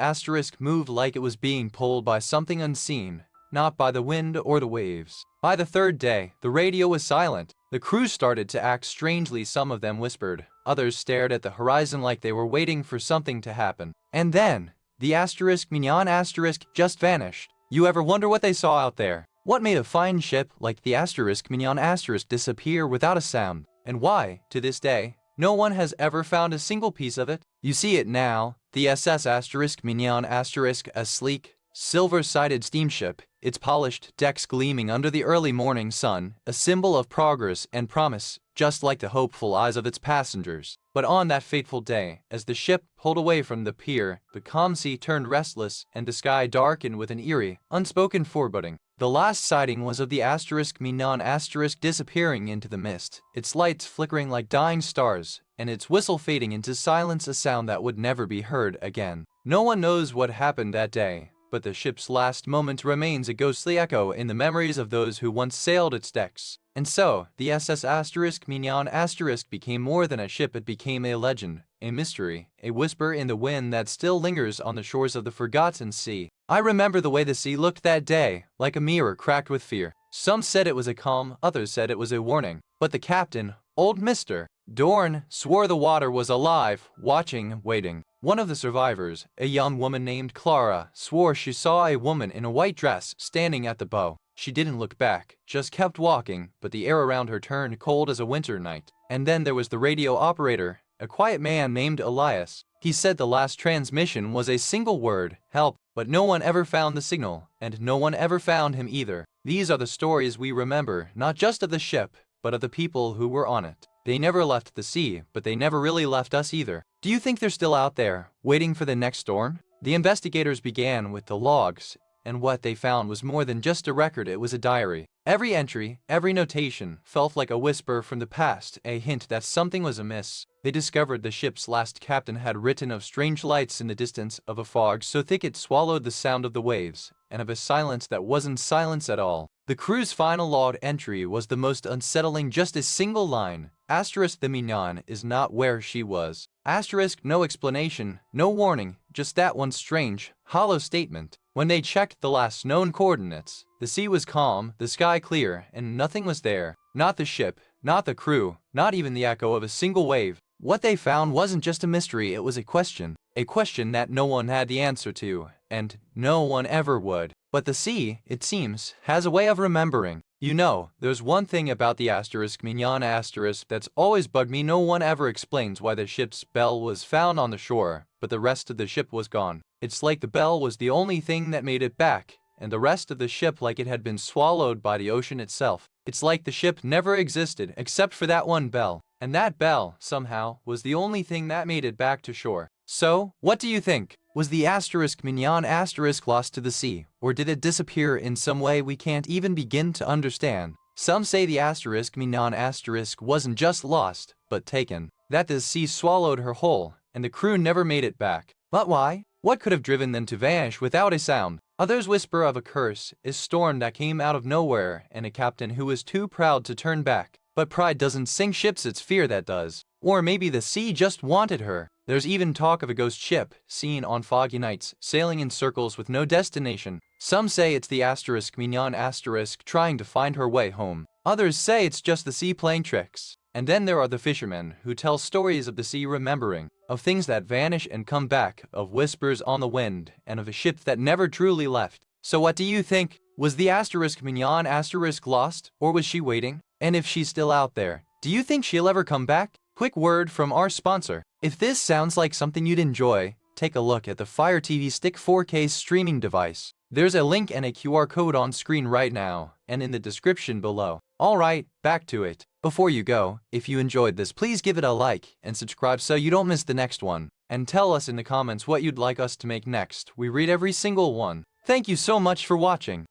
* moved like it was being pulled by something unseen, not by the wind or the waves. By the third day, the radio was silent. The crew started to act strangely. Some of them whispered, others stared at the horizon like they were waiting for something to happen. And then, the * Mignon * just vanished. You ever wonder what they saw out there? What made a fine ship like the * Mignon * disappear without a sound? And why, to this day, no one has ever found a single piece of it? You see it now, the SS * Mignon *, a sleek, silver-sided steamship, its polished decks gleaming under the early morning sun, a symbol of progress and promise, just like the hopeful eyes of its passengers. But on that fateful day, as the ship pulled away from the pier, the calm sea turned restless and the sky darkened with an eerie, unspoken foreboding. The last sighting was of the * Mignon * disappearing into the mist, its lights flickering like dying stars, and its whistle fading into silence, a sound that would never be heard again. No one knows what happened that day, but the ship's last moment remains a ghostly echo in the memories of those who once sailed its decks. And so, the SS * Mignon * became more than a ship. It became a legend, a mystery, a whisper in the wind that still lingers on the shores of the forgotten sea. I remember the way the sea looked that day, like a mirror cracked with fear. Some said it was a calm, others said it was a warning. But the captain, old Mr. Dorn, swore the water was alive, watching, waiting. One of the survivors, a young woman named Clara, swore she saw a woman in a white dress standing at the bow. She didn't look back, just kept walking, but the air around her turned cold as a winter night. And then there was the radio operator, a quiet man named Elias. He said the last transmission was a single word, help, but no one ever found the signal, and no one ever found him either. These are the stories we remember, not just of the ship, but of the people who were on it. They never left the sea, but they never really left us either. Do you think they're still out there, waiting for the next storm? The investigators began with the logs, and what they found was more than just a record. It was a diary. Every entry, every notation, felt like a whisper from the past, a hint that something was amiss. They discovered the ship's last captain had written of strange lights in the distance, of a fog so thick it swallowed the sound of the waves, and of a silence that wasn't silence at all. The crew's final log entry was the most unsettling, just a single line. * The Mignon is not where she was. * No explanation, no warning, just that one strange, hollow statement. When they checked the last known coordinates, the sea was calm, the sky clear, and nothing was there. Not the ship, not the crew, not even the echo of a single wave. What they found wasn't just a mystery, it was a question that no one had the answer to, and no one ever would. But the sea, it seems, has a way of remembering. You know, there's one thing about the * Mignon * that's always bugged me. No one ever explains why the ship's bell was found on the shore, but the rest of the ship was gone. It's like the bell was the only thing that made it back, and the rest of the ship like it had been swallowed by the ocean itself. It's like the ship never existed except for that one bell, and that bell, somehow, was the only thing that made it back to shore. So, what do you think? Was the * Mignon * lost to the sea, or did it disappear in some way we can't even begin to understand? Some say the * Mignon * wasn't just lost, but taken. That the sea swallowed her whole, and the crew never made it back. But why? What could have driven them to vanish without a sound? Others whisper of a curse, a storm that came out of nowhere, and a captain who was too proud to turn back. But pride doesn't sink ships, it's fear that does. Or maybe the sea just wanted her. There's even talk of a ghost ship, seen on foggy nights, sailing in circles with no destination. Some say it's the * Mignon * trying to find her way home. Others say it's just the sea playing tricks. And then there are the fishermen, who tell stories of the sea remembering, of things that vanish and come back, of whispers on the wind, and of a ship that never truly left. So what do you think? Was the * Mignon * lost, or was she waiting? And if she's still out there, do you think she'll ever come back? Quick word from our sponsor. If this sounds like something you'd enjoy, take a look at the Fire TV Stick 4K streaming device. There's a link and a QR code on screen right now, and in the description below. Alright, back to it. Before you go, if you enjoyed this, please give it a like and subscribe so you don't miss the next one. And tell us in the comments what you'd like us to make next. We read every single one. Thank you so much for watching.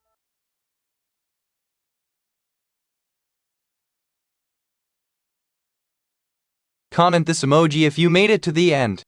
Comment this emoji if you made it to the end.